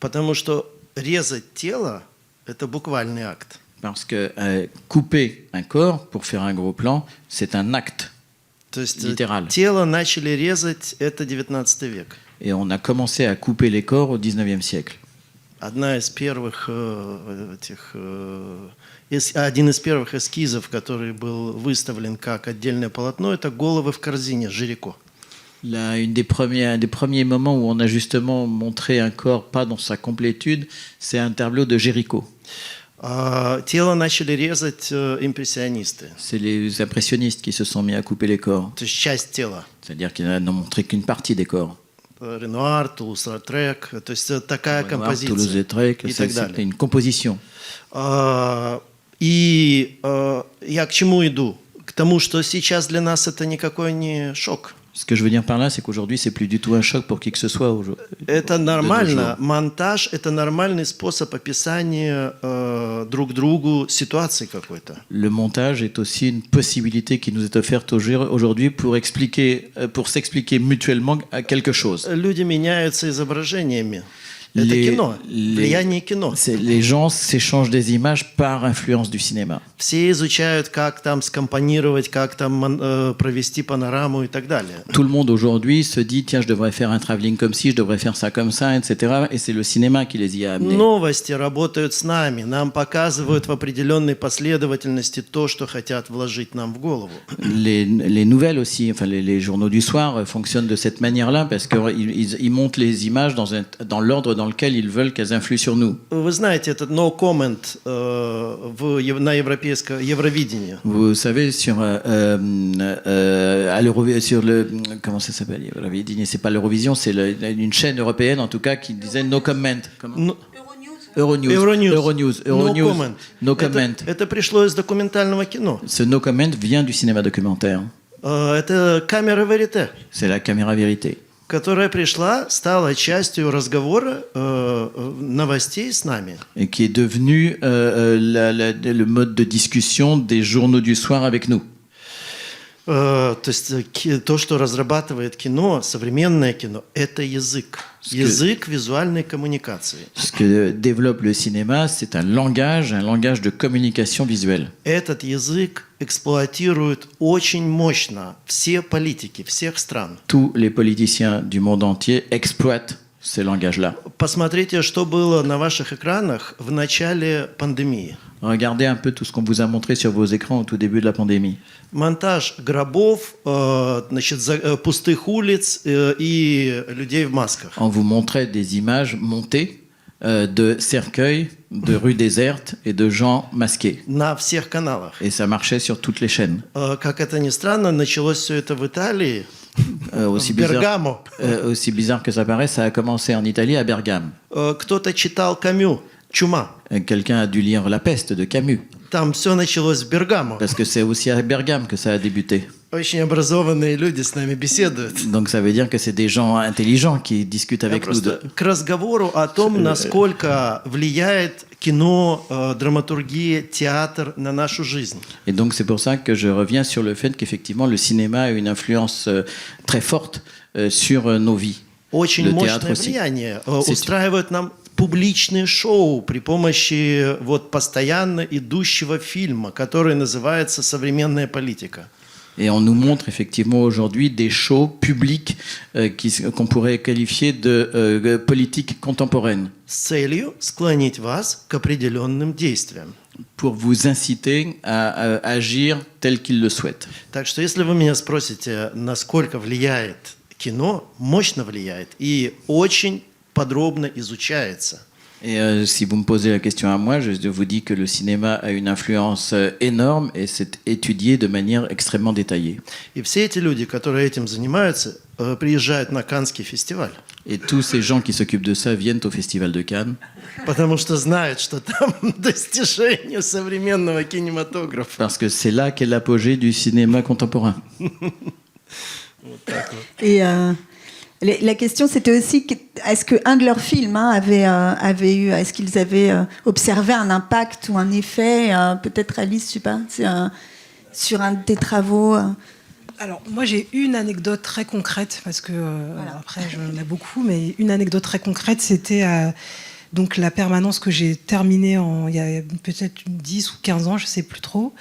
Потому что резать тело – это буквальный акт. Parce que couper un corps pour faire un gros plan, c'est un acte То есть littéral. тело начали резать – это 19 век. Et on a commencé à couper les corps au 19e siècle. Один из первых эскизов, который был выставлен как отдельное полотно, это «Головы в корзине» Жирико. Un des premiers moments où on a justement montré un corps pas dans sa complétude, c'est un tableau de Géricault. Тело начали резать импрессионисты. C'est les impressionnistes qui se sont mis à couper les corps. То есть часть тела. C'est-à-dire qu'ils n'ont montré qu'une partie des corps. Ренуар, Тулус-Лаутрек. То есть такая композиция. Toulouse-Lautrec, И так далее. c'était une composition. И я к чему иду? К тому, что сейчас для нас это никакой не шок. Ce que je veux dire par là, c'est qu'aujourd'hui, c'est plus du tout un choc pour qui que ce soit. Это нормально. Монтаж – это нормальный способ описания друг другу ситуации какой-то. Le montage est aussi une possibilité qui nous est offerte aujourd'hui pour s'expliquer mutuellement à quelque chose. Люди меняются изображениями. Это кино, влияние кино. Les gens s'échangent des images par influence du cinéma. Все изучают, как там скомпонировать, как там провести панораму и так далее. Tout le monde aujourd'hui se dit tiens, je devrais faire un travelling comme ci, je devrais faire ça comme ça, etc. Et c'est le cinéma qui les y a amenés. Новости работают с нами. Нам показывают в определенной последовательности то, что хотят вложить нам в голову. Les nouvelles aussi, enfin les journaux du soir fonctionnent de cette manière-là parce qu'ils montent les images dans l'ordre dans lequel ils veulent qu'elles influent sur nous. Вы знаете, этот no comment на европейском Евровидении. Vous savez sur le comment ça s'appelle Eurovision, c'est pas l'Eurovision, c'est une chaîne européenne en tout cas qui disait no comment. Euronews. No comment. Это пришло из документального кино. Ce no comment vient du cinéma documentaire. Это камера верите. C'est la caméra vérité. Которая пришла, стала частью разговора новостей с нами. Et qui est devenu le mode de discussion des journaux du soir avec nous. То есть то, что разрабатывает кино, современное кино, это язык. Язык визуальной коммуникации. Ce que développe le cinéma, c'est un langage de communication visuelle. Этот язык эксплуатируют очень мощно все политики всех стран. Tous les politiciens du monde entier exploitent ces langages-là. Посмотрите, что было на ваших экранах в начале пандемии. Regardez un peu tout ce qu'on vous a montré sur vos écrans au tout début de la pandémie. Монтаж гробов, значит, пустых улиц и людей в масках. On vous montrait des images montées de cercueils, de rues désertes et de gens masqués. На всех каналах. Et ça marchait sur toutes les chaînes. Как это ни странно, началось все это в Италии, в Бергамо. Aussi bizarre que ça paraît, ça a commencé en Italie, à Bergame. Кто-то читал Камю, «Чума». Quelqu'un a dû lire La peste de Camus. Там все началось в Бергамо. Parce que c'est aussi à Bergame que ça a débuté. Очень образованные люди с нами беседуют. Donc ça veut dire que c'est des gens intelligents qui discutent avec nous. Просто к разговору о том, насколько влияет кино, драматургия, театр на нашу жизнь. Et donc c'est pour ça que je reviens sur le fait qu'effectivement le cinéma a une influence très forte sur nos vies. Очень Le théâtre мощное aussi. влияние. Устраивают нам публичные шоу при помощи вот постоянно идущего фильма, который называется «Современная политика». Et on nous montre effectivement aujourd'hui des shows publics qu'on pourrait qualifier de politique contemporaine, С целью склонить вас к определенным действиям. pour vous inciter à agir tel qu'ils le souhaitent. Так что если вы меня спросите, насколько влияет кино, мощно влияет и очень подробно изучается. Et si vous me posez la question à moi, je vous dis que le cinéma a une influence énorme et c'est étudié de manière extrêmement détaillée. И все эти люди, которые этим занимаются, приезжают на Каннский фестиваль, Et tous ces gens qui s'occupent de ça viennent au Festival de Cannes потому что знают, что там достижение современного кинематографа. parce que c'est là qu'est l'apogée du cinéma contemporain. Et la question, c'était aussi est-ce qu'un de leurs films avait eu, est-ce qu'ils avaient observé un impact ou un effet, peut-être Alice, je sais pas, sur un de tes travaux Alors, moi, j'ai une anecdote très concrète, parce que, après, j'en ai beaucoup, mais une anecdote très concrète, c'était donc la permanence que j'ai terminée il y a peut-être 10 ou 15 ans, je ne sais plus trop.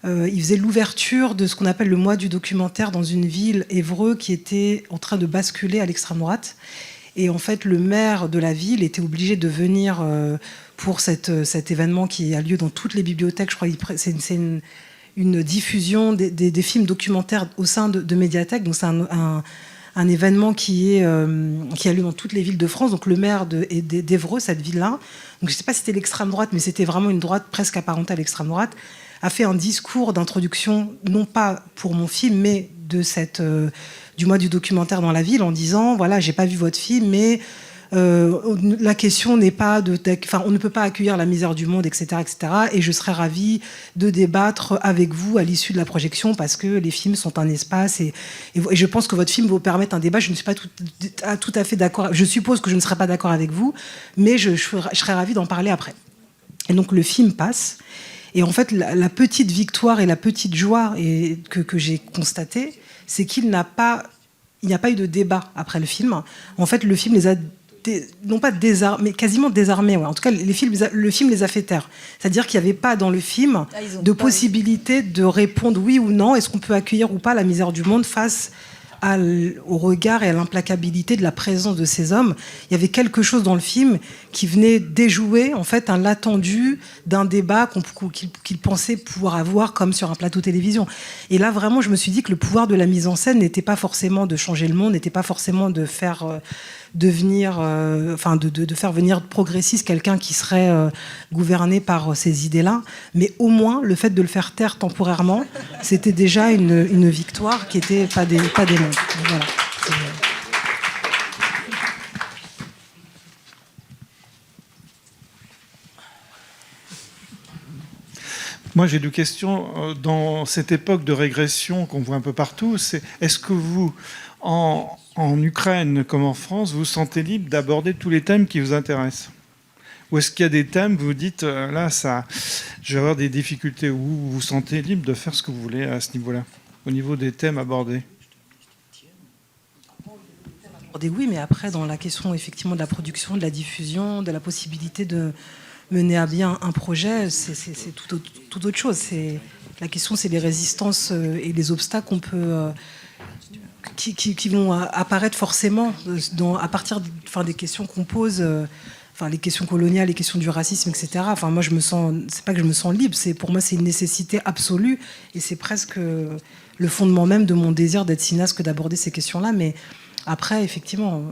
Il faisait l'ouverture de ce qu'on appelle le mois du documentaire dans une ville, Évreux, qui était en train de basculer à l'extrême droite. Et en fait, le maire de la ville était obligé de venir pour cet événement qui a lieu dans toutes les bibliothèques. Je crois que c'est une diffusion des films documentaires au sein de médiathèques. Donc c'est un événement qui a lieu dans toutes les villes de France. Donc le maire d'Évreux, cette ville-là, donc je ne sais pas si c'était l'extrême droite, mais c'était vraiment une droite presque apparentée à l'extrême droite, a fait un discours d'introduction, non pas pour mon film, mais du mois du documentaire dans la ville, en disant, voilà, j'ai pas vu votre film, mais la question n'est pas on ne peut pas accueillir la misère du monde, etc., etc. Et je serais ravie de débattre avec vous à l'issue de la projection, parce que les films sont un espace et je pense que votre film vous permet un débat. Je ne suis pas tout à fait d'accord. Je suppose que je ne serai pas d'accord avec vous, mais je serais ravie d'en parler après. Et donc le film passe. Et en fait, la petite victoire et la petite joie que j'ai constatée, c'est qu'il n'y a pas eu de débat après le film. En fait, le film les a non pas désarmés, mais quasiment désarmés. Ouais. En tout cas, le film les a fait taire. C'est-à-dire qu'il n'y avait pas dans le film de possibilité de répondre oui ou non, est-ce qu'on peut accueillir ou pas la misère du monde face au regard et à l'implacabilité de la présence de ces hommes. Il y avait quelque chose dans le film qui venait déjouer en fait un attendu d'un débat qu'ils pensaient pouvoir avoir comme sur un plateau télévision. Et là vraiment je me suis dit que le pouvoir de la mise en scène n'était pas forcément de changer le monde, n'était pas forcément de faire de faire venir progressiste quelqu'un qui serait gouverné par ces idées-là, mais au moins le fait de le faire taire temporairement, c'était déjà une victoire qui était pas des mondes. Voilà. Moi, j'ai deux questions. Dans cette époque de régression qu'on voit un peu partout, est-ce que vous, en Ukraine comme en France, vous vous sentez libre d'aborder tous les thèmes qui vous intéressent? Ou est-ce qu'il y a des thèmes, vous dites, là, je vais avoir des difficultés, ou vous vous sentez libre de faire ce que vous voulez à ce niveau-là, au niveau des thèmes abordés? Oui, mais après, dans la question effectivement de la production, de la diffusion, de la possibilité de mener à bien un projet, c'est tout autre chose. La question, c'est les résistances et les obstacles qu'on peut... Qui vont apparaître forcément à partir des questions qu'on pose, les questions coloniales, les questions du racisme, etc. Moi, c'est pas que je me sens libre, pour moi, c'est une nécessité absolue, et c'est presque le fondement même de mon désir d'être cinéaste que d'aborder ces questions-là. Mais après, effectivement,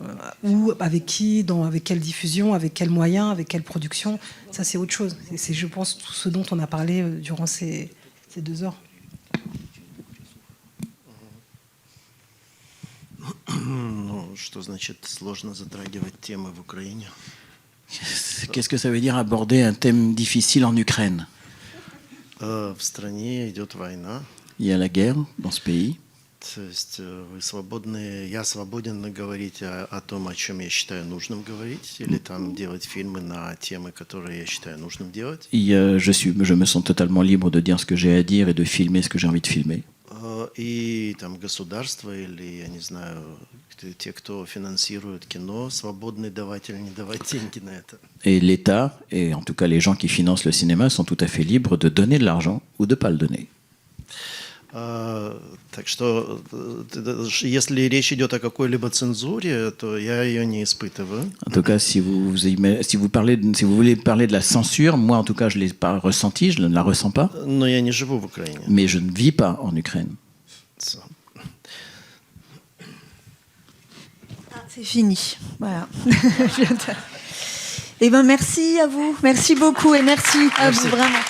où, avec qui, avec quelle diffusion, avec quels moyens, avec quelle production, ça, c'est autre chose. C'est, je pense, tout ce dont on a parlé durant ces 2 heures. Что значит сложно затрагивать темы в Украине? Qu'est-ce que ça veut dire aborder un thème difficile en Ukraine? В стране идет война. Il y a la guerre dans ce pays. То есть вы свободны, я свободен говорить о том, о чем я считаю нужным говорить, или там делать фильмы на темы, которые я считаю нужным делать. Je me sens totalement libre de dire ce que j'ai à dire et de filmer ce que j'ai envie de filmer. И там государство или, я не знаю, те, кто финансирует кино, свободны давать или не давать деньги на это. Et l'État, et en tout cas les gens qui financent le cinéma, sont tout à fait libres de donner de l'argent ou de ne pas le donner. Так что, если речь идет о какой-либо цензуре, то я ее не испытываю. En tout cas, si vous voulez parler de la censure, moi en tout cas je ne l'ai pas ressenti, je ne la ressens pas. Но я не живу в Украине. Mais je ne vis pas en Ukraine. C'est fini. Voilà. Eh ben, merci à vous. Merci beaucoup et merci à vous, vraiment.